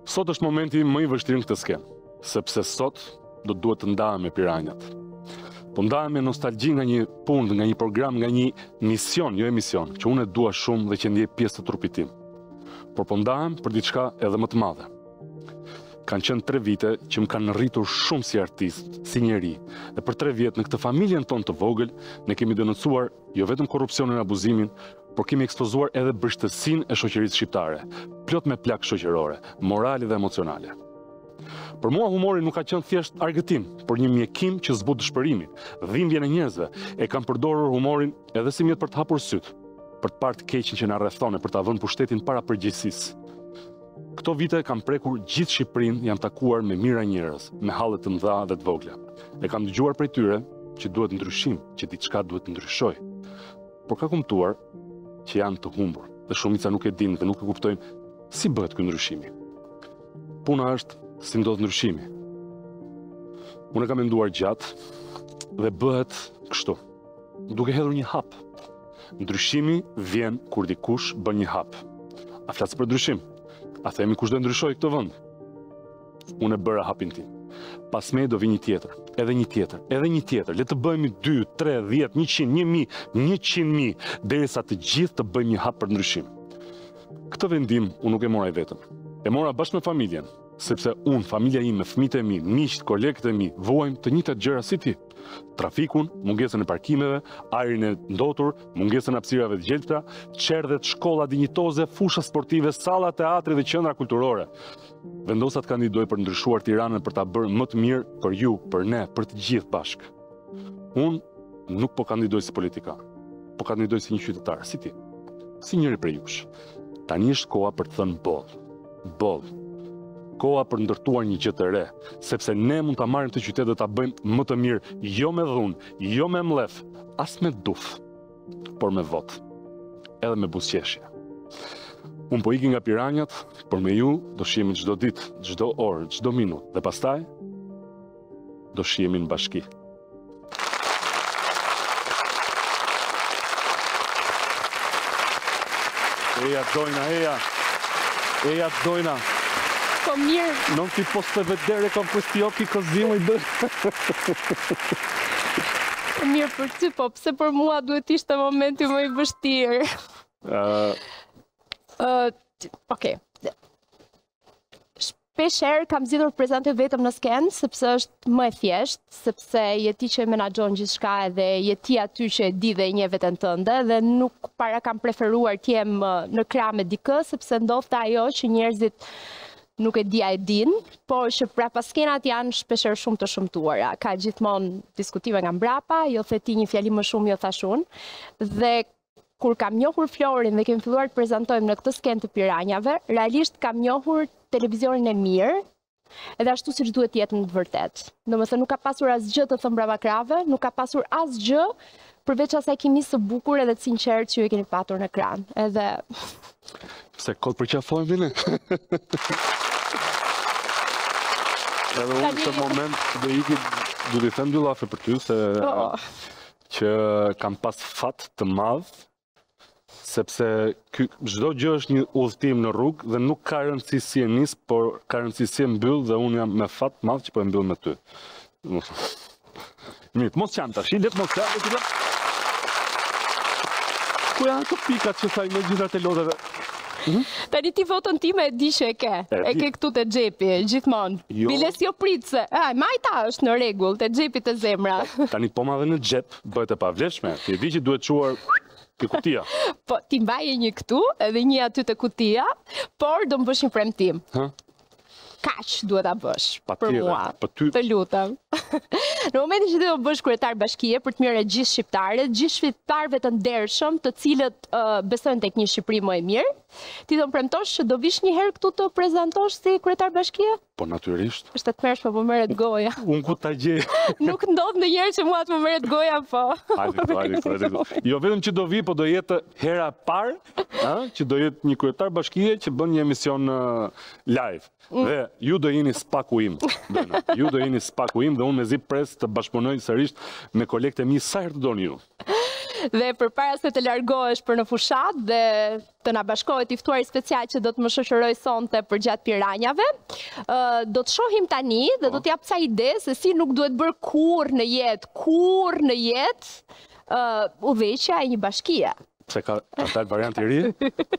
Sot është momenti më i vështirë në këtë skenë, sepse sot do duhet të ndahem me piranjat. Po ndahem me nostalgji nga një punë, nga një program, nga një mision, jo emision, që unë e dua shumë dhe që ndjej pjesë të trupit tim. Por po ndahem për diçka edhe më të madhe. Kanë qenë 3 vite që më kanë rritur shumë si artist, si njeri, dhe për 3 vjet në këtë familjen tonë të vogël, ne kemi denoncuar jo vetëm korrupsionin e abuzimin, por kemi ekspozuar edhe brishtësinë e shoqërisë shqiptare, plot me plagë shoqërore, morale dhe emocionale. Për mua humori nuk ka qenë thjesht argëtim, por një mjekim që zbut dëshpërimi, dhimbjen e njerëzve, e kam përdorur humorin edhe si mjet për të hapur syt, për të parë të keqin që na rrethon e për ta vënë pushtetin para përgjegjësisë. Këto vite kam prekur gjithë Shqipërinë, jam takuar me mira njerëz, me halle të mëdha dhe të vogla. E kam dëgjuar prej tyre që duhet ndryshim, që diçka duhet të ndryshojë. Por ka kuptuar që janë të humbur, dhe shumica nuk e dinë dhe nuk e kuptojnë si bëhet ky ndryshimi. Puna është si ndodh ndryshimi. Unë e kam menduar gjatë dhe bëhet kështu, duke hedhur një hap. Ndryshimi vjen kur dikush bën një hap. A flas për ndryshim? A themi kush do ndryshoj këtë vend? Unë e bëra hapin tim. Pas me do vi një tjetër, edhe një tjetër, edhe një tjetër. Le të bëjmë 2, 3, 10, 100, 1000, 100.000, derisa të gjithë të bëjmë një hap për ndryshim. Këtë vendim unë nuk e mora i vetëm. E mora bashkë me familjen, sepse unë, familja ime, fëmijët e mi, miqt, kolegët e mi, vuajmë të njëjtat gjëra si ti. Trafikun, mungesën e parkimeve, ajrin e ndotur, mungesën e hapësirave të gjelbra, çerdhet, shkolla dinjitoze, fusha sportive, salla teatri dhe qendra kulturore. Vendosa të kandidoj për ndryshuar Tiranën për ta bërë më të mirë për ju, për ne, për të gjithë bashkë. Unë nuk po kandidoj si politikan, po kandidoj si një qytetar, si ti, si njëri prej jush. Tani është koha për të thënë boll. Koha për ndërtuar një gjë të re, sepse ne mund ta marrim të qytetet dhe ta bëjmë më të mirë, jo me dhunë, jo me mlef, as me duf, por me votë, edhe me buzëqeshje. Unë po iki nga piranjat, por me ju do shihemi çdo ditë, çdo orë, çdo minutë, dhe pastaj do shihemi në bashki. Eja dojna, eja dojna. Po mirë. Non ti posso vedere con questi occhi così muy Mirë për ty, po pse për mua duhet ishte momenti më i vështirë? Okej. Shpeshherë kam zgjedhur të prezantoj vetëm në skenë, sepse është më e thjeshtë, sepse je ti që e menaxhon gjithçka edhe je ti aty që e di dhe e njeh veten tënde dhe nuk para kam preferuar të jem në krah me dikë, sepse ndodhte ajo që njerëzit nuk e dia e din, por që prapa skenat janë shpeshherë shumë të shëmtuara. Ka gjithmonë diskutime nga mbrapa, jo the ti një fjali më shumë, jo thash unë. Dhe kur kam njohur Florin dhe kemi filluar të prezantojmë në këtë skenë të piranjave, realisht kam njohur televizionin e mirë, edhe ashtu siç duhet jetë në të vërtetë. Domethënë nuk ka pasur asgjë të thënë brapa krave, nuk ka pasur asgjë përveç asaj kimisë së bukur edhe të sinqertë që ju e keni patur në ekran. Edhe pse kod për qafojmë ne? Edhe unë në të moment dhe iki du t'i them dy llafe për ty, se që kam pas fat të madh, sepse çdo gjë është një udhëtim në rrugë dhe nuk ka rëndësi si e nis, por ka rëndësi si e mbyll dhe unë jam me fat madh që po e mbyll me ty. Mirë, mos jam tash, let mos jam. Ku janë ato pikat që thaj me gjithat e lodheve? Tani ti votën time e di që e ke. E ke këtu te xhepi, gjithmonë. Biles jo pritse. Majta është në rregull, te xhepi të zemra. Tani po ma dhe në xhep, bëhet e pavlefshme. Ti e di që duhet çuar te kutia. Po ti mbaje një këtu, edhe një aty te kutia, por do më bësh një premtim. Kaq duhet ta bësh për mua. Të lutem. Në momentin që ti do bësh kryetar bashkie për të mirë e gjithë shqiptarëve të ndershëm, të cilët besojnë tek një Shqipëri më e mirë, ti do më premtosh që do vish një herë këtu të prezantosh si kryetar bashkie? Po natyrisht. Është të mërshme, po merret goja. Unë ku ta gjej. Nuk ndodh ndonjëherë që mua të më merret goja, po. Hajde. Jo vetëm që do vi, po do jetë hera e parë, që do jetë një kryetar bashkie që bën një emision live. Dhe ju do jeni spaku im. Ju do jeni spaku im dhe unë mezi pres të bashkëpunoj sërish me kolegët e mi sa herë të doni ju. Dhe përpara se të largohesh për në fushat dhe të na bashkohet i ftuari special që do të më shoqëroj sonte për gjatë piranjave, do të shohim tani dhe do t'jap ca ide se si nuk duhet bërë kur në jetë, udhëheqja e një bashkie. Se ka talë variant i ri?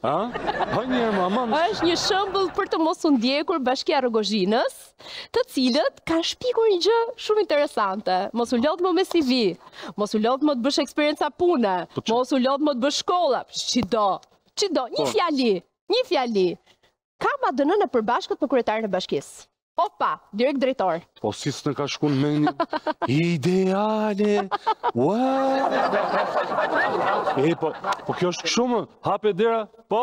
Është një shembull për të mos u ndjekur Bashkia Rogozhinës, të cilët kanë shpikur një gjë shumë interesante. Mos u lodh më me CV, mos u lodh më të bësh eksperjenca pune, mos u lodh më të bësh shkolla, çdo, një fjali. Kam ADN-n e përbashkët për kryetarin e bashkisë. Opa, direkt drejtor. Po si s'në ka shku në mendje? Ideale! Po kjo është shumë, hape dera, po?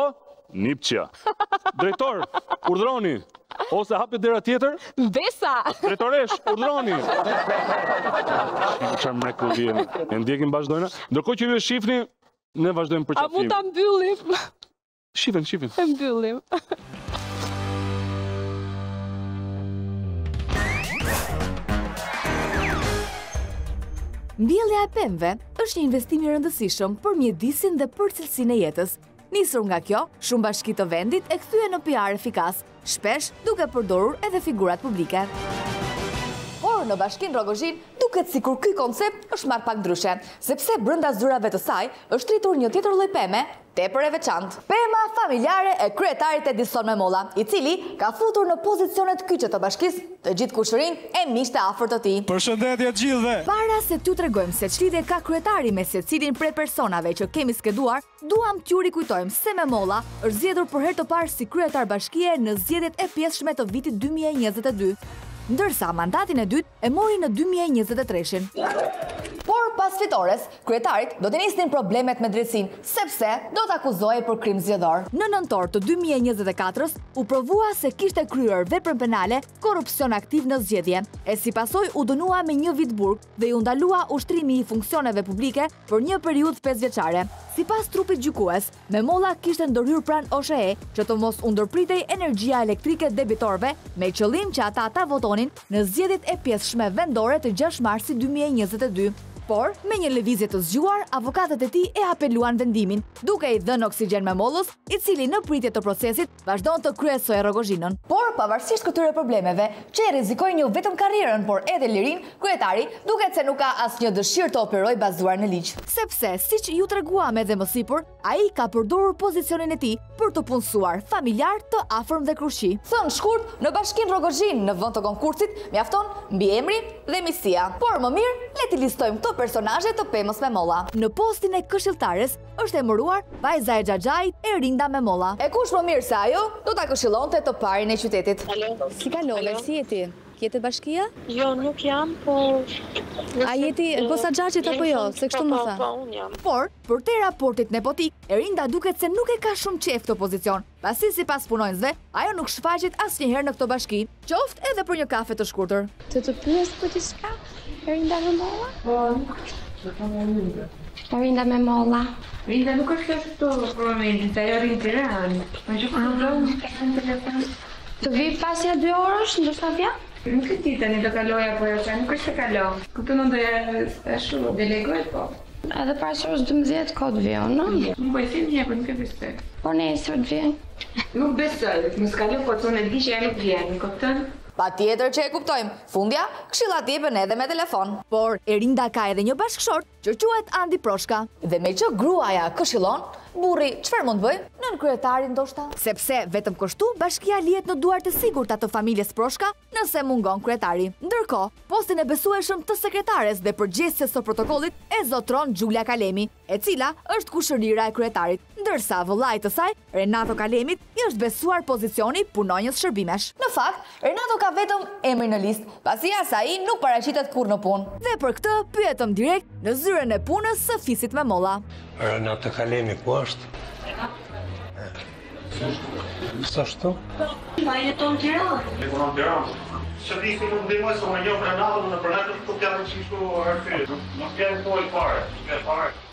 Nipqja. Drejtor, urdhroni. Ose hape dera tjetër? Besa! Drejtoresh, urdhroni. Çfarë mrekulli e ndjekim vazhdojna. Ndërkohë që ju e shifni, ne vazhdojmë për qafim. A mund ta mbyllim? Shifin. E mbyllim. Mbjellja e pemëve është një investim i rëndësishëm për mjedisin dhe për cilësinë e jetës. Nisur nga kjo, shumë bashki të vendit e kthye në PR efikas, shpesh duke përdorur edhe figurat publike. Por në Bashkinë Rogozhin duket sikur ky koncept është marrë pak ndryshe, sepse brenda zyrave të saj është rritur një tjetër lloj peme, tepër e veçantë. Pema familjare e kryetarit Edison Memolla, i cili ka futur në pozicionet kyçe të bashkisë të gjithë kushërinë e miqtë e afërt të tij. Përshëndetje të gjithëve. Para se t'ju tregojmë se ç'lidhje ka kryetari me secilin prej personave që kemi skeduar, duam t'ju rikujtojmë se Memolla është zgjedhur për herë të parë si kryetar bashkie në zgjedhjet e pjesshme të vitit 2022. Ndërsa mandatin e dytë e mori në 2023-shin. Por pas fitores, kryetarit do të nisnin problemet me drejtsinë, sepse do të akuzohej për krim zgjedhor. Në nëntor të 2024-s u provua se kishte kryer veprën penale korrupsion aktiv në zgjedhje, e si pasojë u dënua me 1 vit burg dhe u ndalua ushtrimi i funksioneve publike për një periudhë 5 vjeçare. Sipas trupit gjykues, Memolla kishte ndërhyr pranë OSHE që të mos u ndërpritej energjia elektrike debitorëve me qëllim që ata ta votonin në zgjedhjet e pjesshme vendore të 6 marsit 2022. Por, me një lëvizje të zgjuar, avokatët e tij e apeluan vendimin, duke i dhënë oksigjen Memollës, i cili në pritje të procesit vazhdon të kryesojë Rogozhinën. Por, pavarësisht këtyre problemeve, që e rrezikojnë jo vetëm karrierën, por edhe lirinë, kryetari duket se nuk ka asnjë dëshirë të operojë bazuar në ligj. Sepse, siç ju treguam edhe më sipër, ai ka përdorur pozicionin e tij për të punësuar familjar të afërm dhe krushi. Thënë shkurt, në Bashkinë Rogozhin, në vend të konkursit, mjafton mbiemri dhe misia. Por më mirë, le t'i listojmë këto personazhe të pemës Memolla. Në postin e këshilltares është emëruar vajza e Xhaxhait Erinda Memolla. E kush më mirë se ajo do ta këshillonte të parin e qytetit. Si kalove, si jeti? Jete bashkia? Jo, nuk jam, po... A jeti gosa Xhaxhit apo jo? Se kështu më tha. Po, unë jam. Por, për te raportit nepotik, Erinda duket se nuk e ka shumë qejf këtë pozicion, pasi sipas punonjësve, ajo nuk shfaqet asnjëherë në këtë bashki, qoftë edhe për një kafe të shkurtër. Të pyes për diçka? Erinda Memolla? Po. Erinda Memolla. Erinda nuk është këtu për momentin, se ajo rrin në Tiranë. Po që në telefon. Të vi pasja 2 orësh, ndoshta vjen? Nuk e di tani do kaloja apo jo, nuk është se kalon. Këtu në do ashtu delegoj po. Edhe pas orës 12 ka të vjen, no? Nuk po e them një, po nuk e besoj. Po nesër të vjen. Nuk besoj, mos kaloj po thonë di që ajo nuk vjen, e kupton? Patjetër që e kuptojmë. Fundja, këshillat jepen edhe me telefon. Por Erinda ka edhe një bashkëshort që quhet Andi Proshka. Dhe me që gruaja këshillon, burri çfarë mund bëj? Nën kryetarin ndoshta. Sepse vetëm kështu bashkia lihet në duart e sigurta të familjes Proshka nëse mungon kryetari. Ndërkohë, postin e besueshëm të sekretares dhe përgjegjëses së protokollit e zotron Xhulia Kalemi, e cila është kushërira e kryetarit, ndërsa vëllai të saj, Renato Kalemit, i është besuar pozicioni punonjës shërbimesh. Në fakt, Renato ka vetëm emrin në listë, pasi as ai nuk paraqitet kurrë në punë. Dhe për këtë pyetëm direkt në zyrën e punës së fisit Memolla. Renato Kalemi ku është? Sa shto? Pa jeton në Tiranë. Jeton në Tiranë. Që di si nuk ndihmoj se më njoh Renato në përnatë këtu kanë çishtu arfy. Nuk kanë thoj fare.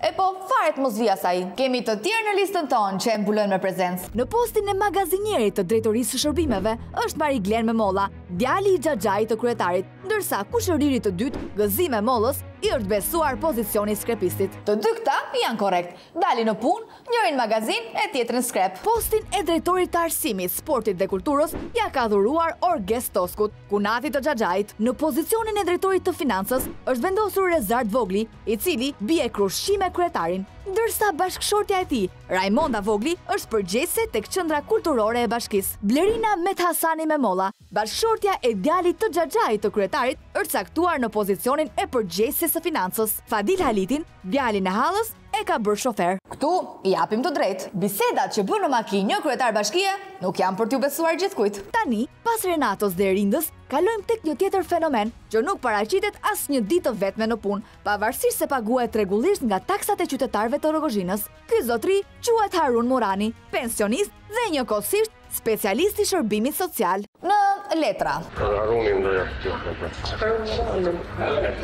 E po, faret mos vi asaj. Kemi të tjerë në listën tonë që e mbulojnë me prezencë. Në postin e magazinierit të drejtorisë së shërbimeve është Mariglen Memolla, djali i Xhaxhait të kryetarit, ndërsa kushëriri të dytë, Gëzi Memollës, i është besuar pozicioni skrepistit. Të dy këta janë korrekt. Dalin në punë, njërin magazin e tjetrin skrep. Postin e drejtorit të arsimit, sportit dhe kulturës ja ka dhuruar Orges Toskut, kunati të Xhaxhait. Në pozicionin e drejtorit të financës është vendosur Rezard Vogli, i cili bie krushqi me kryetarin, ndërsa bashkëshortja e tij, Raimonda Vogli, është përgjegjëse tek Qendra Kulturore e Bashkisë. Blerina Methasani Memolla, bashkëshortja e djalit të Xhaxhait të kryetarit, është caktuar në pozicionin e përgjegjëses së financës. Fadil Halitin, djalin e Hallës, e ka bërë shofer. Këtu i japim të drejtë. Bisedat që bën në makinë një kryetar bashkie nuk janë për t'ju besuar gjithkujt. Tani, pas Renatos dhe Erindës, kalojmë tek një tjetër fenomen që nuk paraqitet as një ditë të vetme në punë, pavarësisht se paguhet rregullisht nga taksat e qytetarëve të Rogozhinës. Ky zotri quhet Harun Murani, pensionist dhe njëkohësisht specialist i shërbimit social. Në letra. Harunin do ja të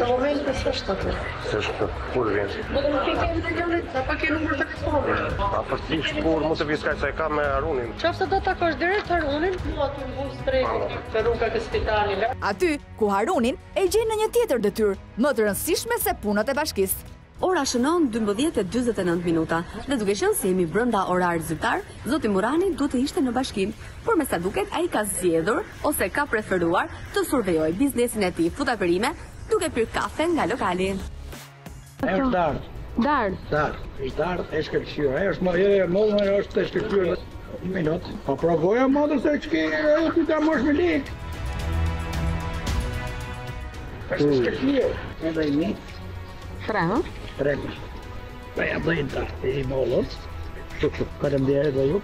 Në momentin s'është atë. S'është kur vjen. Do të më fikë të gjallit, sa pa ke numër të telefonit. A përtisht kur mund të vi skaj sa e ka me Harunin. Qofse do ta takosh direkt Harunin, mua aty në bus tregu te rruga e spitalit. Aty ku Harunin e gjen në një tjetër detyrë, më të rëndësishme se punët e bashkisë. Ora shënon 12:49 minuta dhe duke qenë se jemi brenda orarit zyrtar, zoti Murani duhet të ishte në bashkim, por me sa duket ai ka zgjedhur ose ka preferuar të survejojë biznesin e tij futaperime duke pirë kafe nga lokali. Është darë. Darë. Darë. Darë e shkëlqyra. Është më e mollë, është e shkëlqyra. Një minutë. Po provoja modër se ç'ke ti ta mosh me lekë. Është shkëlqyra. Edhe i një. Bravo. Prego. Ja bëjta i mollës. Faleminderit dhe ju.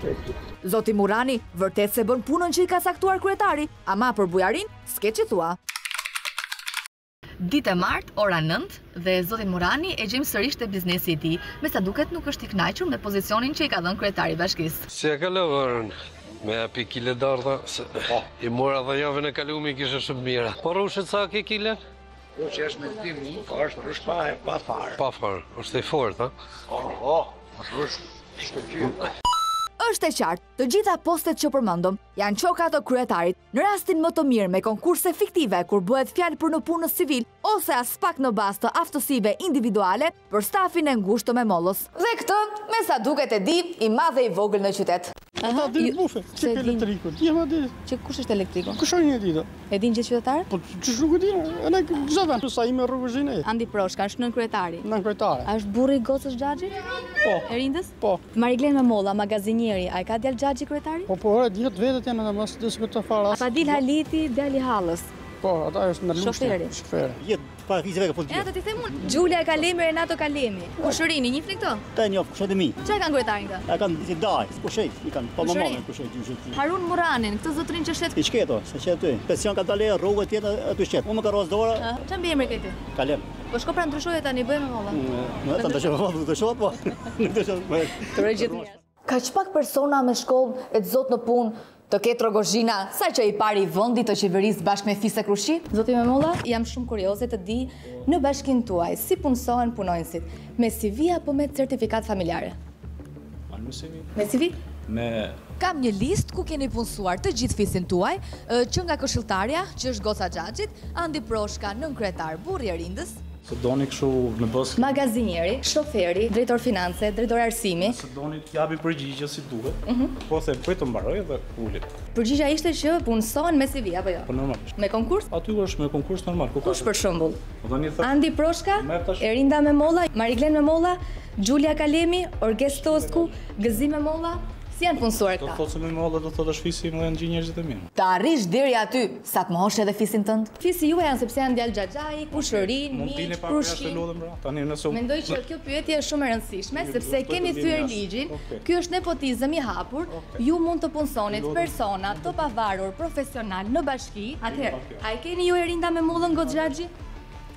Zoti Murani vërtet se bën punën që i ka caktuar kryetari, ama për bujarin s'ke që thua. Ditë e martë, ora 9, dhe zoti Murani e gjejmë sërish te biznesi i tij, me sa duket nuk është i kënaqur me pozicionin që i ka dhënë kryetari i bashkisë. Si e kalova me api kile dardha, i mora dhe javën e kaluar kishe shumë mira. Po rushet sa ke kile? Që është me tim, është pa farë. Pa farë, është e fort, ha? Është e qartë, të gjitha postet që përmendëm janë qoka të kryetarit. Në rastin më të mirë me konkurse fiktive kur bëhet fjalë për në punës civil ose as pak në bazë të aftësive individuale për stafin e ngushtë të Memollës. Dhe këtë, me sa duket e di, i madh dhe i vogël në qytet. Ata di bufe, që ke elektriku, ti ma di. Që kush është elektriku? Kush është një ditë? E din gjithë qytetarët? Po ç'është nuk e di, ne çdo vend sa i me Rogozhinë. Andi Proshka është nën kryetari. Nën kryetare. A është burri i gocës Xhaxhi? Po. Erindës? Po. Mariglen Memolla, magazinieri, a e ka djalë Xhaxhi kryetari? Po, dihet vetët janë mos diskuto fare. Fadil Haliti, djali Hallës. Po, ata është në lushtë. Shoferi. Jetë pa vizave ka Ja, të them unë. Giulia Kalemi, Renato Kalemi. Kushërini, njihni këto? Ta njoh kushtet e mi. Çfarë kanë kryetarin këta? Ata kanë si daj, kushej, i kanë pa mamën kushej ti. Harun Muranin, këtë zotrin që shet. I çketo, se çet ty. Pension ka dalë rrugë tjetër aty çet. Unë më ka rros dora. Çfarë mbi emri këtu? Kalem. Po shko pra ndryshoje tani bëjmë valla. Në ta dashoj, do të shoh po. Nuk do të shoh. Të gjithë mirë. Kaq pak persona me shkollë e të zot në punë të ketë Rogozhina, sa që i pari i vendit të qeverisë bashkë me Fise Krushi? Zoti Memolla, jam shumë kurioze të di në bashkinë tuaj si punësohen punonjësit, me CV apo me certifikat familjare? Me CV. Me CV? Me Kam një listë ku keni punësuar të gjithë fisin tuaj, që nga këshilltarja, që është goca Xhaxhit, Andi Proshka, nën kryetar, burri i Erindës, se doni kështu në bazë. magazinieri, shoferi, drejtor finance, drejtor arsimi. Se doni të japi përgjigje si duhet. Po the bëj të mbaroj dhe ulit. Përgjigja ishte që punësohen me CV apo jo? Po normalisht. Me konkurs? Aty është me konkurs normal. Kush për shembull? Po tani thash. Andi Proshka, Erinda Memolla, Mariglen Memolla, Giulia Kalemi, Orges Tosku, Gëzim Memolla. Si janë punësuar Do këta? thotë se me molla do thotë shfisi më dhe njerëzit e mirë. Ta arrish deri aty, sa të mohosh edhe fisin tënd. Fisi juaj janë sepse janë djalë Xhaxhai, kushërin, Mund miq, tini pa jashtë prushim. lodhem bra. Tani nëse Mendoj që kjo pyetje është shumë e rëndësishme, sepse keni thyer ligjin, ky është nepotizëm i hapur, ju mund të punsonit persona të pavarur profesional në bashki. Atëherë, a e keni ju Erinda Memollën goxh Xhaxhi?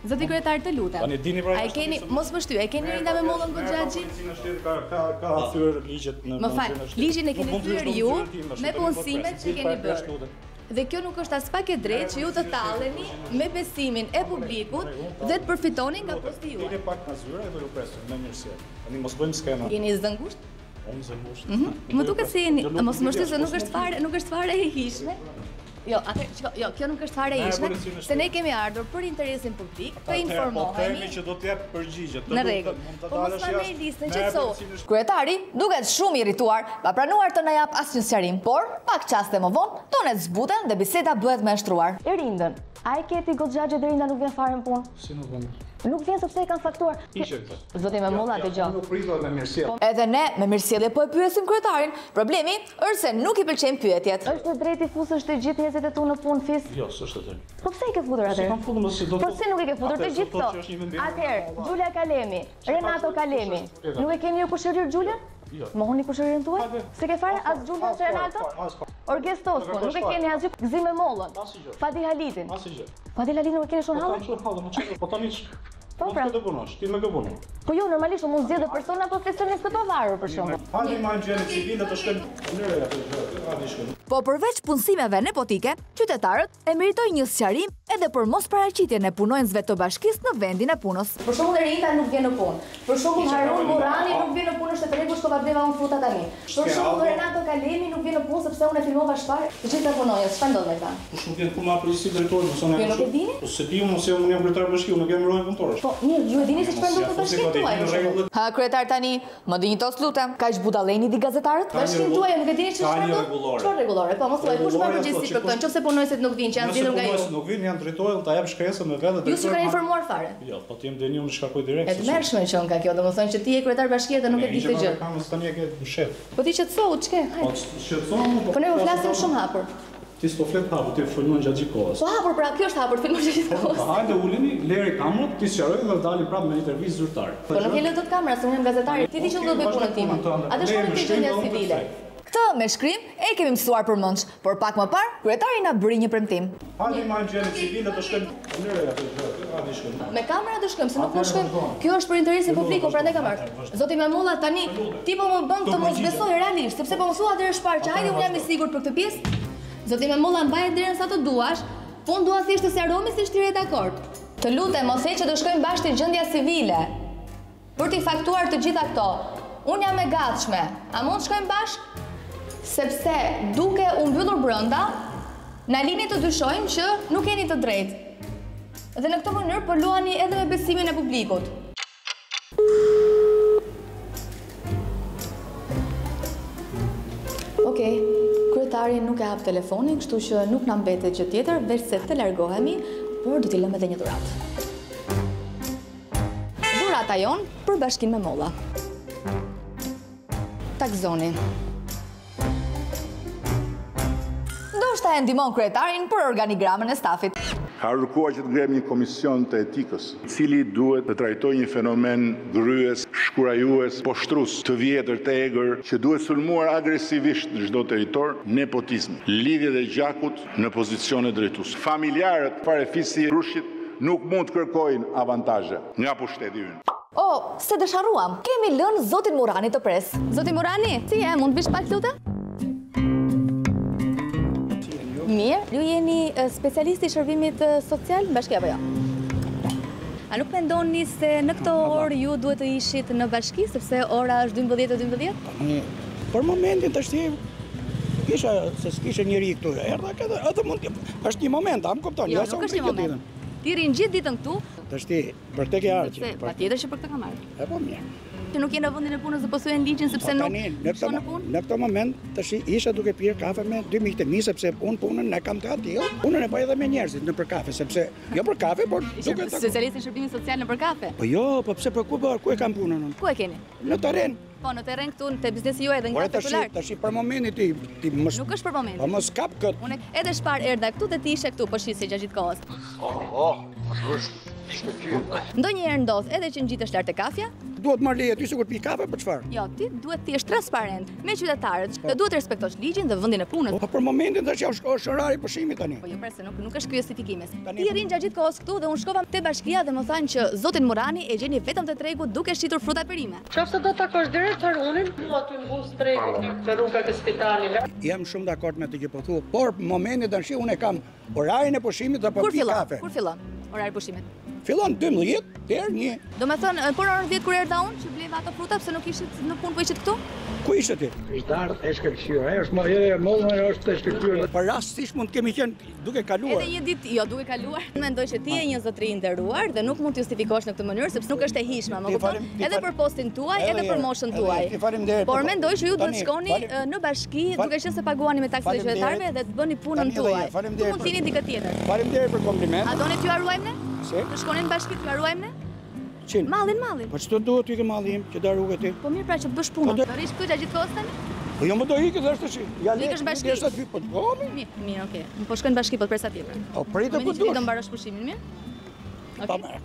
Zoti kryetar të lutem. Tani dini pra. A e keni, mos më shtyj, e keni Erinda Memollën goxh Xhaxhi? Ka thyer ligjet në. Më fal, ligjin e keni thyer ju me punësimet që keni bërë. Dhe kjo nuk është as pak e drejtë që ju të talleni me besimin e publikut dhe të përfitoni nga posti juaj. Dini pak në zyra dhe ju presim në njërësia. Tani mos bëjmë skema. Jeni zëngusht? Unë zëngusht. Më duket se jeni, mos më shtyj se nuk është fare e hishme. Jo, kjo nuk është fare ishme, se ne kemi ardhur për interesin publik, të informohemi. Po themi që do të jap përgjigje. Në rregull. Po mos ma merr listën qetëso. Kryetari duket shumë i irrituar, pa pranuar të na jap asnjë sqarim, por pak çaste më vonë tonet zbuten dhe biseda bëhet më e shtruar. Erindën, a e keti goxhaxhe deri nda nuk vjen fare në punë? Si nuk vjen? Nuk vjen sepse e kanë faktuar. Zoti Memolla dëgjoj. Nuk pritet me mirësjellje. Edhe ne me mirësjellje po e pyesim kryetarin. Problemi është se nuk i pëlqejnë pyetjet. Është drejti fusësh të gjithë njerëzit e tu në punë fis? Jo, s'është e drejtë. Po pse i ke futur atëherë? Po si nuk i ke futur të gjithë këto? Atëherë, Giulia Kalemi, Renato Kalemi, nuk e keni ju kushërir Giulian? Mohoni kushëririn tuaj? Se ke fare as Giulia as Renato? Orges Tosko, nuk e keni asgjë Gzim Memollën. Fadi Halitin. Fadi Halitin nuk e keni shumë hallë? Po tani Po pra. Të punosh, ti më ke punu. Po jo, normalisht mund zgjedhë persona profesionistë të pavarur për shembull. Hajde marrë gjëra civile të shkojnë. Po përveç punësimeve nepotike, qytetarët e meritojnë një sqarim edhe për mos paraqitjen e punonjësve të bashkisë në vendin e punës. Për shembull Erinta nuk vjen në punë. Për shembull Harun Burrani nuk vjen në punë, është të rregull shkova bleva unë fruta tani. Për shembull Renato Kalemi nuk vjen në punë sepse unë e filmova shpar të gjitha punonjës. Çfarë ndodh me ta? Po shumë vjen punë për si drejtori, mos unë. Nuk e dini? Po se di unë se unë jam kryetar bashkiu, nuk jam rrojë punëtorësh. Po mirë, ju e dini se çfarë ndodh në bashkinë tuaj? Ha kryetar tani, më dinjitos lutem, kaq budalleni di gazetarët? Bashkinë tuaj nuk e dini çfarë ndodh? Çfarë rregullore? Po mos thuaj kush ka përgjegjësi për këtë, nëse punonjësit nuk vinë që janë zgjedhur nga ju. Nëse nuk vinë, janë drejtori, ta jap shkresën me vetë drejtori. Ju s'u kanë informuar fare. Jo, po ti më dëni unë shkakoj direkt. E tmerrshme që nga kjo, domethënë që ti je kryetar bashkie dhe nuk e di këtë gjë. Tani e ke mshet. Po ti qetësou, ç'ke? Po shqetëson. Po ne u flasim shumë hapur. Ti s'po flet hapur, ti folon gjatë gjithë kohës. Po hapur, pra kjo është hapur, filmon gjatë gjithë kohës. Hajde uleni, leri kamerën, ti sqaroj dhe dalim prapë me intervistë zyrtare. Po nuk e lë dot kamera, se unë jam gazetari. Ti di që do të bëj punën time. Atë shkojmë te gjendja civile. Këtë me shkrim e kemi mësuar përmendsh, por pak më parë kryetari na bëri një premtim. Hajde marrë gjëra civile të shkojmë në atë. Me kamera do shkojmë, se nuk mund shkojmë. Kjo është për interesin publik, prandaj kam ardhur. Zoti Memolla tani ti po më bën të mos besoj realisht, sepse po më thua atëherë shpar që hajde unë jam i sigurt për këtë pjesë. Zoti Memolla mbaje derën sa të duash, po unë dua thjesht të sqarohemi se është i dakord. Të lutem mos e që të shkojmë bashkë te gjendja civile. Për t'i faktuar të gjitha këto. Unë jam e gatshme. A mund të shkojmë bashkë? Sepse duke u mbyllur brenda, na lini të dyshojmë që nuk jeni të drejtë. Dhe në këtë mënyrë po luani edhe me besimin e publikut. Okej, kryetari nuk e hap telefonin, kështu që nuk na mbetet gjë tjetër veç se të largohemi, por do t'i lëmë edhe një dhuratë. Dhurata jon për Bashkinë Memolla. Takzoni. Ndoshta e ndihmon kryetarin për organigramën e stafit. Ka kërkuar që të ngrem një komision të etikës, i cili duhet të trajtojë një fenomen gryes, shkurajues, poshtrues, të vjetër, të egër, që duhet sulmuar agresivisht në çdo territor, nepotizm, lidhje dhe gjakut në pozicione drejtuese. Familjarët parafisi rushit nuk mund të kërkojnë avantazhe nga pushteti ynë. Oh, se dësharruam, kemi lënë zotin Murani të pres. Zoti Murani, si je, mund bish pak lutem? Mirë, ju jeni specialisti i shërbimit social në bashki apo jo? A nuk mendoni se në këtë orë ju duhet të ishit në bashki, sepse ora është 12:12? Për momentin të shti, kisha, se s'kishe njëri këtu, erdha këtë, atë mund të, është një moment, a më kuptoni? Jo, nuk është një moment. Ti rinë gjithë ditën këtu? Të shti, për te ke arqë. Pa tjetër që për këtë kam arqë. E po mirë. Që nuk jenë në vendin e punës dhe pësujen ligjin sepse nuk shko në punë? Në këto moment, të shi, isha duke pirë kafe me 2 mikë të mi, sepse unë punën e kam të atil, punën e pa edhe me njerëzit në për kafe, sepse, jo për kafe, por duke të... Specialistin shërbimit social në për kafe? Po jo, po pse për ku e kam punën? Ku e keni? Në teren. Po, në teren këtu, në të biznesi juaj dhe nga popular. Tashi për momentin ti mos... Nuk është për momentin. Po mos kap këtë. Unë edhe shpar erdha këtu dhe ti ishe këtu, po shisi gjatë gjithë kohës. Ndonjëherë ndodh edhe që ngjitesh lart te kafja? Duhet marr leje ty sikur pi kafe për çfarë? Jo, ti duhet të jesh transparent me qytetarët. Të duhet të respektosh ligjin dhe vendin e punës. Po për momentin tash është orari pushimit tani. Po jo, pra se nuk është ky justifikimi. Ti rrin gjatë gjithë kohës këtu dhe unë shkova te bashkia dhe më thanë që zotin Murani e gjeni vetëm te tregu duke shitur fruta perime. Qofse do të takosh direktorin, do aty mbus tregun te rruga e spitalit. Jam shumë dakord me të që po thua, por momentin tash unë kam orarin e pushimit apo pi kafe. Kur fillon orari pushimit? Fillon 12 deri 1. Do me thënë, por orën 10 kur erdha unë që bleva ato fruta, pse nuk ishit në punë po ishit këtu? Ku ishte ti? Kryetar e shkëlqyer. Ai është më mollë është e shkëlqyer. Parastisht mund të kemi qenë duke kaluar. Edhe një ditë, jo, duke kaluar. Mendoj që ti je një zotëri i nderuar dhe nuk mund të justifikosh në këtë mënyrë sepse nuk është e hijshme, më kupton? Edhe për postin tuaj, edhe për moshën tuaj. Por mendoj që ju duhet të shkoni në bashki, duke qenë se paguani me taksat e qytetarëve dhe të bëni punën tuaj. Nuk mund të jeni dikë tjetër. Faleminderit për kompliment. A doni t'ju harruajmë ne? Të shkonin në bashki t'ju harruajmë ne? Mallin. Po ç'do duhet të ikë malli im, që do rrugë ti? Po mirë, pra që të bësh punën. Do rish këtu gjatë gjithë kohës tani? Po jo më do ikë thashë tash. Ja le. Ikësh bashki. Po mirë, okay. Po shkojnë bashki po përsa tjetër. Po pritet ku duhet. Do mbarosh pushimin, mirë? Po mirë.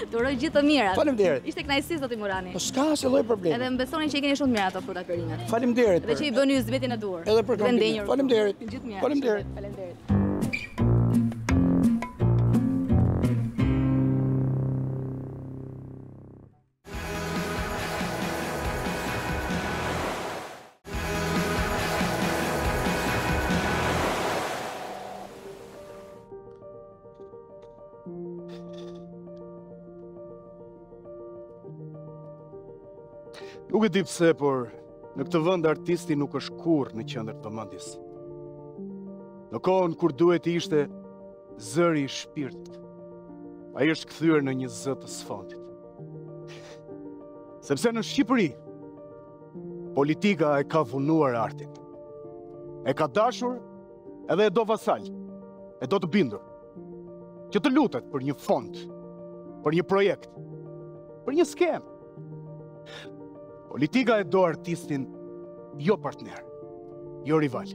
Të uroj gjithë të mirat. Faleminderit. Ishte kënaqësi zoti Murani. Po s'ka asnjë lloj problemi. Edhe më besoni që i keni shumë të mira ato fruta perimet. Faleminderit. Dhe që i bëni zbetin e duhur. Edhe për komplimentin. Faleminderit. Gjithë mirat. Faleminderit. Nuk e di pse, por në këtë vend artisti nuk është kurrë në qendër të vëmendjes. Në kohën kur duhet të ishte zëri i shpirtit, ai është kthyer në një zë të sfondit. Sepse në Shqipëri, politika e ka vunuar artin. E ka dashur edhe e do vasal, e do të bindur, që të lutet për një fond, për një projekt, për një skemë. Politika e do artistin jo partner, jo rival,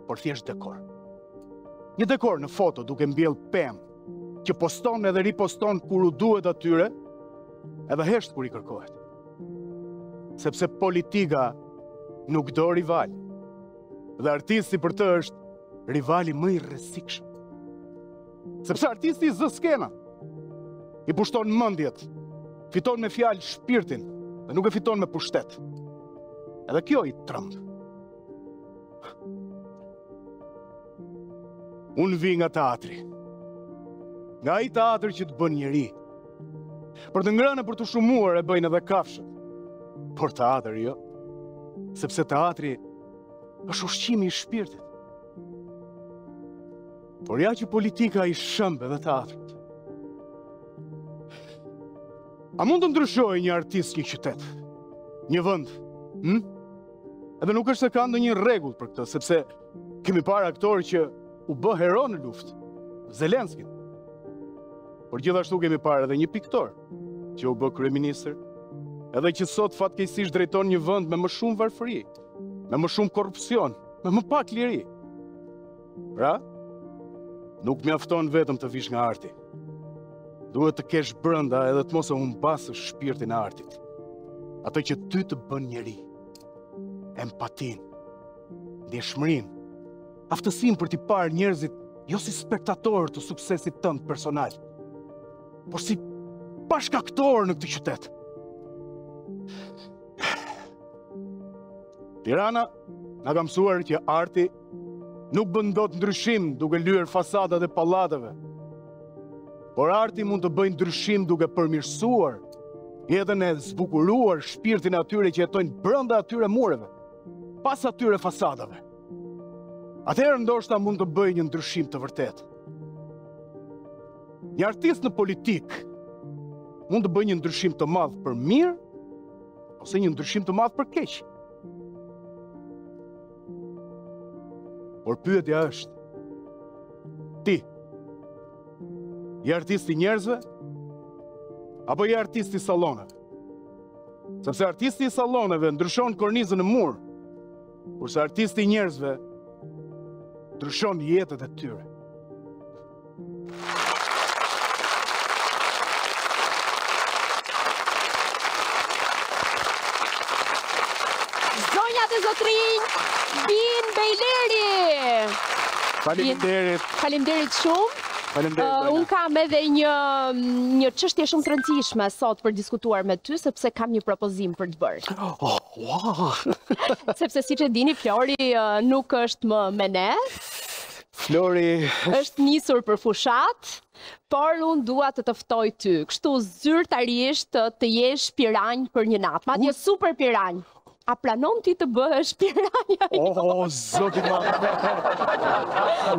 por thjesht dekor. Një dekor në foto duke mbjell pemë, që poston edhe riposton kur u duhet atyre, edhe hesht kur i kërkohet. Sepse politika nuk do rival, dhe artisti për të është rivali më i rrezikshëm. Sepse artisti zë skena, i pushton mendjet, fiton me fjalë shpirtin, dhe nuk e fiton me pushtet. Edhe kjo i trëmbë. Unë vi nga teatri. Nga ai teatri që të bën njeri. Për të ngrënë për të shumuar e bëjnë edhe kafshët. Por teatri jo. Sepse teatri është ushqimi i shpirtit. Por ja që politika i shëmb edhe teatrit. A mund të ndryshojë një artist një qytet, një vend? Edhe nuk është se ka ndonjë rregull për këtë, sepse kemi parë aktorë që u bë hero në luftë, Zelenskin. Por gjithashtu kemi parë edhe një piktor që u bë kryeministër, edhe që sot fatkeqësisht drejton një vend me më shumë varfëri, me më shumë korrupsion, me më pak liri. Pra, nuk mjafton vetëm të vish nga arti. Duhet të kesh brenda edhe të mos e humbasësh shpirtin e artit. Ato që ty të bën njeri. Empatin, ndjeshmërinë, aftësinë për t'i parë njerëzit jo si spektatorë të suksesit tënd personal, por si bashkaktorë në këtë qytet. Tirana na ka mësuar që arti nuk bën dot ndryshim duke lyer fasadat e pallateve. Por arti mund të bëjë ndryshim duke përmirësuar jetën e zbukuruar shpirtin e atyre që jetojnë brenda atyre mureve, pas atyre fasadave. Atëherë ndoshta mund të bëjë një ndryshim të vërtetë. Një artist në politik mund të bëjë një ndryshim të madh për mirë ose një ndryshim të madh për keq. Por pyetja është, ti je artisti njerëzve, apo je artisti salloneve? Sepse artisti i salloneve ndryshon kornizën e mur, kurse artisti njerëzve ndryshon jetët e tyre. Zonjat e zotrinj, Bin Bejleri! Faleminderit. Faleminderit shumë. Unë kam edhe një çështje shumë të rëndësishme sot për diskutuar me ty, sepse kam një propozim për të bërë. Sepse siç e dini, Flori nuk është më me ne. Flori është nisur për fushat. Por unë dua të të ftoj ty, kështu zyrtarisht të jesh piranj për një natë, madje super piranj. A planon ti të bëhesh piranja? Oh, zoti ma.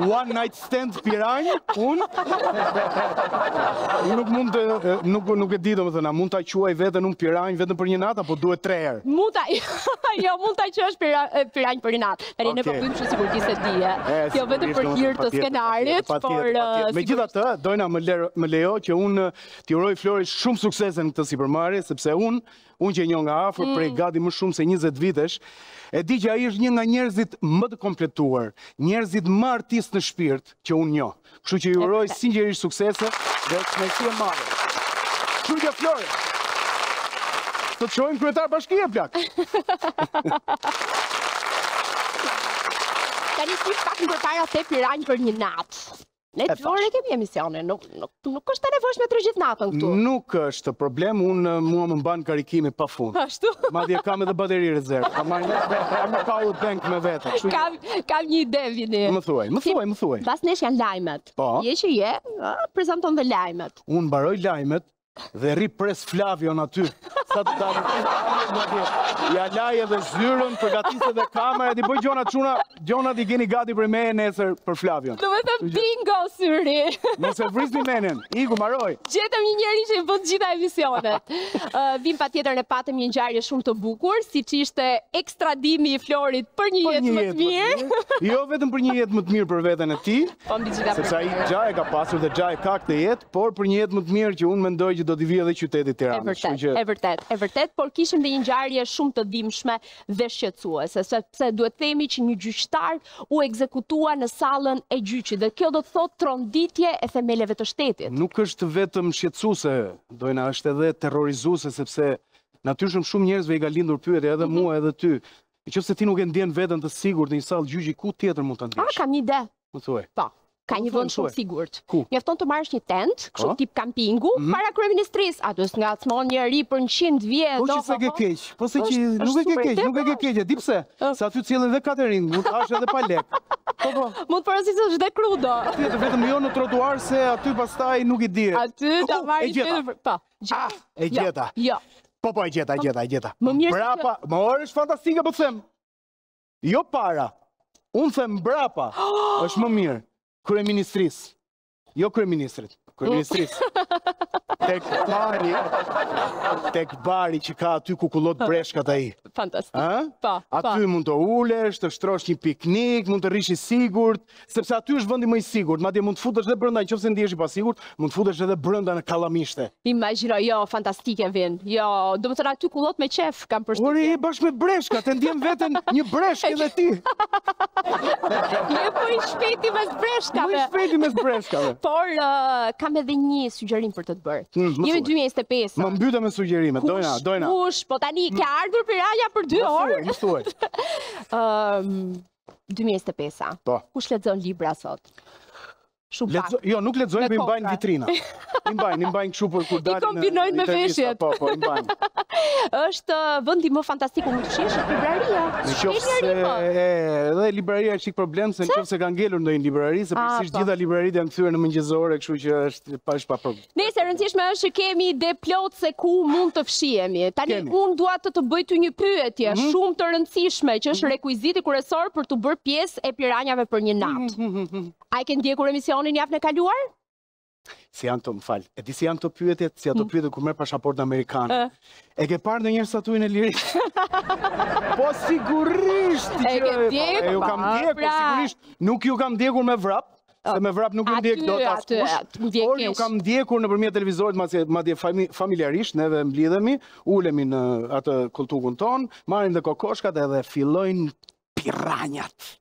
One night stand piranj? Unë? Nuk mund të, nuk e di do më thëna, mund të quaj vetën unë piranj vetën për një natë, apo duhet 3 herë? Mund të quash piranj për një natë. Tani ne po bëjmë sigur ti se di, jo vetëm për hir të skenarit, por... Megjithatë, Dojna, më lejo që unë t'i uroj Florit shumë suksese në këtë sipërmarrje, sepse unë që njoh nga afër prej gati më shumë se 20 vitesh, e di që ai është një nga njerëzit më të kompletuar, njerëzit më artist në shpirt që unë njoh. Kështu që ju uroj sinqerisht suksese dhe kënaqësi e madhe. Shurja Flori. Të shohim kryetar bashkie plak. Tani si pak më përpara te piranj për një natë. Ne Flori kemi emisionin, nuk është të nevojshme të gjithë natën këtu. Nuk është problem, unë mua më mban karikimi pa fund. Ashtu? Madje kam edhe bateri rezervë, kam një power bank me vete. Kam një ide, Vini. Më thuaj. Bas nesh janë lajmet. Je që je, prezanton dhe lajmet. Unë mbaroj lajmet dhe ri pres Flavion aty. Sa të dalë. Ja laj edhe zyrën, përgatise dhe kamerë, i bëj gjonat i geni gati për me e nesër për Flavion. Do me thëm bingo, syri. Nëse vrisni menen, iku maroj. Gjetëm një njeri që i bën gjitha emisionet. Vim pa tjetër ne patëm një ngjarje shumë të bukur, si që ishte ekstradimi i Florit për një jetë më të mirë. Jo vetëm për një jetë më të mirë për veten e ti, sepse ai gjaj ka pasur dhe gjaj ka këtë jetë, por për një jetë më të mirë që unë mendoj që do t'i vijë edhe qyteti Tiranës. E vërtet, por kishim dhe një ngjarje shumë të dhimbshme dhe shqetësuese, sepse duhet themi që një gjyqtar u ekzekutua në sallën e gjyqit dhe kjo do të thotë tronditje e themeleve të shtetit. Nuk është vetëm shqetësuese, Dojna, është edhe terrorizuese, sepse natyrshëm shumë njerëzve i ka lindur pyetje edhe mua edhe ty. Nëse ti nuk e ndjen veten të sigurt në një sallë gjyqi, ku tjetër mund ta ndjesh? Kam një ide. Më thuaj. Po. Ka një vend shumë sigurt. Ku? Mjafton të marrësh një tent, kështu tip kampingu, para kryeministrisë. A do të ngacmon njëri për 100 vjet? Po që se ke keq. Po se që nuk e ke keq, di pse? Se aty cilën dhe catering, mund të hash edhe pa lek. Po. Mund të porositësh dhe krudo. Tjetër vetëm jo në trotuar se aty pastaj nuk i dihet. Aty ta marrë tjetër. Po. E gjeta. Jo. Po e gjeta. Më mirë. Brapa, më orë është fantastike po them. Jo para. Unë them brapa. Është më mirë. Kryeministrisë. Jo kryeministrit. Kryeministrisë. Tek bari që ka aty ku kullot breshkat ai. Fantastik. Aty mund të ulesh, të shtrosh një piknik, mund të rish i sigurt, sepse aty është vendi më i sigurt. Madje mund të futesh edhe brenda, nëse ndihesh i pasigurt, mund të futesh edhe brenda në kallamishte. Imagjino, jo, fantastike vin. Jo, do të thonë aty kullot me qef kam përshtypjen. Ore, je bashkë me breshkat, e ndjen veten një breshk edhe ti. Je po i shpejti mes breshkave. Por kam edhe një sugjerim për të bërë. Jemi 2025. Më mbyta me sugjerimet, Dojna. Kush, po tani ke ardhur piranja për 2 orë? Më thuaj. 2025. Po. Kush lexon libra sot? Shumë pak. Jo, nuk lexojnë, po i mbajnë vitrina. I mbajnë kështu për kur dalin. I kombinojnë me veshjet. Po, i mbajnë. Është vendi më fantastik ku mund të shihesh libraria. Edhe libraria është çik problem se nëse ka ngelur ndonjë librari, se përgjithsisht gjitha libraritë janë kthyer në mëngjesore, kështu që është pa problem. Nëse e rëndësishme është që kemi ide plot se ku mund të fshihemi. Tani unë dua të bëj ty një pyetje shumë të rëndësishme që është rekuiziti kryesor për të bërë pjesë e piranjave për një natë. A e ke ndjekur emisionin javën e kaluar? Si janë të më falë. E di si janë të pyetjet, si janë të pyetjet kur merr pasaport amerikanë. E ke parë ndonjëherë statuin e lirisë? Po sigurisht. E ke ndjekur? Ju kam ndjekur, sigurisht. Nuk ju kam ndjekur me vrap. Se me vrap nuk ju ndjek dot askush. Por ju kam ndjekur nëpërmjet televizorit, madje familjarisht, neve mblidhemi, ulemi në atë kultukun ton, marrim dhe kokoshkat edhe fillojnë piranjat.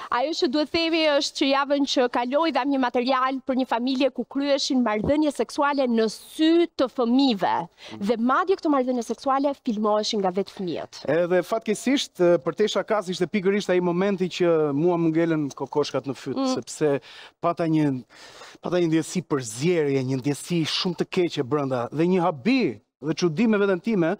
Ajo që duhet themi është që javën që kaloi dham një material për një familje ku kryeshin marrëdhënie seksuale në sy të fëmijëve. Dhe madje këto marrëdhënie seksuale filmoheshin nga vetë fëmijët. Edhe fatkeqësisht për te shakas ishte pikërisht ai momenti që mua më ngelën kokoshkat në fyt, sepse pata një ndjesi përzierje, një ndjesi shumë të keqe brenda dhe një habi dhe çudi me veten time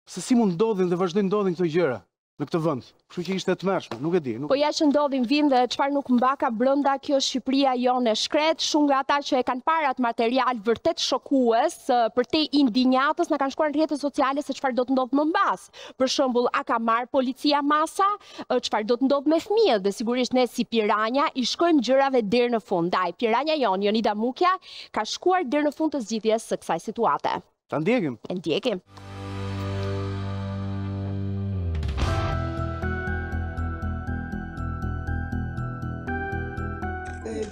se si mund ndodhin dhe vazhdojnë ndodhin këto gjëra. në këtë vend. Kështu që ishte e tmerrshme, nuk e di. Po ja që ndodhin vind dhe çfarë nuk mbaka brenda kjo Shqipëria jonë e shkret, shumë nga ata që e kanë parë atë material vërtet shokues, për te indinjatës na kanë shkuar në rrjetet sociale se çfarë do të ndodhë më mbas. Për shembull, a ka marrë policia masa, çfarë do të ndodhë me fëmijët, dhe sigurisht ne si Piranja i shkojmë gjërave deri në fund. Ndaj Piranja jonë, Jonida Mukja, ka shkuar deri në fund të zgjidhjes së kësaj situate. Ta ndjekim. E ndjekim.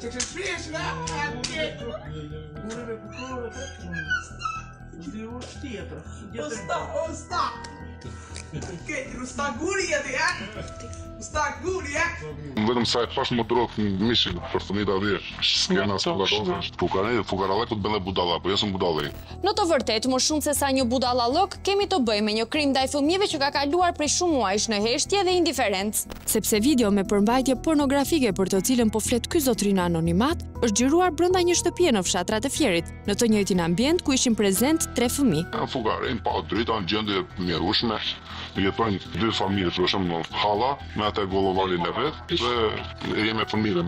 Të të shpesh nga tjetër. Osta. Usta guri jeti, ja? Usta guri, ja? Vetëm sa e pash më drogë në mishin për fëmijët atje. Skena s'pugarallëk, fugarallëkut bënë budalla, po jesëm budallë. Në të vërtetë, më shumë se sa një budallallok, kemi të bëjmë me një krim ndaj fëmijëve që ka kaluar prej shumë muajsh në heshtje dhe indiferencë. Sepse video me përmbajtje pornografike për të cilën po flet ky zotrin anonimat, është xhiruar brenda një shtëpie në fshatrat e Fierit, në të njëjtin ambient ku ishin prezent 3 fëmijë. Fugarin pa drita në gjendje mjerueshme, jetojnë 2 familje, për shembull halla me atë gollovarin e vet, dhe jemi me fëmijë,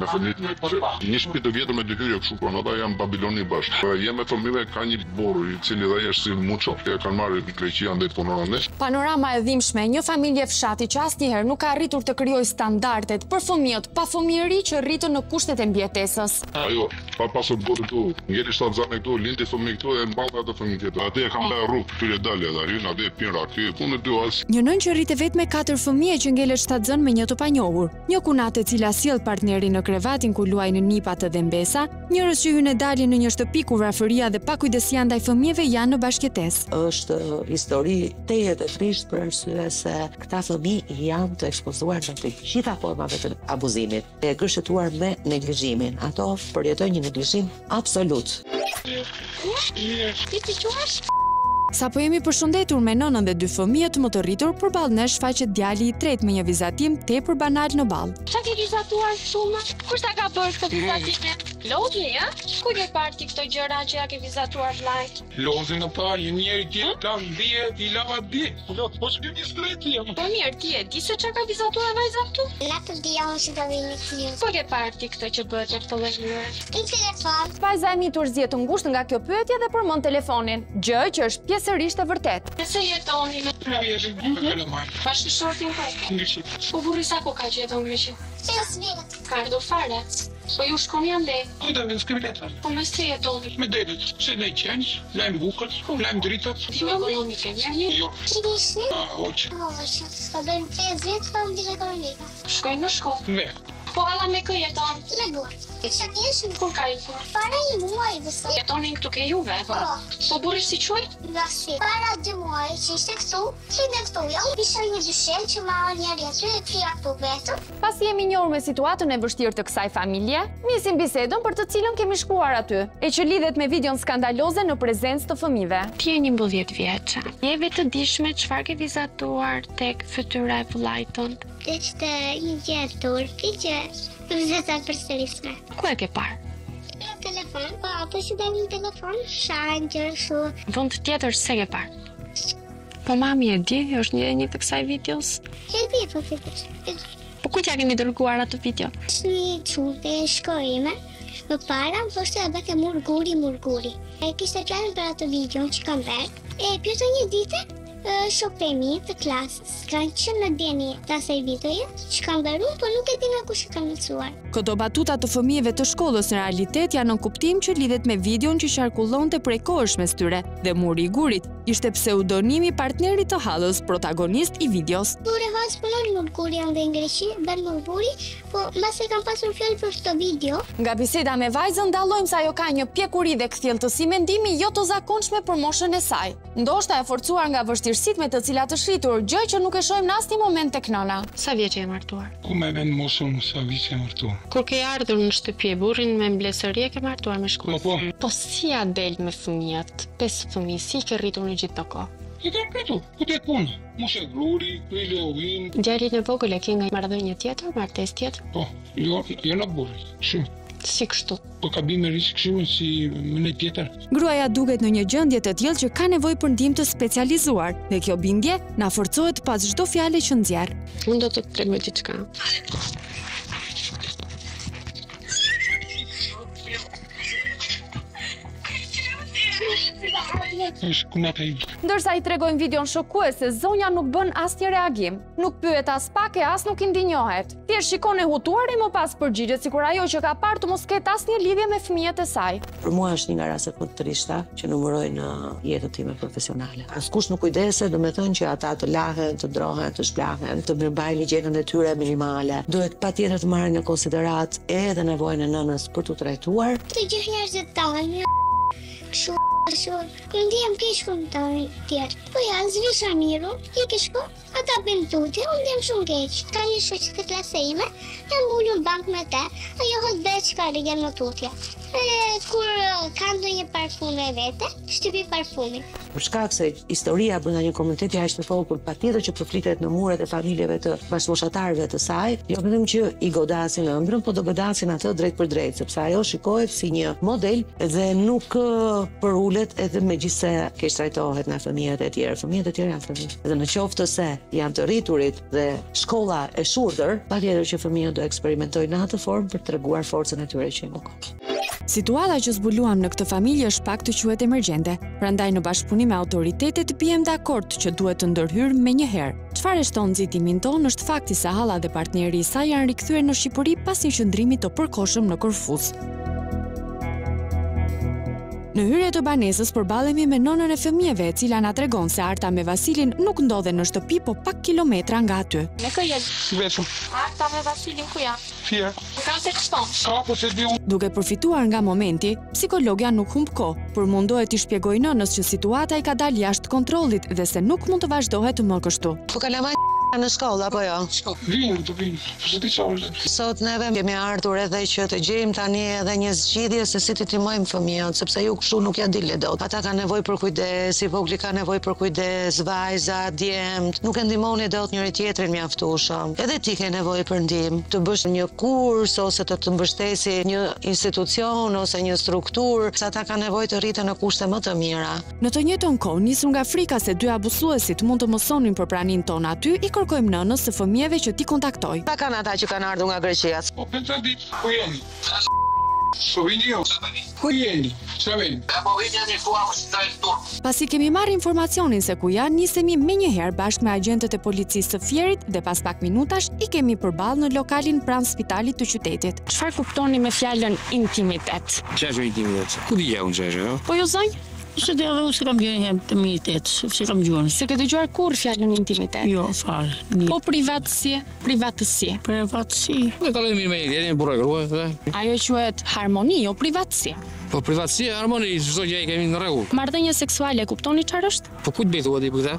një shtëpi të vjetër me 2 hyrje kështu, por ata janë Babiloni bashkë. Jemi me fëmijë, ka një burr i cili dhe është si muço, e kanë marrë në Greqi andaj punon. Panorama e dhimbshme, një familje fshati që asnjëherë nuk ka arritur të krijojë standardet për fëmijët pa fëmijëri që rritën në kushtet e mbijetesës. Ajo, pa pasur botë këtu, ngeli 7 zane këtu, lindi fëmijë këtu e mballë atë fëmijë tjetër. Atë e kam bërë rrugë, këtyre dalë edhe hyn, atë pinra, këty punë 2 as. Një nën që rritet vetëm me 4 fëmijë që ngelet shtatzën me një të panjohur. Një kunate e cila sjell partnerin në krevatin ku luajnë nipat dhe mbesa, njerëz që hyn e dalin në një shtëpi ku vrafëria dhe pakujdesia ndaj fëmijëve janë në bashkëtesë. Është histori tejet e trisht për arsye se këta fëmijë janë të ekspozuar në të gjitha formave të abuzimit, e gëshëtuar me neglizhimin. Ato përjetojnë një neglizhim absolut. Sa po jemi përshëndetur me nënën dhe 2 fëmijët më të rritur, përballë nesh shfaqet djali i tretë me një vizatim tepër banal në ballë. Sa ke vizatuar shumë? Kush ta ka bërë këtë vizatimin? Lozi, ja? Ku ke parë ti këto gjëra që ja ke vizatuar vllajt? Lozi në parë, njëri tjetër ka bie, i lava bie. Po s'ke bisleti jam. Po mirë, ti e di se çka ka vizatuar vajza këtu? Na të dijon se do vini këtu. Ku ke parë ti këtë që bëhet këtë lloj? Në telefon. Vajza e mitur zgjet ngushtë nga kjo pyetje dhe përmend telefonin, gjë që është pjesërisht e vërtetë. Nëse jetoni me bashkëshortin ka? Po burri sa ko ka që jeton në Greqi? 5 vjet. Ka ardhur fare? Po ju shkoni ande? Po da me skripeta. Po me se jetoni? Me dedet, se ne qenj, lajmë bukët, lajmë dritat. Ti me ekonomike, njërni? Jo. Ti dishni? Oqë. Po dojmë 5 vjet, po më dhile ekonomika. Shkojnë në shkollë? Me. Po alla me kë jeton? Me burë. Që njëshën? Kur ka i fur? Para 1 muaj vësë. Jetonin këtu ke juve? Po. Po burri si quaj? Nga si. Para 2 muaj që ishte këtu, hinde këtu jo. Isha një dyshem që ma njëri aty e pia këtu vetëm. Pas jemi njohur me situatën e vështirë të kësaj familje, nisim bisedën për të cilën kemi shkuar aty, e që lidhet me videon skandaloze në prezencë të fëmijëve. Ti je 11 vjeçe. Jeve të dishme çfarë ke vizatuar tek fytyra e vllajt tënd? Ishte një gjë turpi që vizatar përsërisme. Ku e ke parë? Në telefon, po ato që dalin në telefon, shahen gjërë shu. Vend tjetër se ke parë? Po mami e di, është një të kësaj videos? E di, po fitur. Po ku t'ja keni dërguar atë video? Një çunte shkojime, më para më thoshte e bëke murguri. E kishte planin për atë video që kam bërë. E pjëto një dite, shokët e mi të klasës kanë qenë në djeni të asaj videoje që kanë bërë, por nuk e di nga kush e kanë mësuar. Këto batuta të fëmijëve të shkollës në realitet janë në kuptim që lidhet me videon që qarkullonte prej kohësh mes tyre dhe muri i gurit ishte pseudonimi i partnerit të hallës, protagonist i videos. Burri has punon murguri ande në Greqi, bën murguri, po mbas e kanë pasur fjalë për këtë video. Nga biseda me vajzën dallojmë se ajo ka një pjekuri dhe kthjelltësi mendimi jo të zakonshme për moshën e saj. Ndoshta e forcuar nga vështirësitë me të cilat është rritur, gjë që nuk e shohim në asnjë moment tek nëna. Sa vjeç je martuar? Ku me vend moshën sa vjeç je martuar? Kur ke ardhur në shtëpi burrin me mbledhëri e ke martuar me shkollë. Po si a del me fëmijët? 5 fëmijë, si ke rritur në gjithë të kohë? I kam pritur, ku te punë? Mos e gruri, krili o vin. Djalit në vogël e ke nga marrëdhënie tjetër, martesë tjetër? Po, jo në burri, shumë. Si kështu? Po ka bime risk shumë si në tjetër. Gruaja duket në një gjendje të tillë që ka nevojë për ndihmë të specializuar dhe kjo bindje na forcohet pas çdo fjale që nxjerr. Unë do të tregoj diçka. Ndërsa i tregojnë videon shokuese, zonja nuk bën asnjë reagim, nuk pyet as pak e as nuk i ndinjohet. Thjesht shikon e hutuar e më pas përgjigjet sikur ajo që ka parë të mos ketë asnjë lidhje me fëmijët e saj. Për mua është një nga rastet më të trishta që numëroj në jetën time profesionale. Askush nuk kujdeset, do të thonë që ata të lahen, të ndrohen, të shplahen, të mirëmbajnë ligjenën e tyre minimale. Duhet patjetër të marrin në konsiderat edhe nevojën e nënës për t'u trajtuar. Të gjithë njerëzit tanë kështu. Kërë ndihem keq shumë të tjerë. Po ja, zvisha miru, je ke shko, ata bëjmë tutje, unë ndihem shumë keq. Ka një shoqë të klase ime, jam mbullur bank me te, ajo hëtë beq ka ligjen në tutje. Kur ka ndonjë parfume vete, shtypi parfumi. Për shkak se historia brenda një komuniteti aq të vogël, patjetër që përflitet në muret e familjeve të bashkëfushatarëve të saj, jo vetëm që i godasin ëmbrën, po do godasin atë drejt për drejt, sepse ajo shikohet si një model dhe nuk përulet edhe megjithse keq trajtohet nga fëmijët e tjerë. Fëmijët e tjerë janë fëmijë. Dhe në qoftë se janë të rriturit dhe shkolla e shurdër, patjetër që fëmijët do eksperimentojnë në atë formë për treguar forcën e tyre që nuk. Situata që zbuluam në këtë familje është pak të quhet emergjente, prandaj në bashkëpunim me autoritetet bijem dakord që duhet të ndërhyrë menjëherë. Çfarë shton nxitimin ton është fakti se Halla dhe partneri i saj janë rikthyer në Shqipëri pas një qëndrimi të përkohshëm në Korfuz. Në hyrje të banesës përballemi me nënën e fëmijëve, e cila na tregon se Arta me Vasilin nuk ndodhen në shtëpi, po pak kilometra nga aty. Me kë je? Vetëm. Arta me Vasilin ku janë? Fie. Kam të shton. Ka po se di unë. Duke përfituar nga momenti, psikologja nuk humb kohë, por mundohet t'i shpjegojë nënës që situata i ka dalë jashtë kontrollit dhe se nuk mund të vazhdohet më kështu. Po kalamaj në shkollë apo jo? Vinë, të vinë. Se ti çfarë? Sot neve kemi ardhur edhe që të gjejmë tani edhe një zgjidhje se si t'i ndihmojmë fëmijët, sepse ju kështu nuk ja dilë dot. Ata kanë nevojë për kujdes, i vogli ka nevojë për kujdes, vajza, djemt, nuk e ndihmoni dot njëri tjetrin mjaftueshëm. Edhe ti ke nevojë për ndihmë, të bësh një kurs ose të mbështesi një institucion ose një strukturë, se ata kanë nevojë të rriten në kushte më të mira. Në të njëjtën kohë, nisur nga frika se dy abusluesit mund të mësonin për praninë tonë aty, i kërkojmë nënës së fëmijëve që ti kontaktoj. Ata kanë ata që kanë ardhur nga Greqia. Po pensoj ditë, ku jeni? Po vini jo? Ku jeni? Çfarë vini? Po vini ku am Pasi kemi marrë informacionin se ku janë, nisemi menjëherë bashkë me agjentët e policisë së Fierit dhe pas pak minutash i kemi përballë në lokalin pranë spitalit të qytetit. Çfarë kuptoni me fjalën intimitet? Çfarë intimitet? Ku di unë çfarë? Po jo zonj? Se dhe edhe se kam gjë intimitet, se kam gjuar. Se ke dëgjuar kur fjalën intimitet? Jo, fare. Po privatësi? Privatësi. Ne kalojmë mirë me jeni burrë grua. Ajo quhet harmoni, jo privatësi. Po privatësi, harmoni, çdo gjë kemi në rregull. Marrëdhënie seksuale, kuptoni çfarë është? Po ku të bëj thua ti për këtë?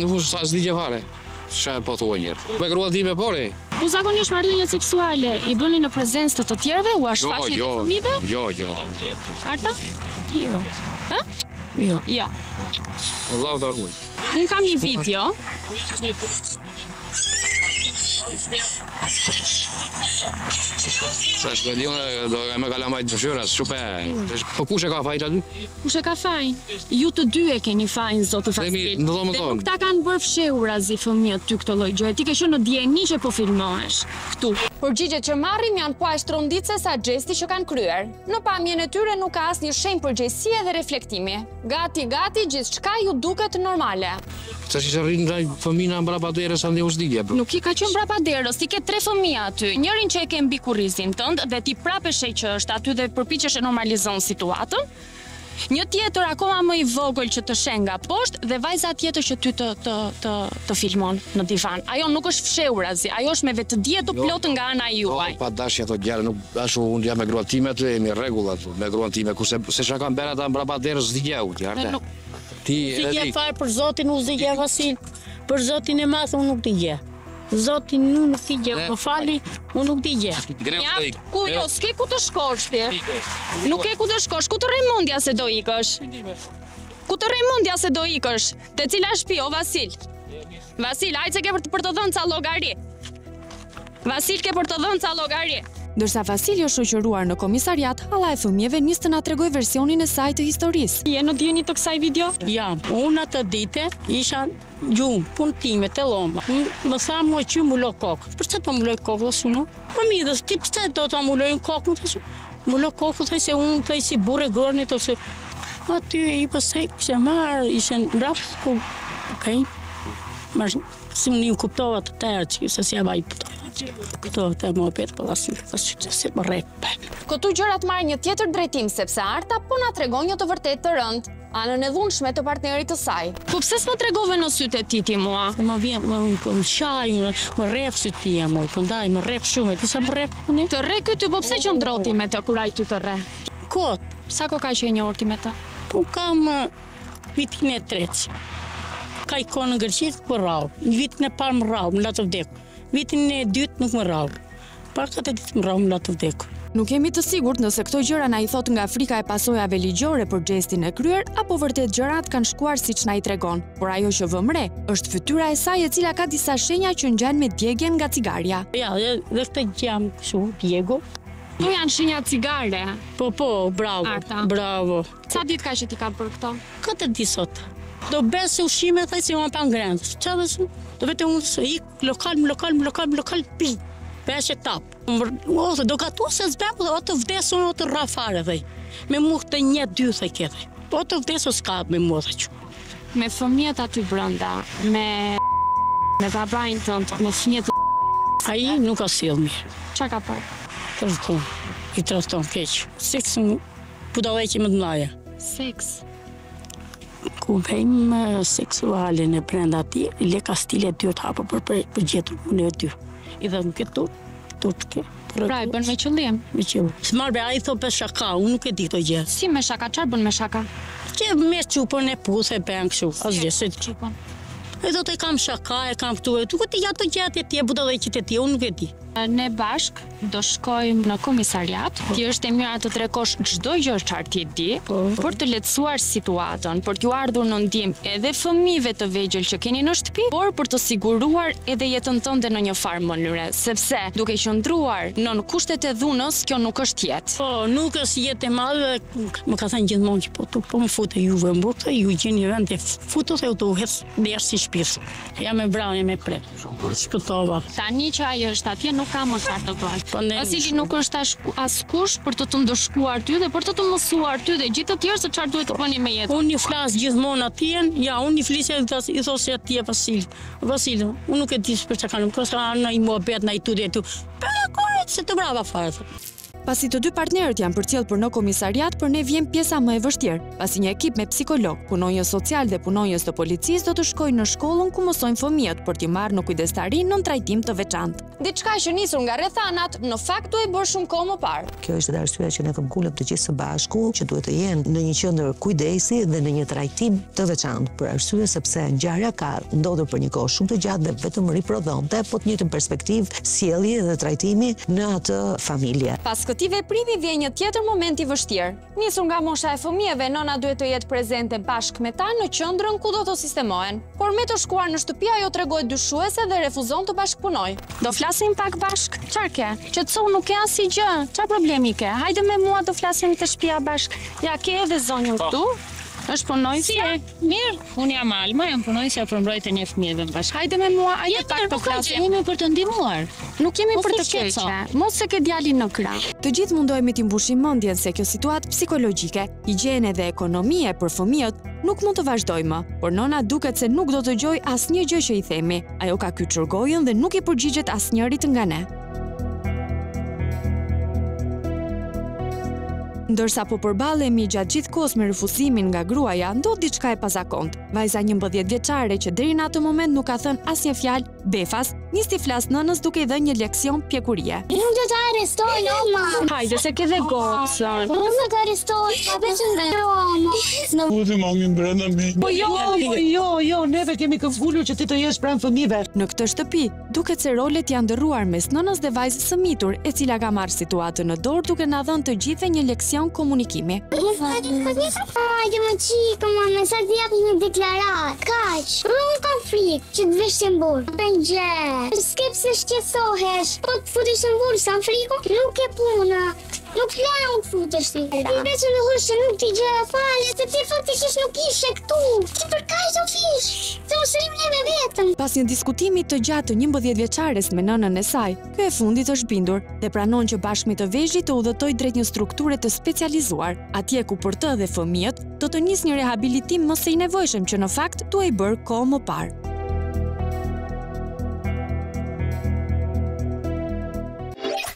Nuk është as ligje fare. Çfarë po thua njëherë? Me grua time pore. Po zakonisht marrëdhënie seksuale i bëni në prezencë të tjerëve, u shfaqni të fëmijëve? Jo. Arta? Jo. Ha? Jo. Jo. Allahu ta ruaj. Unë kam një video. Sa shkëllionë do me kalamajt të fshyras, shupe. Po kush e ka fajt aty? Kush e ka fajin? Ju të dy e keni fajin, zotë Vasil. Dhe nuk ta kanë bërë fshehur azi fëmijët ty këtë lloj gjëje. Ti ke qenë në dieni që po filmohesh. Ktu. Përgjigjet që marrim janë po aq tronditse sa gjesti që kanë kryer. Në pamjen e tyre nuk ka asnjë shenjë përgjegjësie dhe reflektimi. Gati, gjithçka ju duket normale. Sa që rrin ndaj fëmina mbrapa derës ande ushditje. Nuk i ka qenë mbrapa derës, ti ke 3 fëmijë aty. Njërin që e ke mbi kurrizin tënd dhe ti prapë sheh që është aty dhe përpiqesh të normalizon situatën. Një tjetër akoma më i vogël që të sheh nga poshtë dhe vajza tjetër që ty të filmon në divan. Ajo nuk është fshehur azi, ajo është me vetëdije të plotë nga ana juaj. Pa dashje ato gjëra, nuk dashu unë jam me gruan time aty, jemi rregull aty me gruan time, kurse se çka kanë bërë ata mbrapa derës zgjidheu ti, harta. Ti e fare për Zotin u zgjidhja Vasil, për Zotin e madh unë nuk di gjë. Zotin nuk ti gjë, më fali, unë nuk di gjë. Ku jo, s'ke ku të shkosh ti? Nuk ke ku të shkosh, ku të rremendja se do ikësh? Ku të rremendja se do ikësh? Te cila shtëpi o Vasil? Vasil, hajde se ke për të dhënë ca llogari. Vasil ke për të dhënë ca llogari. Ndërsa Vasili është shoqëruar në komisariat, halla e fëmijëve nis të na tregoj versionin e saj të historisë. Je në dijeni të kësaj video? Jam. Unë atë dite isha gjumë, punë time, të loma. Më tha mua që mullo kokë. Përse të mulloj kokë, dhe suno? Po midhës, ti përse do të mullojnë kokë? Mullo kokë, dhe se unë të si burë e gorni, të se... Aty i pëse, kështë marë, ishe në rafë, po... Okej. Marë, si më një kuptova të tërë, që se si e vaj pëtoj. Këto të më petë për asë se më repë. Këtu gjërat marrë një tjetër drejtim, sepse Arta po na tregon një të vërtet të rënd, anën e dhunshme të partnerit të saj. Po pse s'më tregove në sytë e ti ti mua? Më vjen, më shaj, më rep sytë ti e moj, pëndaj, më rep shumë, ti sa më rep unë? Të re këty, po pse që ndroti me të kuraj ty të re? Kot. Sa ko ka që e një orti me të? Po kam vitin e tretë. Ka i konë në Gërqit, për rau. Në vitin e parë më rau, më latë vdeku. Vitin e dytë nuk më rau. Par këtë ditë më rau, më latë vdeku. Nuk jemi të sigurt nëse këto gjëra na i thot nga frika e pasojave ligjore për gestin e kryer, apo vërtet gjërat kanë shkuar siç na i tregon. Por ajo që vëm re është fytyra e saj e cila ka disa shenja që ngjan me djegjen nga cigaria. Ja, dhe këtë gjam kështu, djego. Po janë shenja cigare. Po, bravo. Arta. Bravo. Sa ditë ka që ti ka për këto? Këtë di sot. Do besë ushime, thaj si unë pa ngrendës. Qa dhe su? Do vete unë se ik lokal, pish. Peshe tap. Ose do gatu se zbeku dhe o të vdesë unë o të rafare dhej. Me mu të një dy thaj këtë. O të vdesë o s'ka me mu dhe që. Me fëmijët aty brënda, me babrajnë tëndë, me fëmijët... Aji nuk ka silë mirë. Qa ka për? Tërton, i tërton keqë. Seks më pudaveqi më të mlaja. Seks? Ku vejmë seksualin e brenda ti, le ka stile dy të hapë për gjetur unë e dy. I dhe nuk e turke. Pra, i bën me qëllim? Me qëllim. S'marbe, a i thot për shaka, unë nuk e di të gjë. Si me shaka, qarë bën me shaka? Që me qupën e pusë e bën këshu, asgjë. Si qupën? E do të kam shaka, e kam këtu, e tu këti ja të gjatë e ti, e buda dhe që të ti, unë nuk e di. Ne bashk do shkojmë në komisariat. Ti është e mira të trekosh çdo gjë çfarë ti di, për të lehtësuar situatën, për t'ju ardhur në ndihmë edhe fëmijëve të vegjël që keni në shtëpi, por për të siguruar edhe jetën tënde në një farë mënyre, sepse duke qëndruar në kushtet e dhunës, kjo nuk është jetë. Po, nuk është jetë e madhe, më ka thënë gjithmonë që po më fute juve më burtë, ju gjeni vend e futu se u të uhes dhe si shpisë. Jam e brau, jam e prep. Shpëtova. Tani që ajo është atje nuk ka më çfarë të bëj. Vasili nuk është askush për të ndëshkuar ty dhe për të mësuar ty dhe gjithë të tjerë se çfarë duhet të bëni me jetën. Unë i flas gjithmonë atje, ja, unë i flisja i thosë atje Vasili, unë nuk e di për çka kanë, kosa në i muhabet në i tu dhe tu. Se të brava fare. Pasi të dy partnerët janë përcjell për në komisariat, për ne vjen pjesa më e vështirë, pasi një ekip me psikolog, punonjës social dhe punonjës të policisë do të shkojnë në shkollën ku mësojnë fëmijët për t'i marrë në kujdestari në trajtim të veçantë. Diçka që nisur nga rrethanat, në fakt u e bërë shumë kohë më parë. Kjo është edhe arsyeja që ne këmbgulëm të gjithë së bashku, që duhet të jenë në një qendër kujdesi dhe në një trajtim të veçantë, për arsye sepse ngjarja ka ndodhur për një kohë shumë të gjatë dhe vetëm riprodhonte, po të njëjtën perspektivë sjellje dhe trajtimi në atë familje. Pas këtij veprimi vjen një tjetër moment i vështirë. Nisur nga mosha e fëmijëve, nëna duhet të jetë prezente bashkë me ta në qendrën ku do të sistemohen. Por me të shkuar në shtëpi ajo tregohet dyshuese dhe refuzon të bashkëpunojë. Do flasim pak bashk? Çfarë ke? Qetëso, nuk ke asgjë. Çfarë problemi ke? Hajde me mua do flasim të shtëpia bashk. Ja ke edhe zonjën këtu. Është punojëse? Mirë, unë jam Alma, jam punojëse për mbrojtjen e fëmijëve bashkë. Hajde me mua, hajde pak të flasim. Jemi për të ndihmuar. Nuk jemi për të keqe. Mos se ke djalin në krah. Të gjithë mundohemi t'i mbushim mendjen se kjo situatë psikologjike, higjiene dhe ekonomie për fëmijët nuk mund të vazhdojë më, por nona duket se nuk do të dëgjojë asnjë gjë që i themi. Ajo ka kyçur gojën dhe nuk i përgjigjet asnjërit nga ne. Ndërsa po përballemi gjatë gjithë kohës me refuzimin nga gruaja, ndodh diçka e pazakontë. Vajza 11 vjeçare që deri në atë moment nuk ka thënë asnjë fjalë, befas, nis t'i flas nënës duke i dhënë një leksion pjekurie. Nuk do të arrestoj, Oma. Hajde se ke dhe gocën. Nuk do të arrestoj, vetëm Oma. Futi mamin brenda me. Po jo, neve kemi këmbgulur që ti të jesh pranë fëmijëve. Në këtë shtëpi, duket se rolet janë ndërruar mes nënës dhe vajzës së mitur, e cila ka marrë situatën në dorë duke na dhënë të gjithëve një leksion komunikimi. Hajde më qikë, mama, sa t'jap një deklarat. Kaq, unë kam frikë që të vesh të mburë. Për gjë. S'ke pse shqetësohesh. Po të futesh në vull sa friku, nuk e puna. Nuk flau të futesh ti. Ti veç në hush që nuk t'i gjë fale, se ti faktikisht nuk ishe këtu. Ti për kaq do fish. Se u sërim neve vetëm. Pas një diskutimi të gjatë të 11 vjeçares me nënën e saj, ky e fundit është bindur dhe pranon që bashkë me të vegjëlit të udhëtoj drejt një strukture të specializuar, atje ku për të dhe fëmijët do të nisë një rehabilitim më së i nevojshëm që në fakt duhej bërë kohë më parë.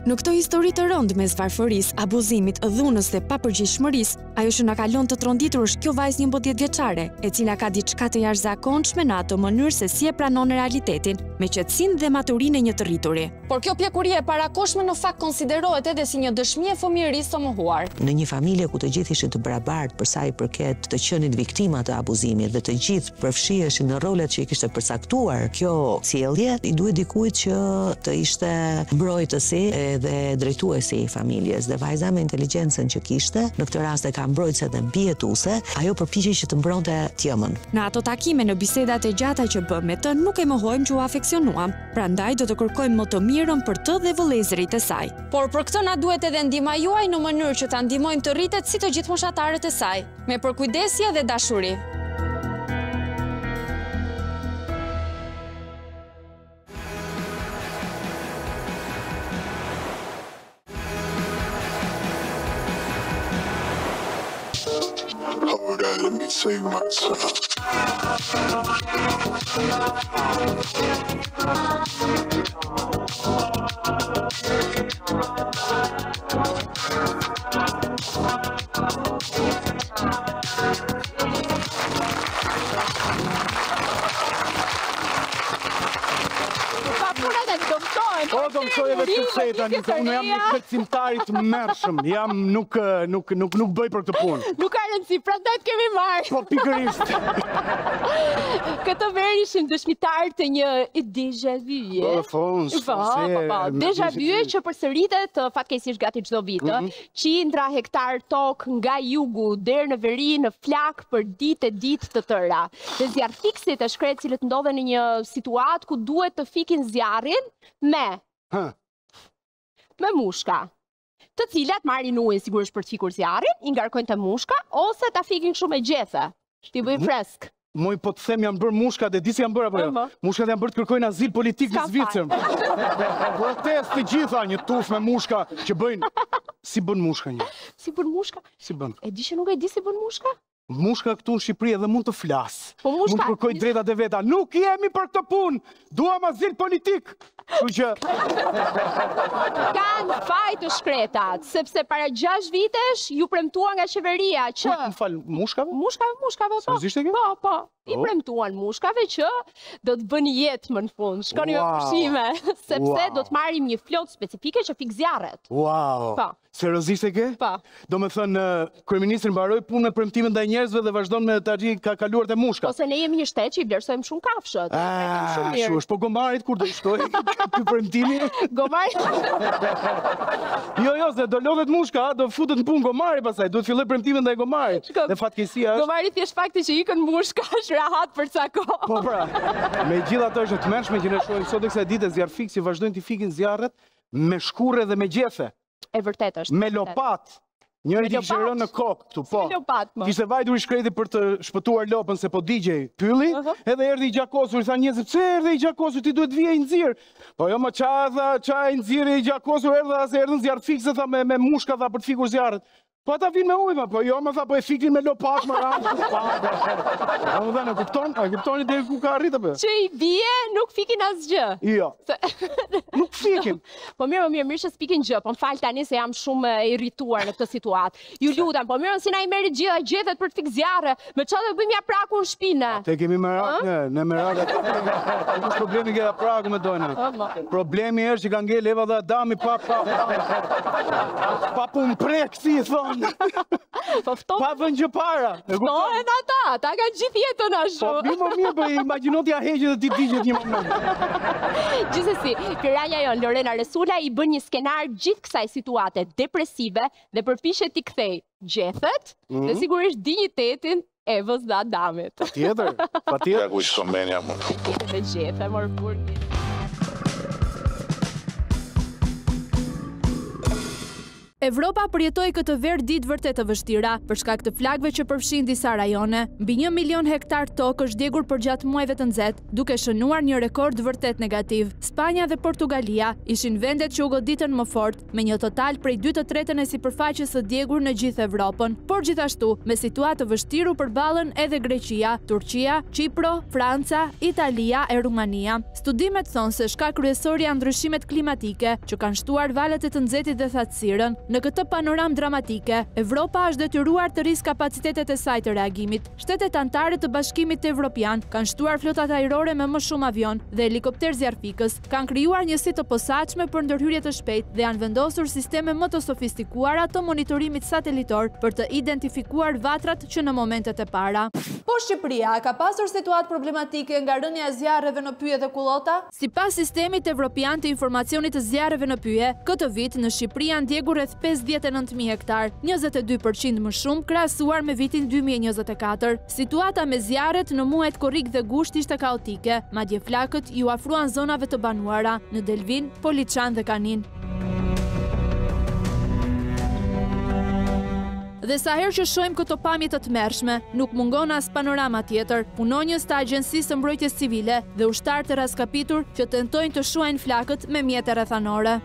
Në këto histori të rëndë mes varfërisë, abuzimit, dhunës dhe papërgjegjshmërisë, ajo që na kalon të tronditur është kjo vajzë 11 vjeçare, e cila ka diçka të jashtëzakonshme në atë mënyrë se si e pranon realitetin, me qetësinë dhe maturinë e një të rrituri. Por kjo pjekurie e parakoshme në fakt konsiderohet edhe si një dëshmi e fëmijërisë së mohuar. Në një familje ku të gjithë ishin të barabartë për sa i përket të qenit viktima të abuzimit dhe të gjithë përfshiheshin në rolet që i kishte përcaktuar kjo sjellje, i duhet dikujt që të ishte mbrojtësi dhe drejtuesi i familjes, dhe vajza me inteligjencën që kishte, në këtë rast e ka mbrojtëse dhe mbijetuese, ajo përpiqej që të mbronte tjemën. Në ato takime në bisedat e gjata që bëm me të, nuk e mohojmë që u afeksionuam, prandaj do të kërkojmë më të mirën për të dhe vëllezërit e saj. Por për këtë na duhet edhe ndihma juaj në mënyrë që ta ndihmojmë të rritet si të gjithë moshatarët e saj, me përkujdesje dhe dashuri. Hold on, let me say myself. Po, do mësoj edhe të seta, unë jam një kërcimtari të mërshëm, nuk bëj për këtë punë. Nuk ka rëndësi, prandaj të kemi marrë. Po, pikërisht. Këtë verë ishim dëshmitar të një déjà vu. Déjà vu që përsëritet fatkeqësisht gati çdo vit. Qindra hektar tokë nga jugu deri në veri në flak për ditë e ditë të tëra. Dhe zjarrfikësit e shkret cilët ndodhen në një situatë ku duhet të fikin zjarrin me mushka, të cilat marrin ujin sigurisht për të fikur zjarrin, i ngarkojnë te mushka ose ta fikin kështu me gjethe. Ti bëj fresk. Moj, po të them, janë bërë mushkat, e di si janë bërë apo jo? Mushkat janë bërë të kërkojnë azil politik në Zvicër. Protest të gjitha, një tuf me mushka që bëjnë. Si bën mushka një? Si bën mushka? Si bën? E di që nuk e di si bën mushka? Mushka këtu në Shqipëri edhe mund të flasë. Mund të kërkoj drejtat e veta. Nuk jemi për këtë punë! Duam azil politik! Kanë faj të shkretat, sepse para 6 vitesh ju premtua nga qeveria që... Më falë, mushkave? Mushkave, po. Sërzishte ke? Po. I premtuan mushkave që do të bëni jetë më në fund. Shkoni me pushime, sepse do të marrim një flotë specifike që fik zjarret. Wow! Po. Seriozisht e ke? Po. Do me thënë, kryeministri mbaroi punë me premtime ndaj njerëzve dhe vazhdon me të ka kaluar te mushka. Ose ne jemi një shtet që i vlerësojmë shumë kafshët. Shu është, po gomarit kur do i shtoj ky premtimi? Gomarit? Jo, se do lodhet mushka, do futet në punë gomari pastaj, duhet filloj premtime ndaj gomarit. Dhe fatkeqësia është gomari thjesht fakti që ikën mushka është rahat për ca kohë. Po pra. Megjithatë është e tmerrshme që ne shohim sot kësaj dite zjarrfikë që vazhdojnë të fikin zjarret me shkurrë dhe me gjethe. E vërtet është. Me lopat. Njëri t'i kishte rënë në kokë këtu, po. Kishte vajtur i shkreti për të shpëtuar lopën se po digjej pylli, edhe erdhi i gjakosur, i tha njerëzit, pse erdhi i gjakosur, ti duhet vije i nxirr. Po jo më qa i nxirri i gjakosur, erdhën zjarrfikse tha me mushka tha për të fikur zjarret. Po ata vinë me ujë, po jo më tha, po e fikin me lopak më ranë. Në kupton? A kuptoni deri ku ka arrit apo? Që i bie, nuk fikin asgjë. Jo. Nuk fikin. Po mirë që s'pikin gjë, po më fal tani se jam shumë e irrituar në këtë situatë. Ju lutem, po mirë si na i merri gjitha gjethet për të fik zjarre, me çfarë do bëjmë ja praku në shpinë? Te kemi merak, ne merak. Kush problemi që praku me dojna? Problemi është që ka ngel leva dhe Adami pa punë prek, si i thon. Pa vënë gjë para. Ftohen ata kanë gjithë jetën ashtu. Po mirë, po imagjino t'ja heqë dhe ti digjet një moment. Gjithsesi, piranja jon Lorena Resula i bën një skenar gjithë kësaj situate depresive dhe përpiqet t'i kthej gjethet dhe sigurisht dinjitetin Evës dhe Adamit. Patjetër. Ja ku i shkomenja më. Dhe gjethe, mor burgi. Evropa përjetoi këtë verë ditë vërtet të vështira për shkak të flakëve që përfshin disa rajone. Mbi 1 milion hektar tokë është djegur përgjatë muajve të nxehtë, duke shënuar një rekord vërtet negativ. Spanja dhe Portugalia ishin vendet që u goditën më fort, me një total prej 2/3 e sipërfaqes së djegur në gjithë Evropën. Por gjithashtu, me situatë të vështirë përballën edhe Greqia, Turqia, Çipro, Franca, Italia e Rumania. Studimet thonë se shkak kryesor janë ndryshimet klimatike që kanë shtuar valet e të nxehtit dhe thatësirën. Në këtë panoramë dramatike, Evropa është detyruar të rrisë kapacitetet e saj të reagimit. Shtetet anëtare të Bashkimit Evropian kanë shtuar flotat ajrore me më shumë avion dhe helikopter zjarfikës, kanë krijuar njësi të posaçme për ndërhyrje të shpejtë dhe janë vendosur sisteme më të sofistikuara të monitorimit satelitor për të identifikuar vatrat që në momentet e para. Po Shqipëria ka pasur situatë problematike nga rënja e zjarreve në pyje dhe kullota? Sipas sistemit evropian të informacionit të zjarreve në pyje, këtë vit në Shqipëri janë djegur rreth 59.000 hektar, 22% më shumë krahasuar me vitin 2024. Situata me zjarret në muajt korrik dhe gusht ishte kaotike, madje flakët ju afruan zonave të banuara në Delvin, Poliçan dhe Kanin. Dhe sa herë që shohim këto pamje të tmerrshme, nuk mungon as panorama tjetër. Punonjës të Agjencisë së Mbrojtjes Civile dhe ushtarë të raskapitur që tentojnë të shuajnë flakët me mjete rrethanore.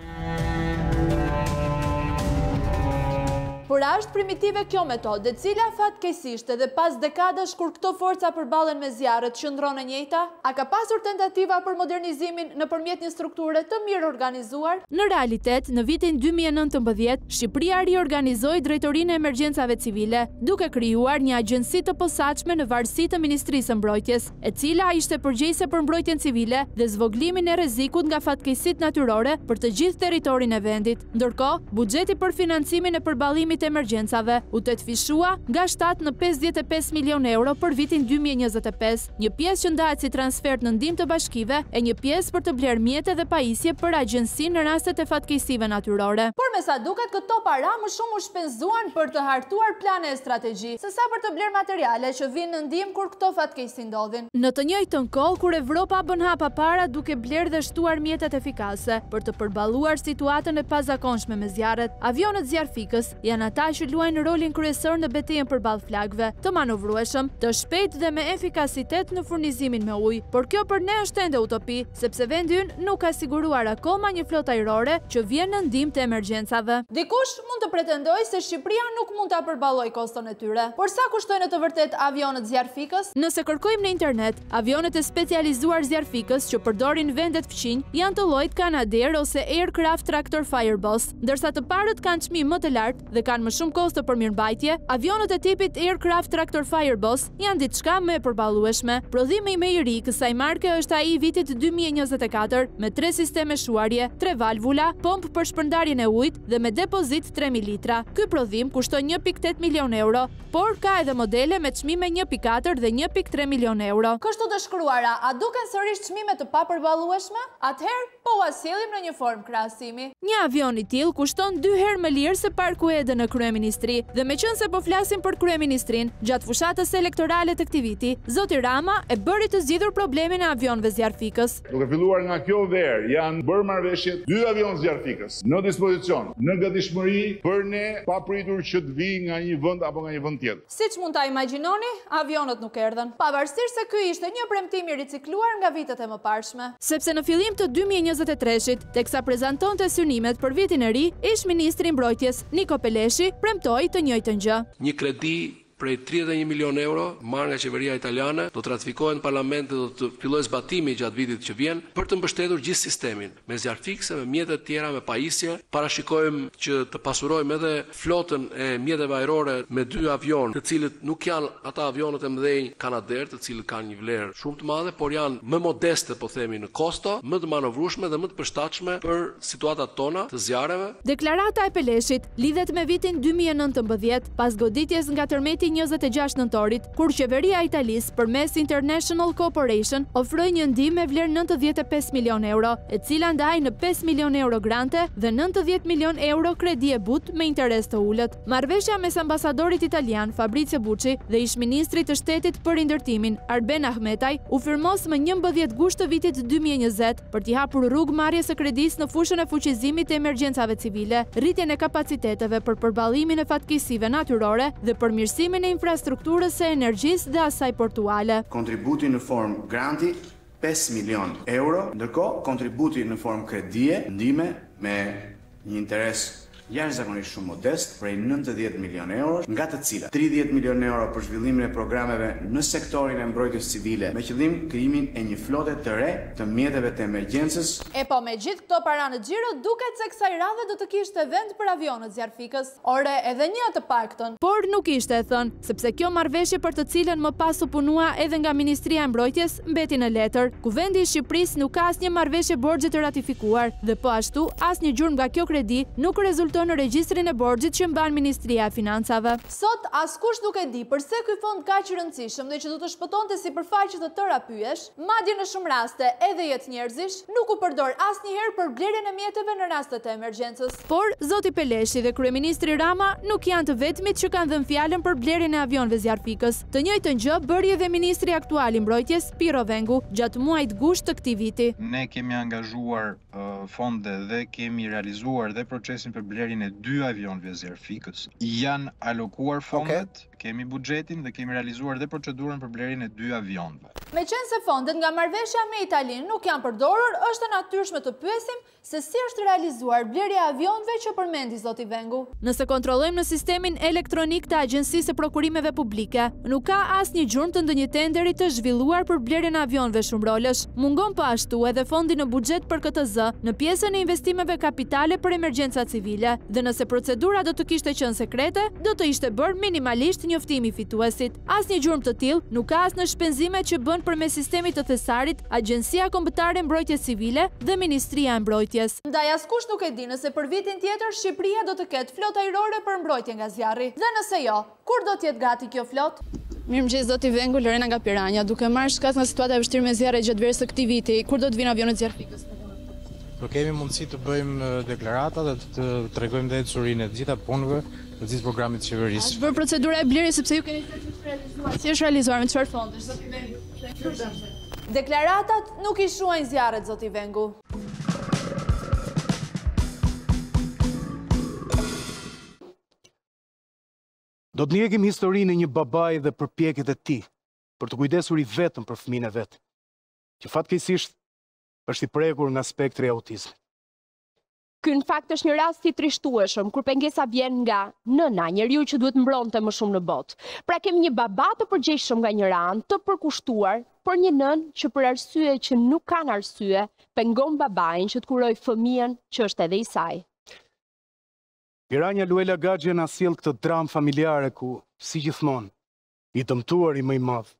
Por a është primitive kjo metodë, cila fatkeqësisht edhe pas dekadash kur këto forca përballen me zjarret qëndron e njëjta? A ka pasur tentativa për modernizimin nëpërmjet një strukture të mirë organizuar? Në realitet, në vitin 2019, Shqipëria riorganizoi Drejtorinë e Emergjencave Civile, duke krijuar një agjenci të posaçme në varësi të Ministrisë së Mbrojtjes, e cila ishte përgjegjëse për mbrojtjen civile dhe zvoglimin e rrezikut nga fatkeqësitë natyrore për të gjithë territorin e vendit. Ndërkohë, buxheti për financimin e përballimit të emergjencave u tetfishua nga 7 në 55 milion euro për vitin 2025, një pjesë që ndahet si transfer në ndihmë të bashkive e një pjesë për të blerë mjete dhe pajisje për agjensinë në rastet e fatkeqësive natyrore. Por me sa duket këto para më shumë u shpenzuan për të hartuar plane e strategji, sesa për të blerë materiale që vinë në ndihmë kur këto fatkeqësi ndodhin. Në të njëjtën kohë kur Evropa bën hapa para duke blerë dhe shtuar mjetet efikase për të përballuar situatën e pazakonshme me zjarret, avionët zjarfikës janë ata që luajnë rolin kryesor në betejën përballë flakëve, të manovrueshëm, të shpejtë dhe me efikasitet në furnizimin me ujë. Por kjo për ne është ende utopi, sepse vendi ynë nuk ka siguruar akoma një flotë ajrore që vjen në ndihmë të emergjencave. Dikush mund të pretendojë se Shqipëria nuk mund ta përballojë koston e tyre. Por sa kushtojnë në të vërtet avionët zjarfikës? Nëse kërkojmë në internet, avionët e specializuar zjarfikës që përdorin vendet fqinj janë të llojit Canadair ose Aircraft Tractor Fireboss, ndërsa të parët kanë çmim më të lartë dhe kanë më shumë kosto për mirëmbajtje. Avionët e tipit Aircraft Tractor Fireboss janë diçka më e përballueshme. Prodhimi më i ri i kësaj marke është ai i vitit 2024 me 3 sisteme shuarje, 3 valvula, pompë për shpërndarjen e ujit dhe me depozit 3000 litra. Ky prodhim kushton 1.8 milion euro, por ka edhe modele me çmime 1.4 dhe 1.3 milion euro. Kështu të shkruara, a duken sërish çmime të papërballueshme? Atëherë po ua sjellim në një formë krahasimi. Një avion i tillë kushton 2 herë më lirë se parku edhe në kryeministri. Dhe meqense po flasim për kryeministrin, gjatë fushatës elektorale të këtij viti, zoti Rama e bëri të zgjidhur problemin e avionëve zjarfikës. Duke filluar nga kjo verë, janë bërë marrëveshjet 2 avion zjarfikës në dispozicion, në gatishmëri për ne papritur që të vijë nga një vend apo nga një vend tjetër. Siç mund ta imagjinoni, avionët nuk erdhën, pavarësisht se ky ishte një premtim i ricikluar nga vitet e mëparshme. Sepse në fillim të 2023-shit, teksa prezantonte synimet për vitin e ri, ish ministri i mbrojtjes Niko Peleshi premtoi të njëjtën gjë. Një kredi prej 31 milion euro marrë nga qeveria italiane do të ratifikohen në parlament dhe do të fillojë zbatimi gjatë vitit që vjen për të mbështetur gjithë sistemin me zjarfikse, me mjete të tjera, me pajisje. Parashikojmë që të pasurojmë edhe flotën e mjeteve ajrore me 2 avion, të cilët nuk janë ata avionët e mëdhenj Canadair, të cilët kanë një vlerë shumë të madhe, por janë më modeste, po themi, në kosto, më të manovrueshme dhe më të përshtatshme për situatat tona të zjarreve. Deklarata e Peleshit lidhet me vitin 2019, pas goditjes nga tërmeti gati 26 nëntorit, kur qeveria e Italisë përmes International Cooperation ofroi një ndihmë me vlerë 95 milion euro, e cila ndaj në 5 milion euro grante dhe 90 milion euro kredi e but me interes të ulët. Marrëveshja mes ambasadorit italian Fabrizio Bucci dhe ish-ministrit të shtetit për rindërtimin Arben Ahmetaj u firmos më 11 gusht të vitit 2020 për t'i hapur rrugë marrjes së kredisë në fushën e fuqizimit të emergjencave civile, rritjen e kapaciteteve për përballimin e fatkeqësive natyrore dhe përmirësimin e infrastrukturës së energjisë dhe asaj portuale. Kontributi në formë granti 5 milion euro, ndërkohë kontributi në formë kredie, ndihme me një interes jashtëzakonisht shumë modest, prej 90 milion euro, nga të cilat 30 milion euro për zhvillimin e programeve në sektorin e mbrojtjes civile, me qëllim krijimin e një flote të re të mjeteve të emergjencës. E po me gjithë këto para në xhiro, duket se kësaj radhe do të kishte vend për avionët zjarfikës. Ore, edhe një të paktën. Por nuk ishte, e thënë, sepse kjo marrëveshje për të cilën më pas u punua edhe nga Ministria e Mbrojtjes mbeti në letër. Kuvendi i Shqipërisë nuk ka asnjë marrëveshje borxhi të ratifikuar dhe po ashtu asnjë gjurmë nga kjo kredi nuk rezulton në regjistrin e borxhit që mban Ministria e Financave. Sot askush nuk e di përse ky fond kaq i rëndësishëm dhe që do të shpëtonte sipërfaqe të tëra pyesh, madje në shumë raste edhe jetë njerëzish, nuk u përdor asnjëherë për blerjen e mjeteve në rastet e emergjencës. Por zoti Peleshi dhe kryeministri Rama nuk janë të vetmit që kanë dhënë fjalën për blerjen e avionëve zjarfikës. Të njëjtën gjë bëri edhe ministri aktual i mbrojtjes Piro Vengu gjatë muajit gusht të këtij viti. Ne kemi angazhuar fonde dhe kemi realizuar dhe procesin për blerjen e 2 avionëve zjarfikës. Janë alokuar fondet, kemi buxhetin dhe kemi realizuar dhe procedurën për blerjen e 2 avionëve. Meqense fondet nga marrëveshja me Italinë nuk janë përdorur, është e natyrshme të pyesim se si është realizuar blerja e avionëve që përmendi zoti Vengu. Nëse kontrollojmë në sistemin elektronik të Agjencisë së Prokurimeve Publike, nuk ka asnjë gjurmë të ndonjë tenderi të zhvilluar për blerjen e avionëve shumërolësh. Mungon po ashtu edhe fondi në buxhet për KTZ në pjesën e investimeve kapitale për emergjenca civile, dhe nëse procedura do të kishte qenë sekrete, do të ishte bërë minimalisht njoftimi i fituesit. Asnjë gjurmë të tillë nuk ka as në shpenzimet që bën përmes sistemit të thesarit Agjencia Kombëtare e Mbrojtjes Civile dhe Ministria e Mbrojtjes. Ndaj askush nuk e di nëse për vitin tjetër Shqipëria do të ketë flotë ajrore për mbrojtje nga zjarri. Dhe nëse jo, kur do të jetë gati kjo flotë? Mirëmëngjes zoti Vengu, Lorena nga Piranja, duke marrë shkas nga situata e vështirë me zjarre gjatë verës së këtij viti, kur do të vinë avionët zjarfikës? Do kemi mundësi të bëjmë deklarata dhe të tregojmë dhe ecurinë e gjitha punëve të gjithë programit të qeverisë. Është bërë procedura e blerjes sepse ju keni realizuar. Si është realizuar, me çfarë fondesh, zoti Vengu? Deklaratat nuk i shuajnë zjarret, zoti Vengu. Do të njegim historinë e një babai dhe përpjekjet e tij për të kujdesur i vetëm për fëmijën e vet, që fatkeqësisht është i prekur nga spektri i autizmit. Ky në fakt është një rast i trishtueshëm, kur pengesa vjen nga nëna, njeriu që duhet mbronte më shumë në botë. Pra kemi një baba të përgjegjshëm nga njëra anë, të përkushtuar, por një nënë që për arsye që nuk kanë arsye, pengon babain që të kurojë fëmijën që është edhe i saj. Piranja Luela Gaxhia na sjell këtë dramë familjare ku, si gjithmonë, i dëmtuari më i madh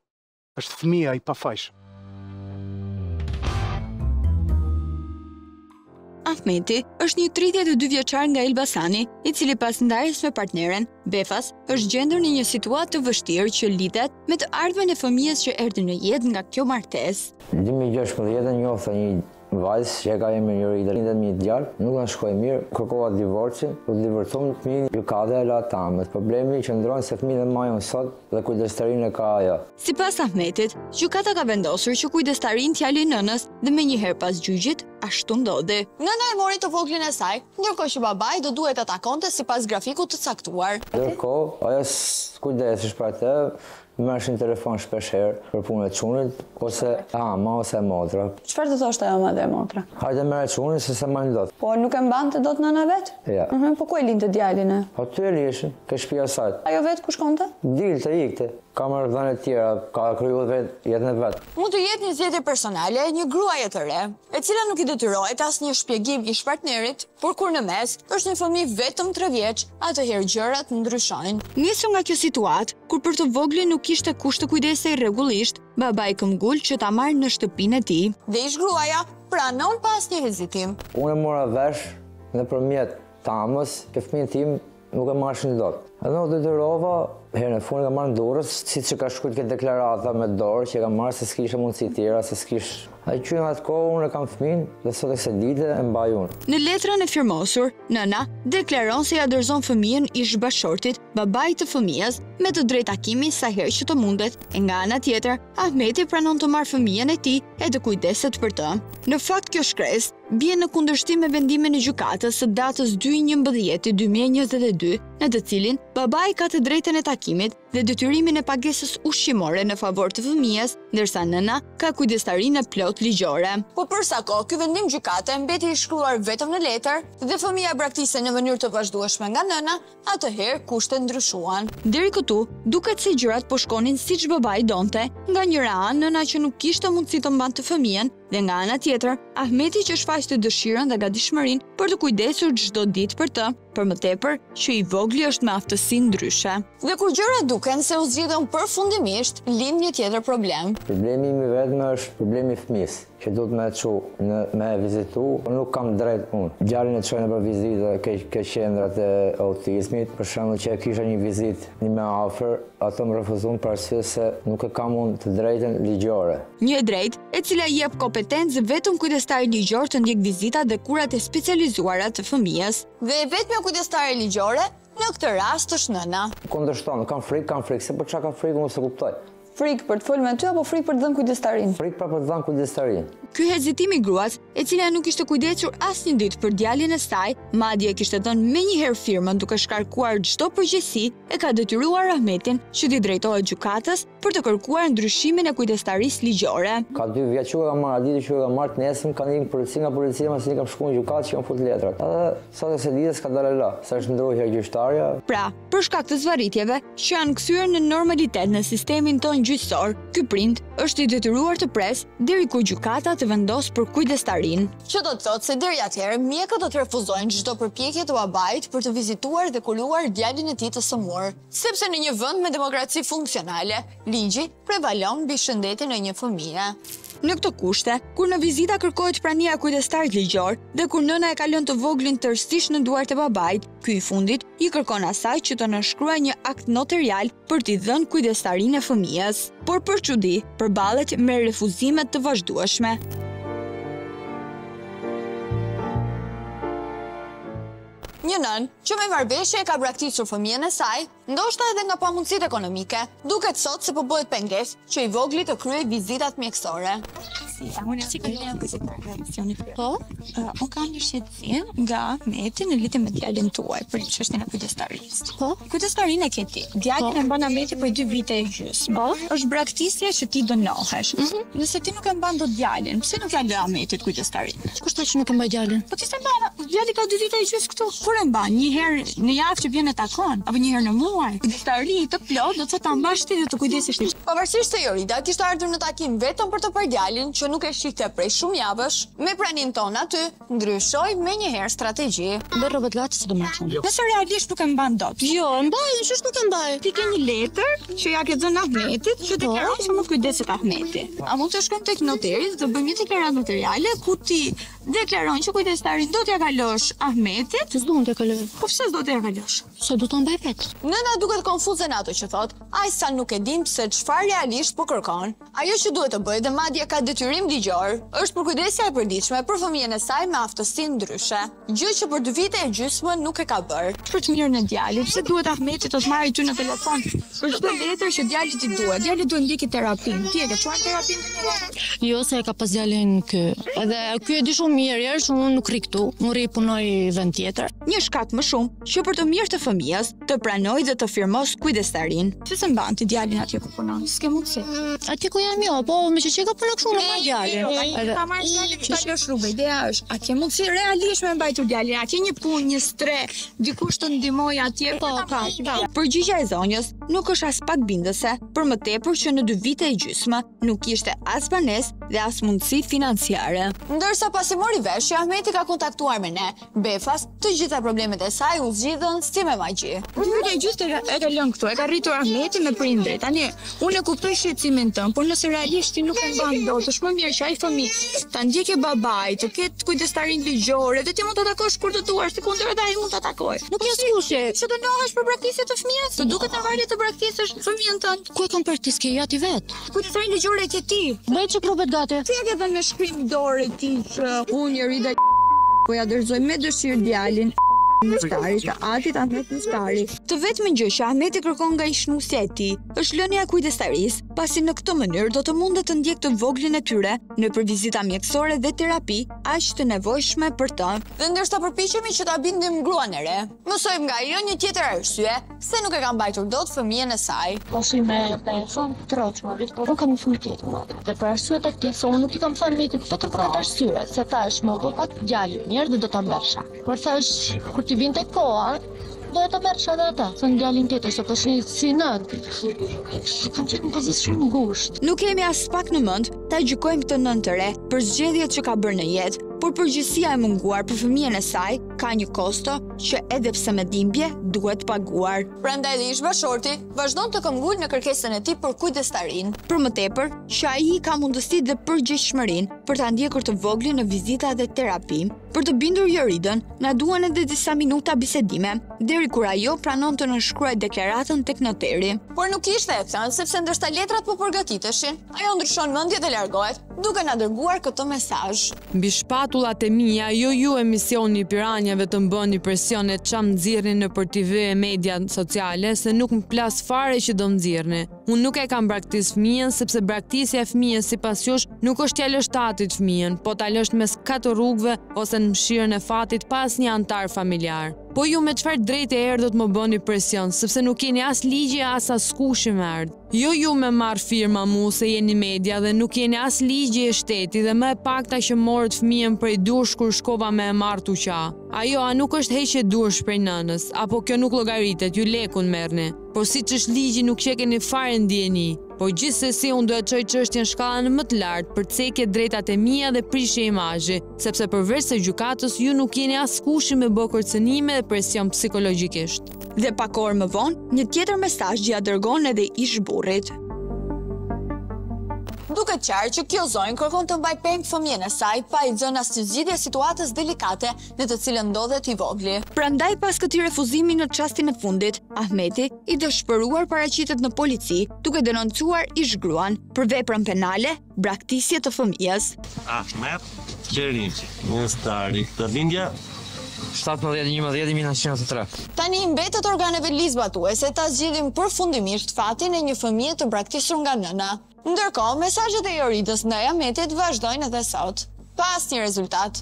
është fëmia i pafajshëm. Ahmeti është një 32 vjeçar nga Elbasani, i cili pas ndarjes me partneren, Befas, është gjendur në një situatë të vështirë që lidhet me të ardhmen e fëmijës që erdhi në jetë nga kjo martesë. 2016 njofta një vajzë që e ka emrin Jorida, 10 djalë, nuk na shkoi mirë, kërkova divorcin, u divorcuam fëmijën, gjykata e la tamës. Problemi qëndron se fëmijën e majën sot dhe kujdestarinë e ka ajo. Sipas Ahmetit, gjykata ka vendosur që kujdestarinë t'ia lejë nënës dhe menjëherë pas gjyqit ashtu ndodhi. Nëna e mori të voglin e saj, ndërkohë që babai do duhet të takonte sipas grafikut të caktuar. Ndërkohë, ajo kujdesesh për atë, merrshin telefon shpeshherë për punën e çunit ose ama ose motra. Çfarë do thoshte ajo madhe e motra? Hajde merr çunin se s'e marrin dot. Po nuk e mbante dot nëna vet? Ja. Po ku e linte djalin e? Po ty e lishin, ke shtëpia saj. Ajo vet ku shkonte? Dilte, ikte. Ka marrë dhënë të tjera, ka krijuar vetë jetën e vet. Mund të jetë një zgjedhje personale e një gruaje të re, e cila nuk i detyrohet asnjë shpjegim ish partnerit, por kur në mes është një fëmijë vetëm 3 vjeç, atëherë gjërat ndryshojnë. Nisur nga kjo situatë, kur për të voglin nuk kishte kusht të kujdesej rregullisht, babai këmbgul që ta marrë në shtëpinë e tij. Dhe ish gruaja pranon pa asnjë hezitim. Unë mora vesh nëpërmjet tamës që fëmijën tim nuk e marrshin dot. Edhe u detyrova, herën e fundit ka marrë në dorës, siç që ka shkruar këtë deklarata me dorë, që ka marrë se s'kishe mundësi tjera, se s'kish. Ai që nga atë kohë unë kam fëmin dhe sot e kësaj dite e mbaj unë. Në letrën e firmosur, nëna deklaron se ja dorëzon fëmijën ish bashortit, babait të fëmijës, me të drejtë takimi sa herë që të mundet. E nga ana tjetër, Ahmeti pranon të marrë fëmijën e tij e të kujdeset për të. Në fakt kjo shkresë bie në kundërshtim me vendimin e gjykatës së datës 2/11/2022, në të cilin babai ka të drejtën e takimit dhe detyrimin e pagesës ushqimore në favor të fëmijës, ndërsa nëna ka kujdestarinë plot ligjore. Po për sa kohë ky vendim gjykate mbeti i shkruar vetëm në letër dhe fëmia braktisej në mënyrë të vazhdueshme nga nëna, atëherë kushtet ndryshuan. Deri këtu duket se gjërat po shkonin siç babai donte, nga njëra anë nëna që nuk kishte mundësi të mbante fëmijën dhe nga ana tjetër Ahmeti që shfaqte dëshirën dhe gatishmërinë për të kujdesur çdo ditë për të, për më tepër që i vogli është me aftësi ndryshe. Dhe kur gjërat duken se u zgjidhen përfundimisht, lind një tjetër problem. Problemi im i vetëm është problemi i fëmisë, që duhet me çu me vizitu, nuk kam drejt unë. Djalin e çoj në për vizitë ke qendrat e autizmit, për shembull që kisha një vizitë një më afër, ato më refuzuan për arsye se nuk e kam unë të drejtën ligjore. Një drejtë e cila i jep kompetencë vetëm kujdestarit ligjor të ndjek vizitat dhe kurat e specializuara të fëmijës. Dhe vetëm kujdestare ligjore në këtë rast është nëna. Kundërshton, kam frikë, se për çka kam frikë unë se kuptoj. Frikë për të folur me ty apo frikë për të dhënë kujdestarin? Frikë për të dhënë kujdestarin. Ky hezitim i gruas, e cila nuk ishte kujdesur asnjë ditë për djalin e saj, madje kishte dhënë menjëherë firmën duke shkarkuar çdo përgjegjësi, e ka detyruar Ahmetin që t'i drejtohet gjykatës për të kërkuar ndryshimin e kujdestarisë ligjore. Ka 2 vjet që kam marrë, ditë që kam marrë nesëm, kanë ikur policia nga policia, mos i kam shkuar në gjykatë që kam fut letrat. Edhe sot e së ditës ka dalë la, sa është ndrojë gjyqtarja. Pra, për shkak të zvarritjeve që janë kthyer në normalitet në sistemin tonë gjyqësor, ky prind është i detyruar të pres deri kur gjykata të vendos për kujdestarin. Që do të thotë se deri atëherë mjekët do të refuzojnë çdo përpjekje të babait për të vizituar dhe kuruar djalin e tij të sëmur, sepse në një vend me demokraci funksionale, ligji prevalon mbi shëndetin e një fëmie. Në këtë kushte, kur në vizita kërkohet prania e kujdestarit ligjor dhe kur nëna e ka lënë të voglin tërësisht në duart e babait, ky i fundit i kërkon asaj që të nënshkruajë një akt notarial për t'i dhënë kujdestarinë e fëmijës. Por për çudi, përballet me refuzime të vazhdueshme. Një nën që me marrëveshje ka braktisur fëmijën e saj, ndoshta edhe nga pamundësitë ekonomike, duket sot se po bëhet pengesë që i vogli të kryej vizitat mjekësore. Po, unë kam një shqetësim nga Ahmeti në lidhje me djalin tuaj për çështjen e kujdestarisë. Po, kujdestarinë e ke ti. Djalin e mban Ahmeti për 2 vite e gjysmë. Po, është braktisje që ti dënohesh. Nëse ti nuk e mban dot djalin, pse nuk ja lë Ahmetit kujdestarinë? Kushtet që nuk e mbaj djalin? Po ti s'e mban, djali ka 2 vite e gjysmë këtu. Kur e mban? Një herë në javë që vjen e takon, apo një herë në muaj? Kujdestari të plot do të thotë ta mbash ti dhe të kujdesesh ti. Pavarësisht se Jorida kishte ardhur në takim vetëm për të parë djalin që nuk e shihte prej shumë javësh, me praninë tonë aty, ndryshoi menjëherë strategji. Bëj rrobat gati si do më thon. Nëse realisht nuk e mban dot. Jo, e mbaj, ç'është nuk e mbaj. Ti ke një letër që ja ke dhënë Ahmetit që deklaron se mund të kujdeset Ahmeti. A mund të shkojmë tek notari dhe bëjmë një deklaratë notariale ku ti deklaron që kujdestarin do t'ja kalosh Ahmetit? S'do t'ja kaloj. Po pse s'do t'ja kalosh? Se do ta mbaj vet. Nëna duket konfuze në ato që thot, ai sa nuk e dim se çfarë realisht po kërkon. Ajo që duhet të bëjë dhe madje ka detyrim ligjor, është përkujdesja e përditshme për fëmijën e saj me aftësi ndryshe, gjë që për 2 vite e gjysmë nuk e ka bërë. Për të mirën e djalit, pse duhet Ahmeti të marrë ty në telefon? Për çdo letër që djalit i duhet, djali duhet ndjeki terapinë. Ti e ke çuar terapinë? Jo, se e ka pas djalin ky. Edhe ky e di shumë mirë, që unë nuk rri këtu, unë rri punoj vend tjetër. Një shkak më shumë që për të mirë të fëmijës të pranoj dhe të firmos kujdestarin. Si se mban ti djalin atje ku punon? S'ke mundsi. Atje ku jam jo, po me që ka punë kështu në marr djalin. Edhe ka marrë djalin që ka lësh rrugë. Ideja është, atje mundsi realisht me mbajtur djalin, atje një punë, një stre, dikush të ndihmoj atje. Po, ka. Përgjigjja e zonjës nuk është as pak bindëse, për më tepër që në 2 vite e gjysmë nuk kishte as banesë dhe as mundësi financiare. Ndërsa pasi mori vesh, Ahmeti ka kontaktuar me ne, befas, të gjitha problemet e saj u zgjidhën si me magji. Unë e gjysmë e ka lënë këtu, e ka rritur Ahmeti me prindrit. Tani, unë e kuptoj shqetësimin tënd, por nëse realisht ti nuk e mban dot, është më mirë që ai fëmijë ta ndjekë babait, të ketë kujdestarin ligjore dhe ti mund ta takosh kur të duash, sikundër ai mund ta takojë. Nuk je skuqe. Që dënohesh për braktisje të fëmijës? Të duket normale të braktisësh fëmijën tënd. Ku e kam braktisje ja ti vet? Kujdestarin ligjore e ke ti. Bëj çu probet gati. Ti e ke dhënë me shkrim dorë ti që unë Jerida po ja dorëzoj me dëshirë djalin. Muftari, të Atit Ahmet Muftari. Të vetme gjë që Ahmeti kërkon nga ishnusja e tij është lënia e kujdestarisë, pasi në këtë mënyrë do të mundet të ndjekë të voglin e tyre në për vizita mjekësore dhe terapi aq të nevojshme për të. Dhe ndërsa përpiqemi që ta bindim gruan e re, mësojmë nga ajo një tjetër arsye pse nuk e ka mbajtur dot fëmijën e saj. Pasi me telefon troçmërit, por nuk kam një fëmijë tjetër. Dhe për arsye të këtij, unë nuk i kam thënë Ahmetit vetëm për atë arsye, se thash më vopat djalin mirë dhe do ta mbësha. Por thash ti vinte koha, do të merresh edhe atë, se djalin tjetër sot është si nën. Kam qenë në pozicion ngushtë. Nuk kemi as pak në mend ta gjykojmë këtë nën të re për zgjedhjet që ka bërë në jetë, por përgjegjësia e munguar për fëmijën e saj ka një kosto që edhe pse me dhimbje duhet paguar. Prandaj dhe ish bashorti vazhdon të këmbgul në kërkesën e tij për kujdestarin. Për më tepër, që ai ka mundësi dhe përgjegjshmërinë për ta ndjekur të voglin në vizita dhe terapi. Për të bindur Joridën, na duan edhe disa minuta bisedime, deri kur ajo pranon të nënshkruaj deklaratën tek noteri. Por nuk ishte e thënë, sepse ndërsa letrat po përgatiteshin, ajo ndryshon mendje dhe largohet, duke na dërguar këtë mesazh. Mbi shpatullat e mia, ju emisioni Piranjave të mbëni presion e çam nxirrni nëpër TV e media sociale se nuk më plas fare që do nxirrni. Unë nuk e kam braktis fëmijën sepse braktisja e fëmijës sipas jush nuk është t'ja lësh tatit fëmijën, po ta lësh mes katër rrugëve ose në mshirën e fatit pas një antar familjar. Po ju me çfarë drejtë erdhët më bëni presion, sepse nuk keni as ligje as askush më erdh. Ju me marr firma mu se jeni media dhe nuk jeni as ligje e shteti dhe më e pakta që morët fëmijën prej dush kur shkova me e marr tuqa. Ajo a nuk është heqje dush prej nënës, apo kjo nuk llogaritet, ju lekun merrni. Por siç është ligji nuk qekeni fare ndjeni. Por gjithsesi unë do të çoj çështjen në shkallën më të lartë për të cekje drejtat e mia dhe prishje imazhi, sepse përveç se gjykatës ju nuk jeni askush me bë kërcënime dhe presion psikologjikisht. Dhe pak orë më vonë, një tjetër mesazh ja dërgon edhe ish burrit. Duket qartë që kjo zonjë kërkon të mbaj peng fëmijën e saj pa i dhënë asnjë zgjidhje situatës delikate në të cilën ndodhet i vogli. Prandaj pas këtij refuzimi në çastin e fundit, Ahmeti i dëshpëruar paraqitet në polici duke denoncuar ish gruan për veprën penale, braktisje të fëmijës. Ahmet Qerinçi, Muftari, të lindja 17-11-1993. Tani mbetet organeve ligjzbatuese ta zgjidhin përfundimisht fatin e një fëmie të braktisur nga nëna. Ndërkohë, mesazhet e Joridës ndaj Ahmetit vazhdojnë edhe sot, pa asnjë rezultat.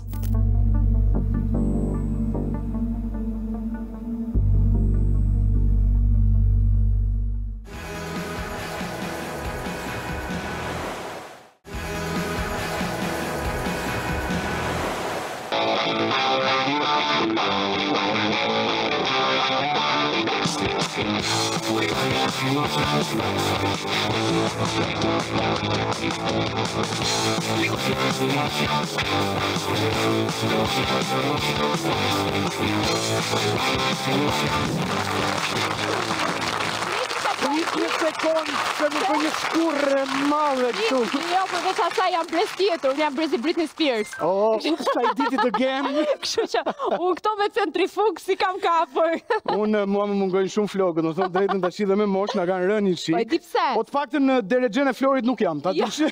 Një sekund, se më për një shkurë madhe këtu. Jo, përveç asaj jam brez tjetër, unë jam brez i Britney Spears. Oh, I did it again. Kështu që, unë këto me centrifug si kam kapër. Unë mua më mungojnë shumë flokët, në thonë drejtën tash dhe me mosh, nga kanë rënë një shi. Po e di pse? Po të faktën në Deregjen e Florit nuk jam, ta dish. Ju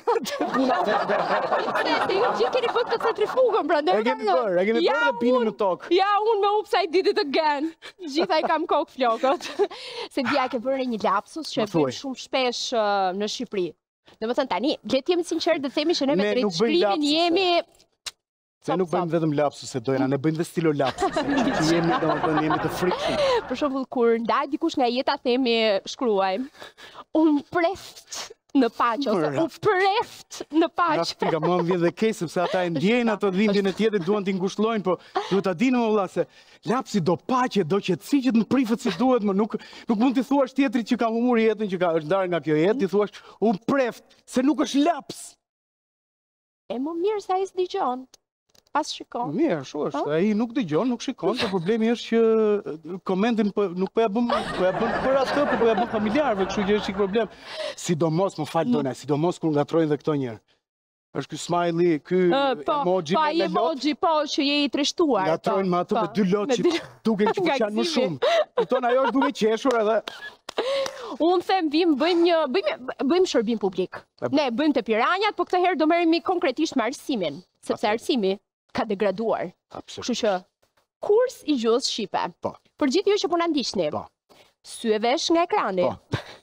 gjithë keni bërë të centrifugën, pra e kemi bërë dhe pinim në tokë. Ja, unë me ups I did it again. Gjitha i kam kokë flokët. Se dja ke bërë një lapsus që e bërë shumë shpesh në Shqipëri. Dhe më thënë tani, le t'jemi sinqerë dhe themi që ne me drejtë shkrimin jemi... Se nuk bëjmë vetëm lapsus se dojna, ne bëjmë dhe stilo lapsus. Jemi të frikshëm. Për shembull, kur ndaj dikush nga jeta themi shkruajmë, unë preft në paqë, ose u preft në paqë. Nga më vjen dhe keq sepse ata e ndjejnë ato dhimbjen e tjetrit, duan t'i ngushëllojnë, po duhet ta dinë më vëlla se lapsi do paqe, do qetësi që të më prifet si duhet, më nuk mund t'i thuash tjetrit që ka humur jetën, që ka është ndarë nga kjo jetë, t'i thuash unë preft, se nuk është laps. E më mirë sa i s'dëgjon. As shikon. Mirë, shu është. Ai nuk dëgjon, nuk shikon, por problemi është që komentin nuk po ja bëm për atë, por po ja bëm familjarëve, kështu që është një problem. Sidomos, më fal Dona, sidomos kur ngatrojnë dhe këto njerë. Është ky smiley, ky emoji me lot. Emoji, po, që je I trishtuar. Ngatrojnë me ato me dy lot që duken që janë më shumë. Kupton, ajo është duke qeshur edhe. Unë them bëjmë shërbim publik. Ne bëjmë të piranjat, po këtë herë do merremi konkretisht me arsimin, sepse arsimi ka degraduar. Kështu që kurs I gjuhës shqipe. Për gjithë ju që po na ndiqni. Sy e vesh nga ekrani.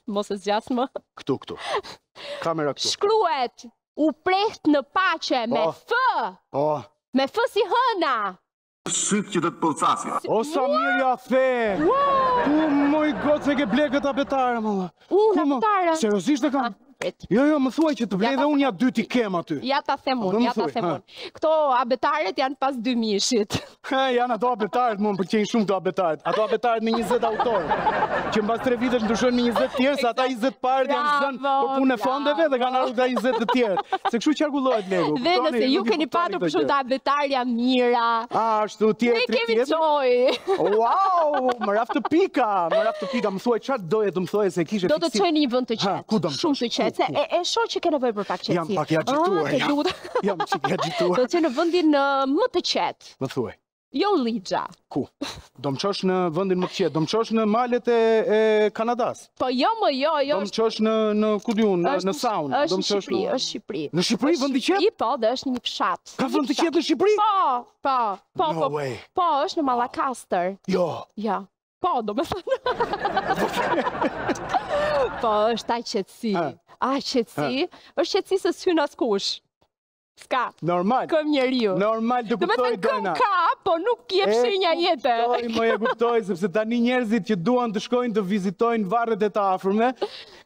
Mos e zgjas më. Këtu. Kamera këtu. Shkruhet u preht në paqe me F. Me F si hëna. Syt që do të pëlcasin. O sa mirë ja the. Tu moj gotë se ke blekë të abetarë, më. Unë abetarë. Seriozisht e kam? Jo, më thuaj që të blej dhe unë ja 2 t'i kem aty. Ja ta them unë. Këto abetaret janë pas 2 mishit. Janë ato abetaret, më pëlqejnë shumë këto abetaret. Ato abetaret me 20 autorë, që mbas 3 vitesh ndryshojnë me 20 tjerë, se ata 20 parët janë zënë për punë e fondeve dhe kanë ardhur nga 20 të tjerë. Se kështu qarkullohet legu. Dhe nëse ju keni patur për shumë të abetarja mira. Ashtu tjerë, ne kemi çoj. Wow, më raf të pika. Më thuaj çfarë doje të më thoje se kishe do të çojë në një vend të qetë. Shumë të qetë. E shoh që ke nevojë për pak qetësi. Jam pak I agituar. Jam çik I agituar. Do të në vendin më të qetë. Më thuaj. Jo Lixha. Ku? Do më çosh në vendin më të qetë. Do më çosh në malet e Kanadas. Po jo. Do më çosh në ku diun, në Sound. Do më çosh në Shqipëri. Në Shqipëri vend I qetë? Po, dhe është një fshat. Ka vend të qetë në Shqipëri? Po. No way. Po, është në Mallakastër. Jo. Ja. Po, do me thënë. Po, është aq qetësi. Qetësi, është qetësi se s'hyn askush. Ska. Normal. Këm njeriu. Normal të kuptoj Dona. Këm ka, po nuk jep shenja jete. Më e kuptoj, sepse tani njerëzit që duan të shkojnë të vizitojnë varret e të afërme,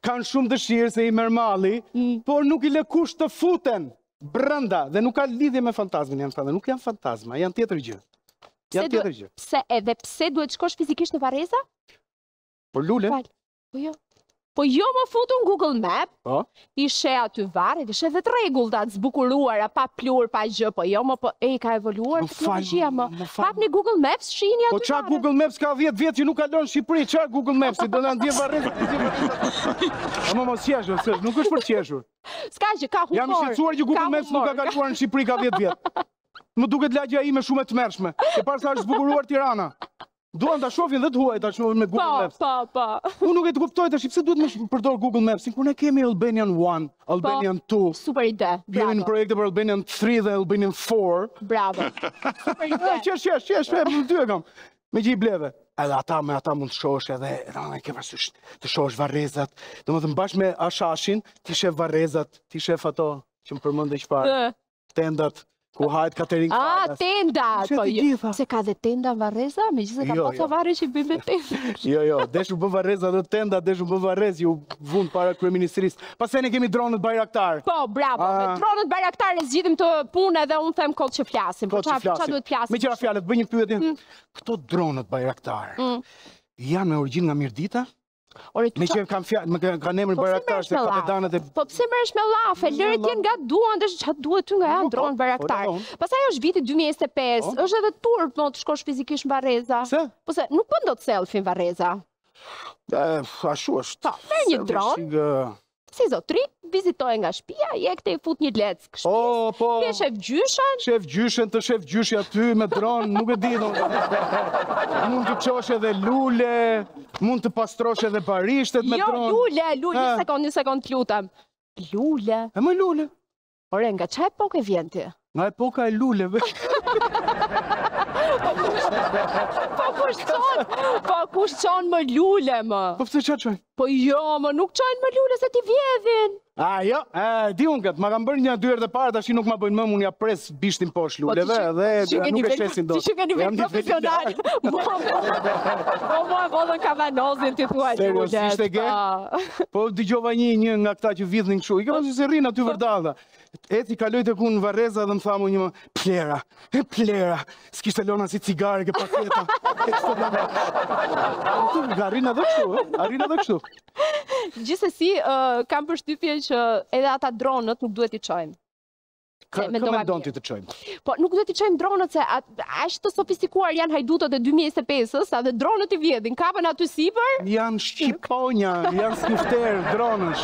kanë shumë dëshirë se I merr malli, por nuk I lë kush të futen brenda dhe nuk ka lidhje me fantazmin, nuk janë fantazma, janë tjetër gjë. Pse duhet shkosh fizikisht në Varreza? Por lule. Po jo më futu në Google Map, ishe aty varret, ishe dhe të rregullat, zbukuruara, pa plur, pa gjë, po jo më ka evoluar teknologjia më. Pap në Google Maps shihni aty. Po ç'a Google Maps ka 10 vjet që nuk kalon në Shqipëri, ç'a Google Maps do na ndjen Varreza. Ama mos jesh, nuk është për të qeshur. S'ka që ka humor. Jam I shqetësuar që Google Maps nuk ka kaluar në Shqipëri ka 10 vjet. Më duket lagja ime shumë e tmerrshme. E para sa është zbukuruar Tirana. Duan ta shohin dhe të huaj ta shohin me Google Maps. Po. Unë nuk e të kuptoj tash pse duhet më përdor Google Maps, kur ne kemi Albanian 1, Albanian 2. Super ide. Jemi në projekte për Albanian 3 dhe Albanian 4. Bravo. Super ide. Qesh, më dy e kam. Me që I bleve. Edhe ata mund të shohësh edhe ke parasysh të shohësh Varrezat. Domethënë bashkë me Ashashin, ti shef Varrezat, ti shef ato që më përmendë çfarë. Tendat. Ku hajt Katerin Karas. Tendat! Se ka dhe tenda Varreza, me gjithë ka posa varre që I bëjmë me tenda. Jo, desh u bë Varreza dhe tenda, desh u bë Varrez, ju vund para kryeministrisë. Pastaj ne kemi dronët Bayraktar. Po, bravo, me dronët Bayraktar e zgjidhim të punë edhe unë them kot që flasim. Po çfarë duhet flasim? Me qira fjalët, bëj një pyetje. Këto dronët Bayraktar janë me origjinë nga Mirdita? Me që kanë emrin Bayraktar se kapetanët e... Po pse merresh me llafe, lërit jenë nga duan, dhe çfarë duhet ty nga janë dronë Bayraktar. Pastaj është viti 2025, është edhe turp të shkosh fizikisht në Varreza. Se? Po se nuk po ndot selfie në Varreza. Ashtu është. Merr një dronë. Si zotri, vizitoj nga shtëpia, je këte I fut një lec kështjes. Ti shef gjyshen? Shef gjyshen, të shef gjyshi aty me dronë, nuk e di. Mund të qosh edhe lule, mund të pastrosh edhe barishtet me dronë. Jo, lule, një sekund të lutem. Lule? E më lule. Ore, nga qa epoke vjen ti? Nga epoka e luleve. Po kush qon më lule më? Po pse qa qojnë? Po jo, më nuk qojnë më lule se ti vjedhin. Jo, di unë këtë, ma kam bërë një 2 herë të parë, tash nuk ma bëjnë më, unë ja pres bishtin poshtë luleve dhe nuk e shesin do. Ti që ke nivel profesional. Po mua vodhën kavanozin ti thua që lule. Seriosisht e ke? Po dëgjova një nga këta që vidhin kështu, I ka që se rrinë aty vërdalla. Eti kaloj të ku në Varreza dhe më thamu një më plera, s'kishte lona si cigare ke paketa. Arrinë edhe kështu. Gjithsesi, kam përshtypjen që edhe ata dronët nuk duhet I çojmë. Këmë don ti të çojmë? Po nuk do t'i çojmë dronët se aq të sofistikuar janë hajdutët e 2025-s, edhe dronët i vjedhin, kapën aty sipër. Janë shqiponja, janë skifter dronësh.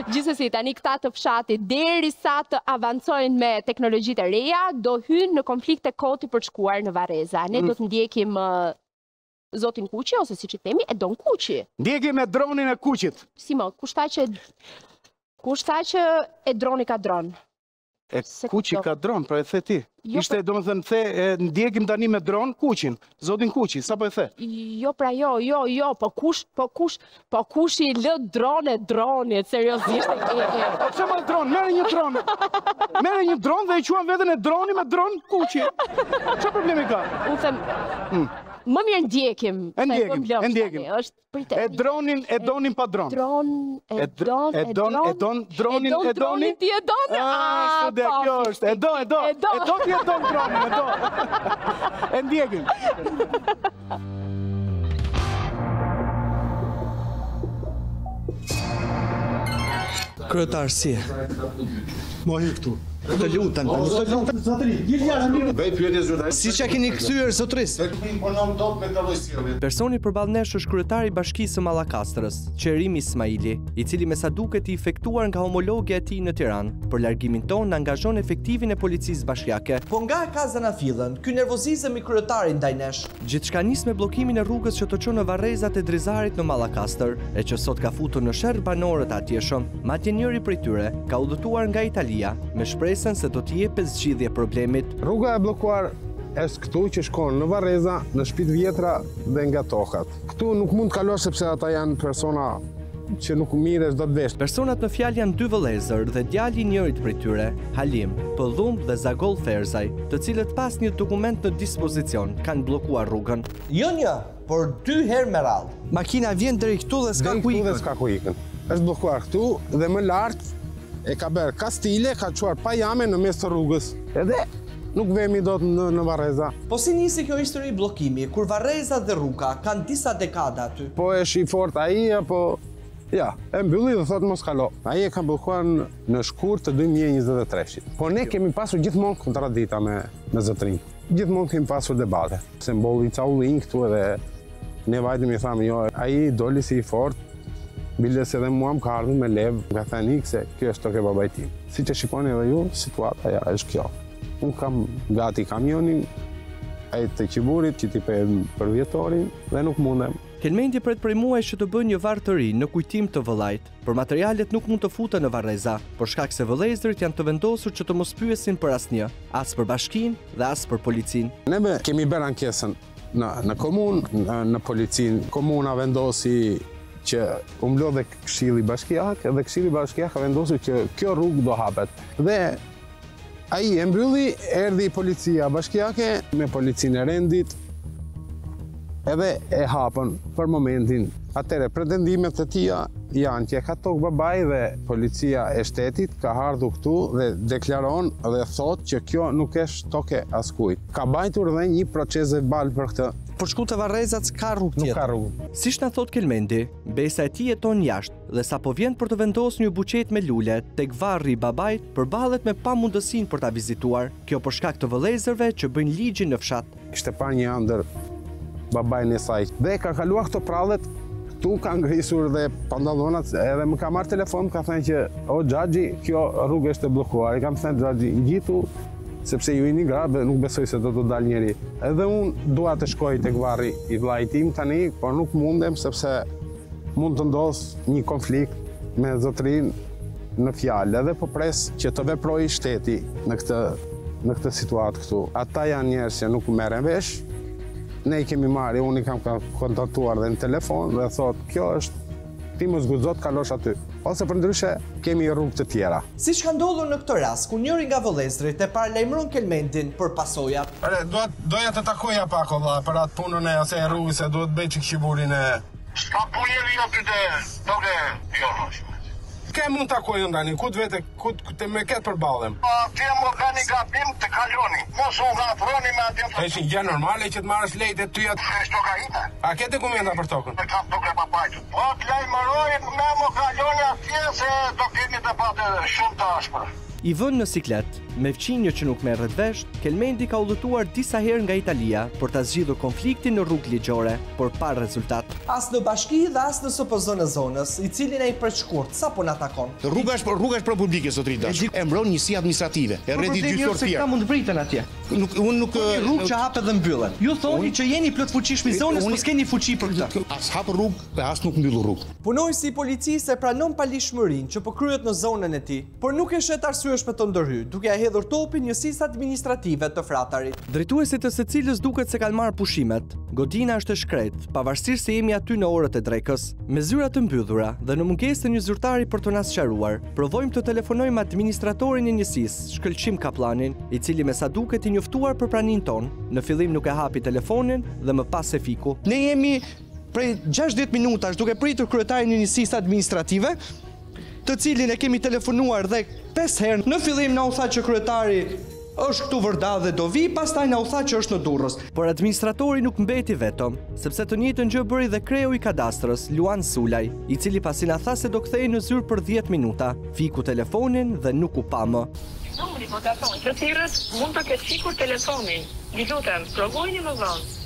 Gjithsesi, tani këta të fshatit, derisa të avancojnë me teknologjitë e reja, do hynë në konflikte koti për të shkuar në Varreza. Ne do të ndjekim Zotin Kuqi, ose siç i themi, Edon Kuqi. Ndjekim me dronin e Kuqit. Si më, kush tha që e droni ka dron? Kuqi ka dron, pra e the ti. Ishte, do më thënë, ndjekim tani me dron Kuqin, Zotin Kuqi, sa po e the? Jo, pra jo, po kush i lë dronit, seriozisht. Po pse ma dron, mere një dron dhe e quan veten e droni me dron Kuqi. Çfarë problemi ka? Unë them, më mirë ndjekim. E ndjekim. E donin pa dron. Dronin. Ti e don? Kjo është, e do ti e don dronin, e do. E ndjekim. Kryetar, si e? Mohi këtu. Të lutem, Bëj pyetje zyrtare. Siç ja keni kthyer zotris. Personi përballë nesh është kryetari i Bashkisë së Mallakastrës, Qerimi Ismaili, i cili me sa duket i efektuar nga homologja e tij në Tiranë. Për largimin tonë angazhon efektivin e policisë bashkiake. Po nga e ka zanafillën, ky nervozizëm i kryetarit ndaj nesh. Gjithçka nis me bllokimin e rrugës që të çon në Varrezat e Drizarit në Mallakastër, e që sot ka futur në sherr banorët atjeshëm. Madje njëri prej tyre ka udhëtuar nga Italia me shpresën se do të jepet zgjidhje problemit. Rruga e bllokuar është këtu që shkon në Varreza, në shtëpitë vjetra dhe nga tokat. Këtu nuk mund të kalosh sepse ata janë persona që nuk mires do të vesh. Personat në fjalë janë dy vëllezër dhe djali i njërit prej tyre, Halim, Pëllumb dhe Zagol Ferzaj, të cilët pas një dokument në dispozicion kanë bllokuar rrugën. Jo një, por 2 herë me radhë. Makina vjen deri këtu dhe s'ka ku ikën. Është bllokuar këtu dhe më lart e ka bërë kastile, ka quar pa jame në mes të rrugës. Edhe nuk vemi do të në Varreza. Po si nisi kjo histori bllokimi, kur Varreza dhe rruga kanë disa dekada aty? Po e shi fort ai, apo... Ja, e mbylli dhe thot mos kalo. Ai e ka bllokuar në shkurt të 2023-shit. Po ne kemi pasur gjithmonë kontradita me zotrin. Gjithmonë kemi pasur debate. Se mbolli ca ullin këtu edhe ne vajtëm i thamë, jo, ai doli si i fort, biles edhe mua më ka ardhur me lev, nga thani se kjo është toke babait tim. Si që shikoni edhe ju, situata ja është kjo. Unë kam gati kamionin, ai të qiburit që ti për vjetorin dhe nuk mundem. Kelmendi pret prej muaj që të bëjë një varr të ri në kujtim të vëllait, por materialet nuk mund të futen në Varreza, por shkak se vëllezërit janë të vendosur që të mos pyesin për asnjë, as për bashkinë dhe as për policinë. Ne kemi bërë ankesën në komunë, në policinë. Komuna vendosi që u mblodhe Këshilli Bashkiak, dhe Këshilli Bashkiak ka vendosur që kjo rrugë do hapet. Dhe ai e mbylli, erdhi policia bashkiake me policinë e rendit, edhe e hapën për momentin. Atëre, pretendimet të tia janë që ka tokë babai dhe policia e shtetit ka ardhur këtu dhe deklaron dhe thot që kjo nuk është toke askujt. Ka bajtur dhe një proces verbal për këtë. Por shku të Varrezat s'ka rrugë tjetër. Nuk ka rrugë. Siç na thot Kelmendi, besa e tij jeton jashtë dhe sapo vjen për të vendosur një buqet me lule tek varri i babait, përballet me pamundësinë për ta vizituar. Kjo për shkak të vëllezërve që bëjnë ligjin në fshat. Kishte parë një ëndër babajnë e saj dhe ka kaluar këto prallet, këtu ka ngrisur dhe pantallonat, edhe më ka marrë telefon, ka thënë që o Xhaxhi, kjo rrugë është e bllokuar. I kam thënë Xhaxhi, ngjitu sepse ju jeni gra dhe nuk besoj se do të dalë njeri. Edhe unë dua të shkoj tek varri i vllait tim tani, por nuk mundem sepse mund të ndodhë një konflikt me zotrin në fjalë, edhe po pres që të veprojë shteti në këtë situatë këtu. Ata janë njerëz që nuk merren vesh. Ne i kemi marrë, unë i kam kontaktuar dhe në telefon dhe thot, kjo është, ti mos guxo të kalosh aty. Ose përndryshe, kemi rrugë të tjera. Siç ka ndodhur në këtë rast, ku njëri nga vëllezërit e paralajmëron Kelmendin për pasojat. Doja të takoja pak valla për atë punën e asaj rrugës se duhet bëj çik shiburin e. S'ka punë jo këtë toke jo. Ke mund të takojnë ndani, ku të vete, ku të me ketë përballem? Ti më ka një gabim të kaloni, mos u gafroni me atë. Është një gjë normale që të marrësh lejtë e tyja. Është toka ime. A ke dokumenta për tokën? Kam tokën e babait. Po të lajmëroj me më kaloni atje se do keni të patë shumë të ashpër. I vënë në siklet, me fqinje që nuk merret vesh, Kelmendi ka udhëtuar disa herë nga Italia për ta zgjidhur konfliktin në rrugë ligjore, por pa rezultat. As në bashki dhe as në SPZ në zonës, i cili na i përshkurt, sa po na takon? Rruga është pro publike, zotëri dash. E mbron njësi administrative. E rredi gjyqësor tjerë. Ka mund të pritën atje. Unë nuk rrugë që hapet dhe mbyllet. Ju thoni që jeni plot fuqishëm në zonës, po s'keni fuqi për këtë. As hap rrugë, as nuk mbyll rrugë. Punojësi i policisë e pranon palishmërinë që po kryhet në zonën e tij, por nuk e shet arsyesh për të ndërhyr, duke ia hedhur topin njësisë administrative të fratarit. Drejtuesit të secilës duket se kanë marrë pushimet. Godina është e shkret, pavarësisht se jemi aty në orët e drekës. Me zyra të mbyllura dhe në mungesë të një zyrtari për të na sqaruar, provojmë të telefonojmë administratorin e njësisë, Shkëlqim Kaplanin, i cili me sa duket i njoftuar për praninë tonë. Në fillim nuk e hapi telefonin dhe më pas e fiku. Ne jemi prej 60 minutash duke pritur kryetarin e njësisë administrative, të cilin e kemi telefonuar dhe 5 herë. Në fillim na u tha që kryetari është këtu vërdall dhe do vi, pastaj na u tha që është në Durrës. Por administratori nuk mbeti vetëm, sepse të njëjtën gjë bëri dhe kreu i kadastrës, Luan Sulaj, i cili pasi na tha se do kthehej në zyrë për 10 minuta, fiku telefonin dhe nuk u pa më. Numri votacion të thirrës mund të ketë fikur telefonin. Ju lutem, provojeni më vonë.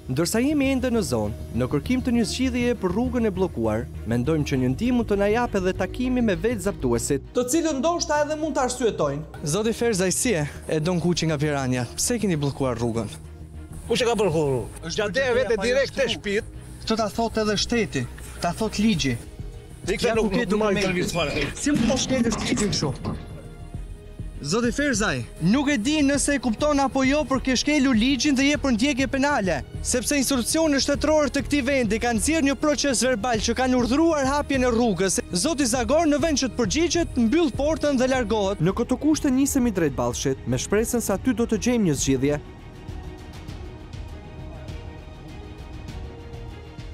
Ndërsa jemi ende në zonë, në kërkim të një zgjidhjeje për rrugën e bllokuar, mendojmë që një ndihmë mund të na japë edhe takimi me vetë zaptuesit, të cilët ndoshta edhe mund të arsyetojnë. Zoti Ferzaj, si e don Kuqi nga Pirania, pse keni bllokuar rrugën? Kush e ka bërë rrugën? Është gjatë vetë direkt te shtëpit. Këtë ta thotë edhe shteti, ta thotë ligji. Dikta nuk do të marrë intervistë fare. Si mund të shkelësh ligjin kështu? Zoti Ferzaj, nuk e di nëse e kupton apo jo për ke shkelur ligjin dhe je për ndjekje penale, sepse instruksionet shtetërore të këtij vendi kanë nxjerrë një proces verbal që kanë urdhëruar hapjen e rrugës. Zoti Zagor në vend që të përgjigjet, mbyll portën dhe largohet. Në këto kushte nisemi drejt Ballshit, me shpresën se aty do të gjejmë një zgjidhje.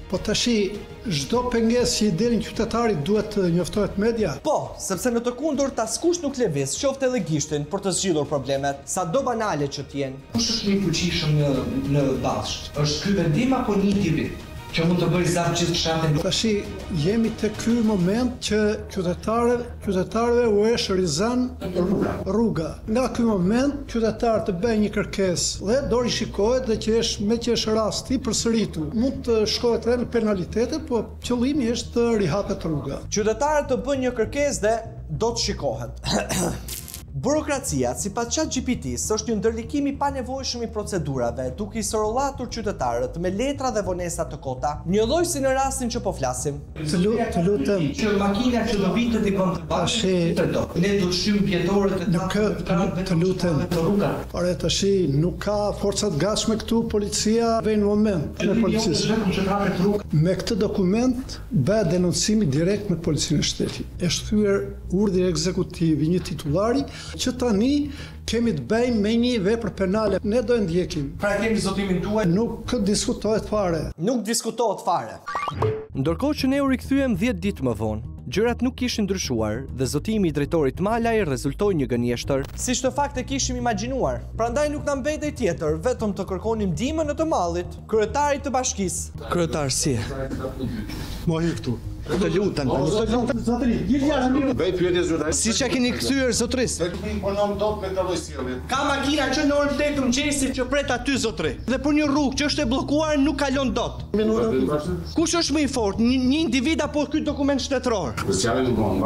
Po tashi, çdo pengesë që i delin qytetarit duhet të njoftohet media? Po, sepse në të kundërt askush nuk lëviz, qoftë edhe gishtin, për të zgjidhur problemet, sado banale që t'jenë. Kush është më i fuqishëm në Ballsh? Është ky vendim apo një individ që mund të bëjë zap gjithë fshatin? Tashi, jemi te ky moment që qytetarëve u është rizan rruga. Nga ky moment qytetarët të bëjnë një kërkesë dhe do rishikohet dhe që është rasti përsëritur. Mund të shkohet edhe në penalitete, po qëllimi është të rihapet rruga. Qytetarët të bëjnë një kërkesë dhe do të shikohet. Burokracia, sipas ChatGPT-s, është një ndërlikim i panevojshëm i procedurave, duke i sorollatur qytetarët me letra dhe vonesa të kota, një lloj si në rastin që po flasim. Të lutem. Që makina që do vinë të dikon të bashkë, ne do të shym pjetorët të lutem. Ore tashi, nuk ka forcat gatshme këtu, policia vjen në moment me policisë. Me këtë dokument bëhet denoncimi direkt me policinë e shtetit. Është thyer urdhri ekzekutiv i një titullari që tani kemi të bëjmë me një vepër penale. Ne do e ndjekim. Pra kemi zotimin tuaj? Nuk diskutohet fare. Nuk diskutohet fare. Ndërkohë që ne u rikthyem 10 ditë më vonë, gjërat nuk kishin ndryshuar dhe zotimi i drejtorit Malaj rezultoi një gënjeshtër. Siç në fakt e kishim imagjinuar. Prandaj nuk na mbetej tjetër, vetëm të kërkonim ndihmën e të mallit, kryetarit të bashkisë. Kryetar si? Mo hy këtu. Të lutem. Zotëri, jeni jashtë mirë. Bëj pyetje zyrtare. Siç ja keni kthyer zotëris. Nuk imponon dot me të llojësillit. Ka makina që në orën 8 të mëngjesit që pret aty zotëri. Dhe për një rrugë që është e bllokuar nuk kalon dot. Kush është më i fortë, një individ apo ky dokument shtetëror?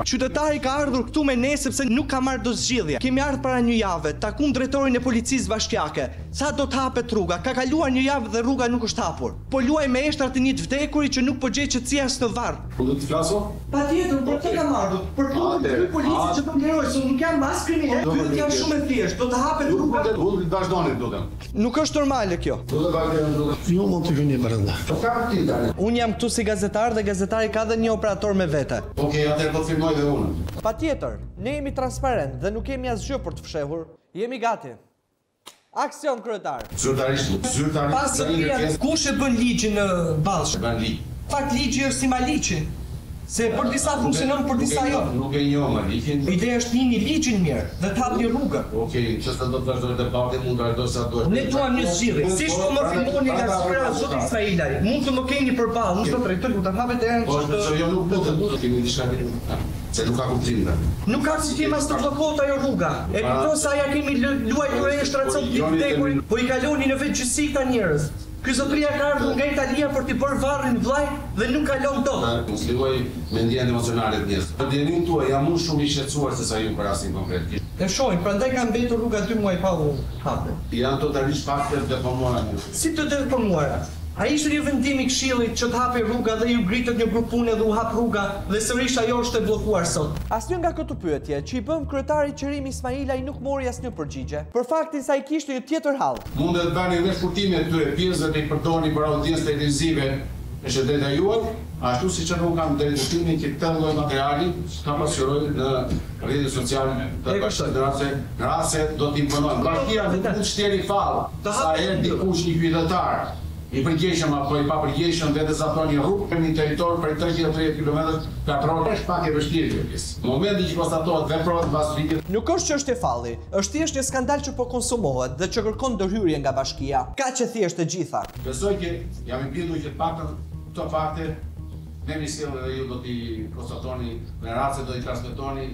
Qytetari ka ardhur këtu me ne sepse nuk ka marrë dot zgjidhje. Kemi ardhur para një jave, takuam drejtorin e policisë bashkiake. Sa do të hapet rruga? Ka kaluar një javë dhe rruga nuk është hapur. Po luaj me eshtrat e një të vdekurit që nuk po gjej qetësia as në varr. Të flaso? Patjetër, por të kam ardhur. Për këtë policia që po nderoj, se nuk jam as kriminal. Pyetja janë shumë e thjeshtë. Do të hapet rruga. Vull vazhdoni lutem. Nuk është normale kjo. Ju mund të vini brenda. Unë jam këtu si gazetar dhe gazetari ka dhe një operator me vete. Okej, atëherë do të filmoj dhe unë. Patjetër, ne jemi transparent dhe nuk kemi asgjë për të fshehur. Jemi gati. Aksion kryetar. Zyrtarisht. Kush e bën ligjin në Ballsh? Bën ligj. Fakt ligji është si Maliqi. Se për disa funksionon, për disa jo. Nuk e njoh më ligjin. Ideja është një ligjin mirë dhe të hap një rrugë. Okej, çfarë do të vazhdoj debati, mund të vazhdoj sa duhet. Ne duam një zgjidhje. Siç po më filloni nga sfera zoti Ismailaj, mund të më keni përballë, unë sot drejtoj ku ta hapet erën. Po, se jo nuk do të kemi diçka se nuk ka kuptim. Nuk ka si kemi as të bllokohet ajo rruga. E kupton se aja kemi luajtur e shtracon dikurin, po i kaloni në vetë gjyqësi këta njerëz. Ky zotëria ka ardhur nga Italia për t'i bërë varrin vllaj dhe nuk kalon dot. Mos luaj me ndjenjat emocionale të njerëzve. Për dinin tuaj jam unë shumë i shqetësuar se sa ju për rastin konkret. E shohin, prandaj ka mbetur rruga 2 muaj pa u hapur. Janë totalisht fakte të deformuara. Si të deformuara? A ishte një vendim i këshillit që të hapi rruga dhe ju gritët një grup pune dhe u hap rruga dhe sërish ajo është e bllokuar sot. Asnjë nga këto pyetje që i bëm kryetari i qeverisë Ismailaj nuk mori asnjë përgjigje, për faktin se ai kishte një tjetër hall. Mundet të bëni vesh kurtime këtyre pjesëve të i përdorni për audiencë televizive në shtetet e juaj, ashtu siç nuk kam drejtimin që këtë lloj materiali ka pasqyroj në rrjetet sociale të bashkëdhënëse, rase do të imponojmë. Bashkia nuk mund të shtjeri fall. Sa herë dikush një qytetar i përgjeshëm apo i papërgjeshëm vetë zapron një rrugë për një territor për 330 km, ka pronë pak e vështirë kjo pjesë. Në momentin që konstatohet veprohet mbas ligjit. Nuk është çështje falli, është thjesht një skandal që po konsumohet dhe që kërkon ndërhyrje nga bashkia. Kaq e thjesht e gjitha. Besoj që jam i bindur që të paktën këto fakte ne mision dhe ju do t'i konstatoni në raste do t'i transmetoni,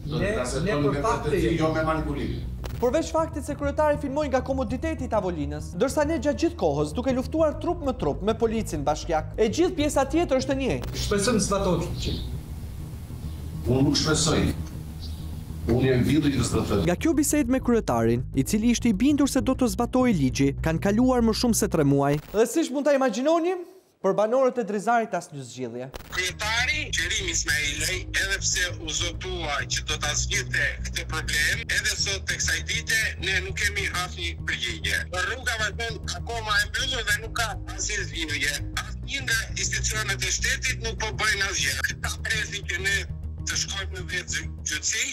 do t'i transmetoni me vërtetësi, jo me manipulim. Përveç faktit se kryetari filmoi nga komoditeti i tavolinës, ndërsa ne gjatë gjithë kohës duke luftuar trup me trup me policin bashkiak, e gjithë pjesa tjetër është e njëjtë. Shpresoj të zbatohet. Unë nuk shpresoj. Unë jam bindur që të zbatohet. Nga kjo bisedë me kryetarin, i cili ishte i bindur se do të zbatojë ligji, kanë kaluar më shumë se 3 muaj. Dhe siç mund ta imagjinoni, për banorët e Drizarit asnjë zgjidhje. Kryetari qeverisë Ismailaj, edhe pse u zotua që do ta zgjidhte këtë problem, edhe sot tek kësaj dite ne nuk kemi asnjë përgjigje. Rruga vazhdon akoma e mbyllur dhe nuk ka asnjë zgjidhje. Asnjë nga institucionet e shtetit nuk po bëjnë asgjë. Këta presin që ne të shkojmë në vetë gjyqësi.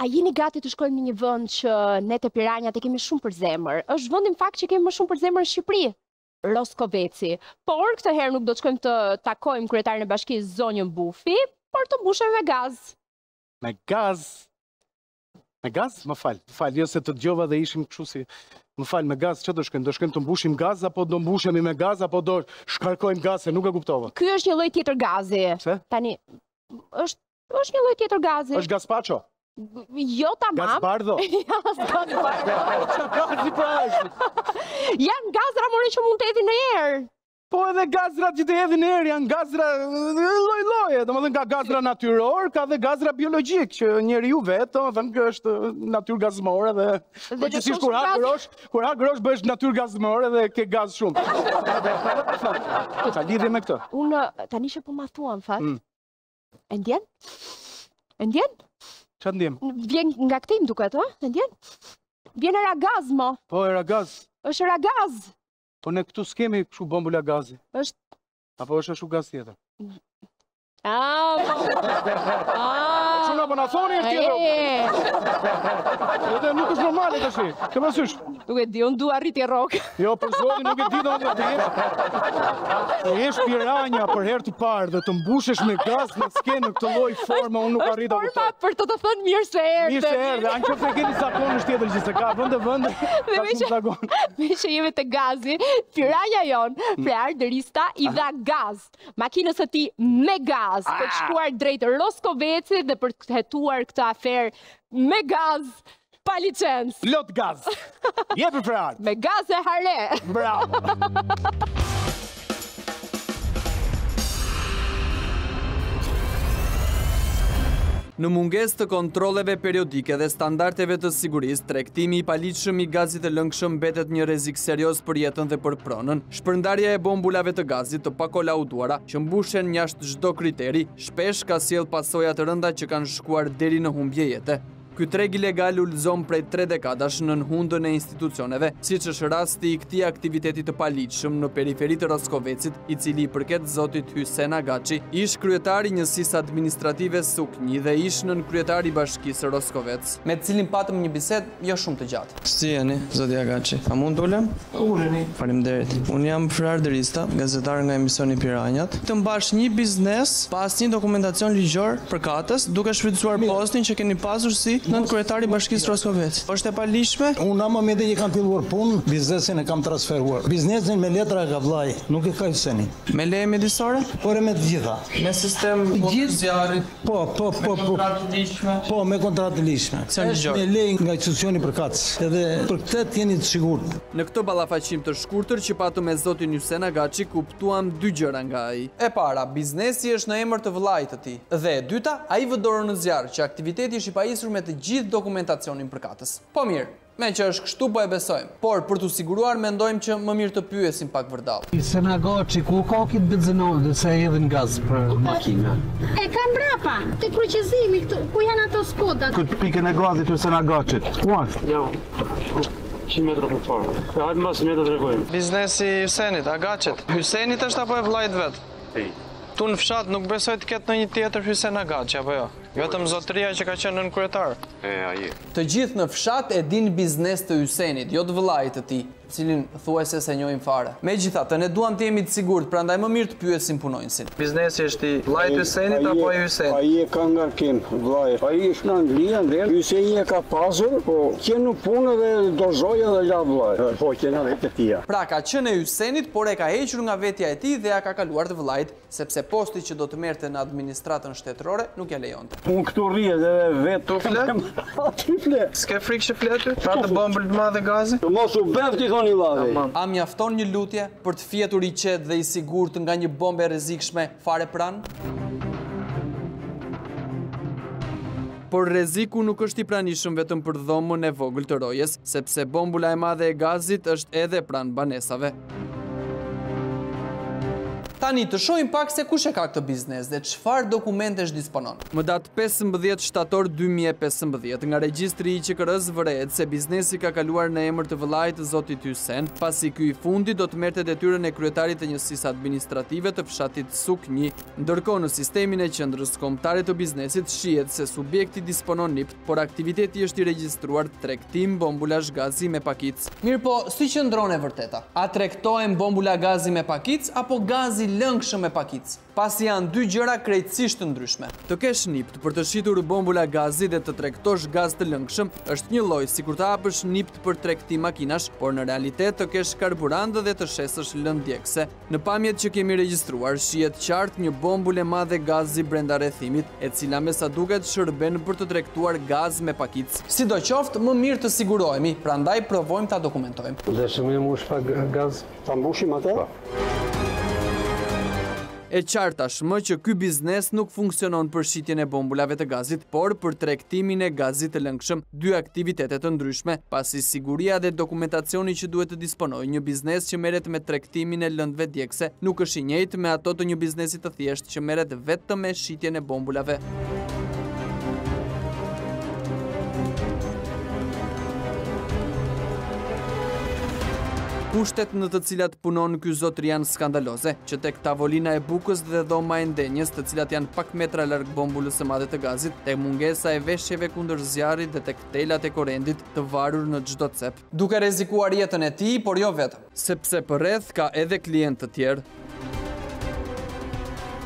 A jeni gati të shkojmë në një vend që ne të Piranjat e kemi shumë për zemër? Është vendi në fakt që kemi më shumë për zemër në Shqipëri, Roskoveci. Por këtë herë nuk do të shkojmë të takojmë kryetarin e bashkisë zonjën Bufi, por të mbushemi me gaz. Me gaz? Me gaz? Më fal, jo se të dëgjova dhe ishim kështu si. Më fal, me gaz çfarë do shkojmë? Do shkojmë të mbushim gaz apo do mbushemi me gaz apo do shkarkojmë gaz, se nuk e kuptova. Ky është një lloj tjetër gazi. Se? Tani është një lloj tjetër gazi. Është gazpacho? Jo tamam. Gazbardo? Ja, gazbardo. Gazi pra është? Janë gazra more që mund të hedhin në erë. Po edhe gazrat që të hedhin në erë janë gazra lloj-lloje, domethënë ka gazra natyror, ka dhe gazra biologjik që njeriu vetë, domethënë kjo është natyrë gazmore dhe po që siç kur ha grosh bëhesh natyrë gazmore dhe ke gaz shumë. Ka lidhje me këtë. Unë tani që po ma thuan fat. E ndjen? E ndjen? Çfarë ndjem? Vjen nga këtej më duket, ë? E ndjen? Vjen eragaz mo. Po eragaz. Është eragaz. Po ne këtu s'kemi kështu bombula gazi. Është. Apo është ashtu gaz tjetër? Çu na bëna thoni është tjetër. Edhe nuk është normale tash. Ke parasysh? Nuk e di, unë dua rritje rrok. Jo, për zotin nuk e di domethënë. Të jesh Piranja për herë të parë dhe të mbushesh me gaz në skenë në këtë lloj forme, unë nuk arrita të kuptoj. Për të thënë mirë se erdhe. Mirë se erdhe, anqë se keni zakon është tjetër që se ka vende. Me që jemi të gazi, Piranja jon, Prear Derista i dha gaz. Makinës së tij me gaz. Për të shkuar drejt Roskovecit dhe për të hetuar këtë aferë me gaz pa licencë. Lot gaz. Jepi Prear. Me gaz e hare. Bravo. Në mungesë të kontrolleve periodike dhe standardeve të sigurisë, tregtimi i paligjshëm i gazit të lëngshëm mbetet një rrezik serioz për jetën dhe për pronën. Shpërndarja e bombulave të gazit të pakolauduara, që mbushen jashtë çdo kriteri, shpesh ka sjell pasoja të rënda që kanë shkuar deri në humbje jete. Ky treg ilegal ulëzon prej 3 dekadash në hundën e institucioneve, siç është rasti i këtij aktiviteti të paligjshëm në periferi të Roskovecit, i cili i përket zotit Hysen Agaçi, ish kryetari i njësisë administrative Suknji dhe ish nën kryetari i bashkisë Roskovec, me të cilin patëm një bisedë jo shumë të gjatë. Si jeni, zoti Agaçi? A mund të ulem? Uleni. Faleminderit. Unë jam Frar Derista, gazetar nga emisioni Piranjat. Të mbash një biznes pas një dokumentacion ligjor përkatës, duke shfrytzuar postin që keni pasur si nën kryetari i bashkisë Roskovec. Është e paligjshme? Unë ama me që kam filluar punë, biznesin e kam transferuar. Biznesin me letra e ka vllai, nuk e ka Hyseni. Me leje mjedisore? Por me të gjitha. Me sistem zjarrit? Po, me kontratë të lishme. Është me lejë nga institucioni përkatës. Edhe për këtë jeni të sigurt. Në këtë ballafaqim të shkurtër që patëm me zotin Hysen Agaçi, kuptuam 2 gjëra nga ai. E para, biznesi është në emër të vllait të tij. Dhe e dyta, ai vë dorën në zjarr që aktiviteti është i pajisur me të gjithë dokumentacionin përkatës. Po mirë, me që është kështu po e besojmë, por për t'u siguruar mendojmë që më mirë të pyesim pak vërdall. Hysen Agaçi, ku ka këtë benzinor dhe se hedhin gaz për makina? E kam brapa, te kryqëzimi këtu, ku janë ato skodat? Këtë pikën e gazit Hysen Agaçit. Ku është? Jo. 100 metra për parë. Hajde mas me të tregojmë. Biznesi i Hysenit, Agaçit. Hysenit është apo e vllait vet? Tu në fshat nuk besoj të ketë në një tjetër Hysen Agaçi, apo jo? Vetëm zotëria që ka qenë nën kryetar. Të gjithë në fshat e din biznes të Hysenit, jo të vllait të tij, cilin thuajse se njohim fare. Megjithatë, ne duam të jemi të sigurt, prandaj më mirë të pyesim punonjësin. Biznesi është i vllait Hysenit apo i Hysenit? Ai e ka ngarkim, vllai. Ai është në Angli, dhe Hyseni e ka pasur, po qenë në punë dhe dozoi edhe la vllai. Po qenë vetë të tia. Pra ka qenë e Hysenit, por e ka hequr nga vetja e tij dhe ja ka kaluar të vllait, sepse posti që do të merrte në administratën shtetërore nuk ja lejonte. Unë këtu rrje dhe vetë të flet. S'ke frikë që fletë? Pra të bombë të madhe gazi? Mos u befti thoni vllai. A mjafton një lutje për të fjetur i qetë dhe i sigurt nga një bombë e rrezikshme fare pranë? Por rreziku nuk është i pranishëm vetëm për dhomën e vogël të rojes, sepse bombula e madhe e gazit është edhe pranë banesave. Tani të shohim pak se kush e ka këtë biznes dhe çfarë dokumentesh disponon. Më datë 15 shtator 2015, nga regjistri i QKR-s vërehet se biznesi ka kaluar në emër të vllait të zotit Hysen, pasi ky i fundi do të merrte detyrën e kryetarit të njësisë administrative të fshatit Suknji. Ndërkohë në sistemin e qendrës kombëtare të biznesit shihet se subjekti disponon NIP, por aktiviteti është i regjistruar tregtim bombulash gazi me pakic. Mirë po, si qëndron e vërteta? A tregtohen bombula gazi me pakic apo gazi lëngshëm me pakic? Pasi janë 2 gjëra krejtësisht të ndryshme. Të kesh nipt për të shitur bombula gazi dhe të tregtosh gaz të lëngshëm është një lloj sikur të hapësh nipt për tregtim makinash, por në realitet të kesh karburant dhe të shesësh lëndë djegëse. Në pamjet që kemi regjistruar, shihet qartë një bombulë e madhe gazi brenda rrethimit, e cila me sa duket shërben për të tregtuar gaz me pakic. Sidoqoftë, më mirë të sigurohemi, prandaj provojmë ta dokumentojmë. Dhe shumë mbush pa gaz, ta mbushim atë? E qartë tashmë që ky biznes nuk funksionon për shitjen e bombulave të gazit, por për tregtimin e gazit të lëngshëm, 2 aktivitete të ndryshme, pasi siguria dhe dokumentacioni që duhet të disponojë një biznes që merret me tregtimin e lëndëve djegëse nuk është i njëjtë me ato të një biznesi të thjeshtë që merret vetëm me shitjen e bombulave. Kushtet në të cilat punon ky zotër janë skandaloze, që tek tavolina e bukës dhe dhoma e ndenjes, të cilat janë pak metra larg bombulës së madhe të gazit, tek mungesa e veshjeve kundër zjarrit dhe tek telat e korrentit të varur në çdo cep. Duke rrezikuar jetën e tij, por jo vetëm, sepse përreth ka edhe klientë të tjerë.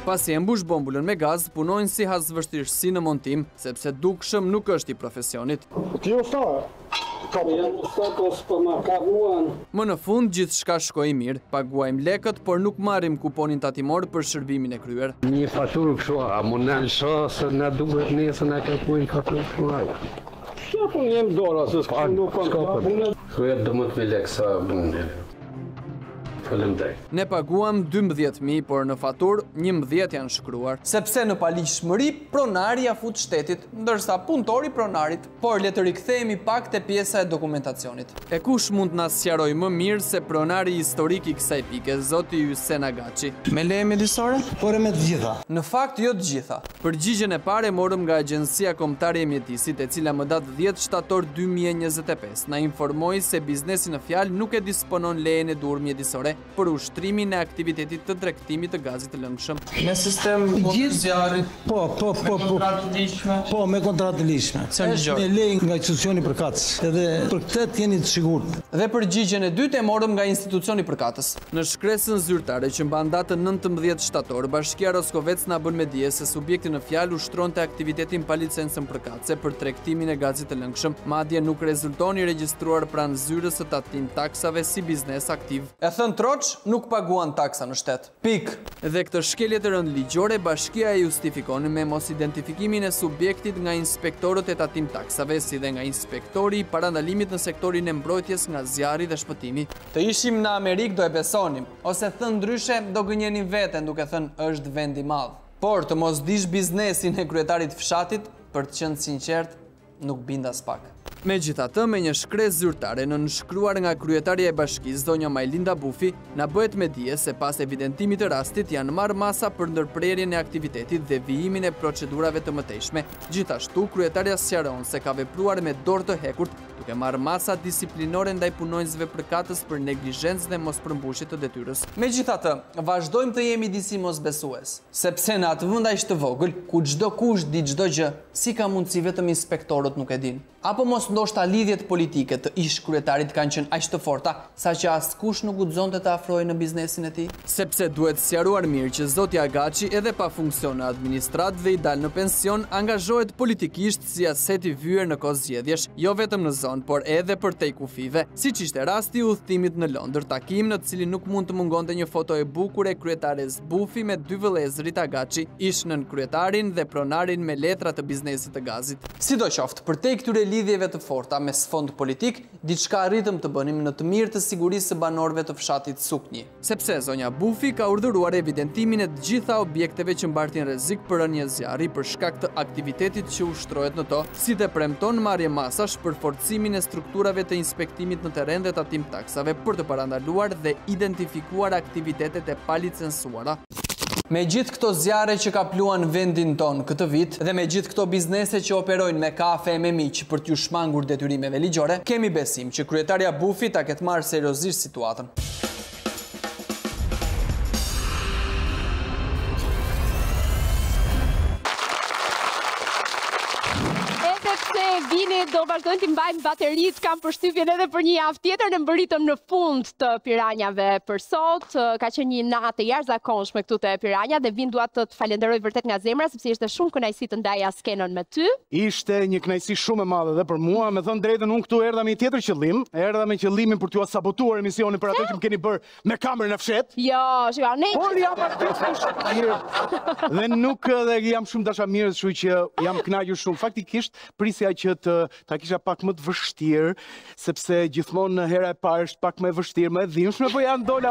Pasi e mbush bombulën me gaz, punojnë si has vështirësi në montim, sepse dukshëm nuk është i profesionit. Më në fund gjithçka shkoi mirë, paguajmë lekët, por nuk marrim kuponin tatimor për shërbimin e kryer. Një faturë kështu, a mundën se na duhet nesër na kërkojnë faturë kështu. Sa po jem dora se s'ka nuk ka punë. Thuhet 12.000 lekë sa bune. Ne paguam 12.000, por në faturë 11 janë shkruar. Sepse në paligjshmëri pronari ja fut shtetit, ndërsa punëtori pronarit, por le të rikthehemi pak te pjesa e dokumentacionit. E kush mund të na sqarojë më mirë se pronari historik i kësaj pike, zoti Ysen Agaçi? Me leje mjedisore? Por me të gjitha. Në fakt jo të gjitha. Përgjigjen e parë morëm nga Agjencia Kombëtare e Mjedisit, e cila më datë 10 shtator 2025 na informoi se biznesi në fjalë nuk e disponon lejen e dur mjedisore për ushtrimin e aktivitetit të tregtimit të gazit të lëngshëm. Me sistem zjarrit. Po, me kontratë të lishme. Është me lejë nga institucioni përkatës. Edhe për këtë jeni të sigurt. Dhe përgjigjen e dytë e morëm nga institucioni përkatës. Në shkresën zyrtare që mban datën 19 shtator, Bashkia Roskovec na bën me dije se subjekti në fjalë ushtronte aktivitetin pa licencën përkatëse për tregtimin e gazit të lëngshëm, madje nuk rezulton i regjistruar pranë zyrës së tatim taksave si biznes aktiv. E thënë troç, nuk paguan taksa në shtet. Pik. Dhe këtë shkelje të rënd ligjore, bashkia e justifikon me mos identifikimin e subjektit nga inspektorët e tatim taksave, si dhe nga inspektori i parandalimit në sektorin e mbrojtjes nga zjarri dhe shpëtimi. Të ishim në Amerikë do e besonim, ose thënë ndryshe do gënjenin veten duke thënë është vend i madh. Por të mos dish biznesin e kryetarit fshatit, për të qenë sinqert, nuk binda s'pak. Megjithatë, me një shkresë zyrtare në nënshkruar nga kryetaria e bashkisë, zonja Majlinda Bufi, na bëhet me dije se pas evidentimit të rastit janë marrë masa për ndërprerjen e aktivitetit dhe vijimin e procedurave të mëtejshme. Gjithashtu, kryetaria sqaron se ka vepruar me dorë të hekurt, duke marrë masa disiplinore ndaj punonjësve përkatës për neglizhencë dhe mos përmbushje të detyrës. Megjithatë, vazhdojmë të jemi disi mosbesues, sepse në atë vend aq të vogël, ku çdo kush di çdo gjë, si ka mundësi vetëm inspektorët nuk e din? Apo mos ndoshta lidhjet politike të ish kryetarit kanë qenë aq të forta, saqë askush nuk guxonte të afrohej në biznesin e tij? Sepse duhet sqaruar mirë që zoti Agaçi edhe pa funksion në administrat dhe i dal në pension, angazhohet politikisht si aset i vyer në kohë zgjedhjesh, jo vetëm në zonë, por edhe për te kufive, siç ishte rasti i udhëtimit në Londër, takim në të cilin nuk mund të mungonte një foto e bukur e kryetares Bufi me dy vëllezërit Agaçi, ish-nën kryetarin dhe pronarin me letra të biznesit të gazit. Sidoqoftë, për te këtyre lidhjeve të forta me sfond politik, diçka arritëm të bënim në të mirë të sigurisë së banorëve të fshatit Suknji, sepse zonja Bufi ka urdhëruar evidentimin e të gjitha objekteve që mbartin rrezik për rënje zjarri për shkak të aktivitetit që ushtrohet në to, si dhe premton marrje masash për forcimin e strukturave të inspektimit në terren dhe tatim taksave për të parandaluar dhe identifikuar aktivitetet e palicencuara. Me gjithë këto zjarre që kapluan vendin ton këtë vit dhe me gjithë këto biznese që operojnë me kafe e me miq për t'ju shmangur detyrimeve ligjore, kemi besim që kryetaria Bufi ta ketë marrë seriozisht situatën. Vini do vazhdojnë të mbajnë baterit, kam përshtypjen edhe për një javë tjetër, në mbëritëm në fund të Piranjave për sot, ka qenë një natë jashtëzakonshme këtu te Piranja dhe Vin dua të të falenderoj vërtet nga zemra sepse ishte shumë kënaqësi të ndaja skenën me ty. Ishte një kënaqësi shumë e madhe dhe për mua, me thënë drejtën, unë këtu erdha me një tjetër qëllim, erdha me qëllimin për t'ju sabotuar emisionin për ato që më keni bërë me kamerën e fshet. Jo, shiko, ne. Por jam artist. Dhe nuk dhe jam shumë dashamirës, kështu që jam kënaqur shumë. Faktikisht prisja që ta kisha pak më të vështirë, sepse gjithmonë në hera e parë është pak më e vështirë, më e dhimbshme, po janë dola.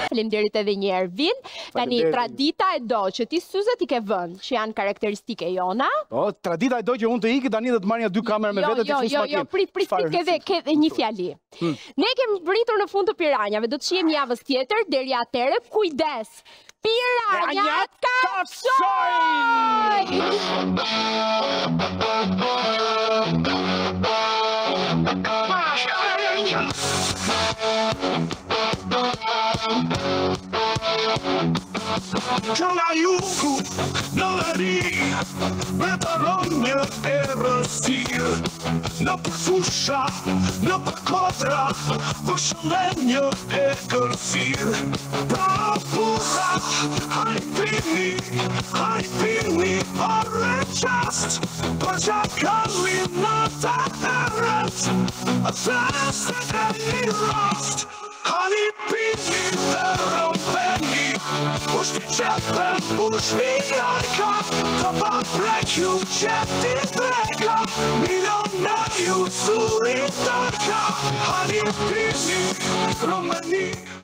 Faleminderit edhe një herë Vin. Tani tradita e do që ti syzet i ke vënë, që janë karakteristike jona. Po, tradita e do që unë të ikë tani dhe të marrja 2 kamera me vete të fusë makinë. Jo, prit ke një fjali. Ne kemi vritur në fund të Piranjave, do të shihem javës tjetër, deri atëherë kujdes. Piranjat Që nga jugu në veri me të rënjë e rësirë, në përfusha, në përkodra, vëshëllenjë e kërësirë. Pra pura, haj pini, orë qast, për që kallim në të herët, a festet e një rast. Hani pini dhe rompeni, ushti qepën, ushti jajka, të paprekju qepti breka, milionarju suri tërka. Hani pini, romeni.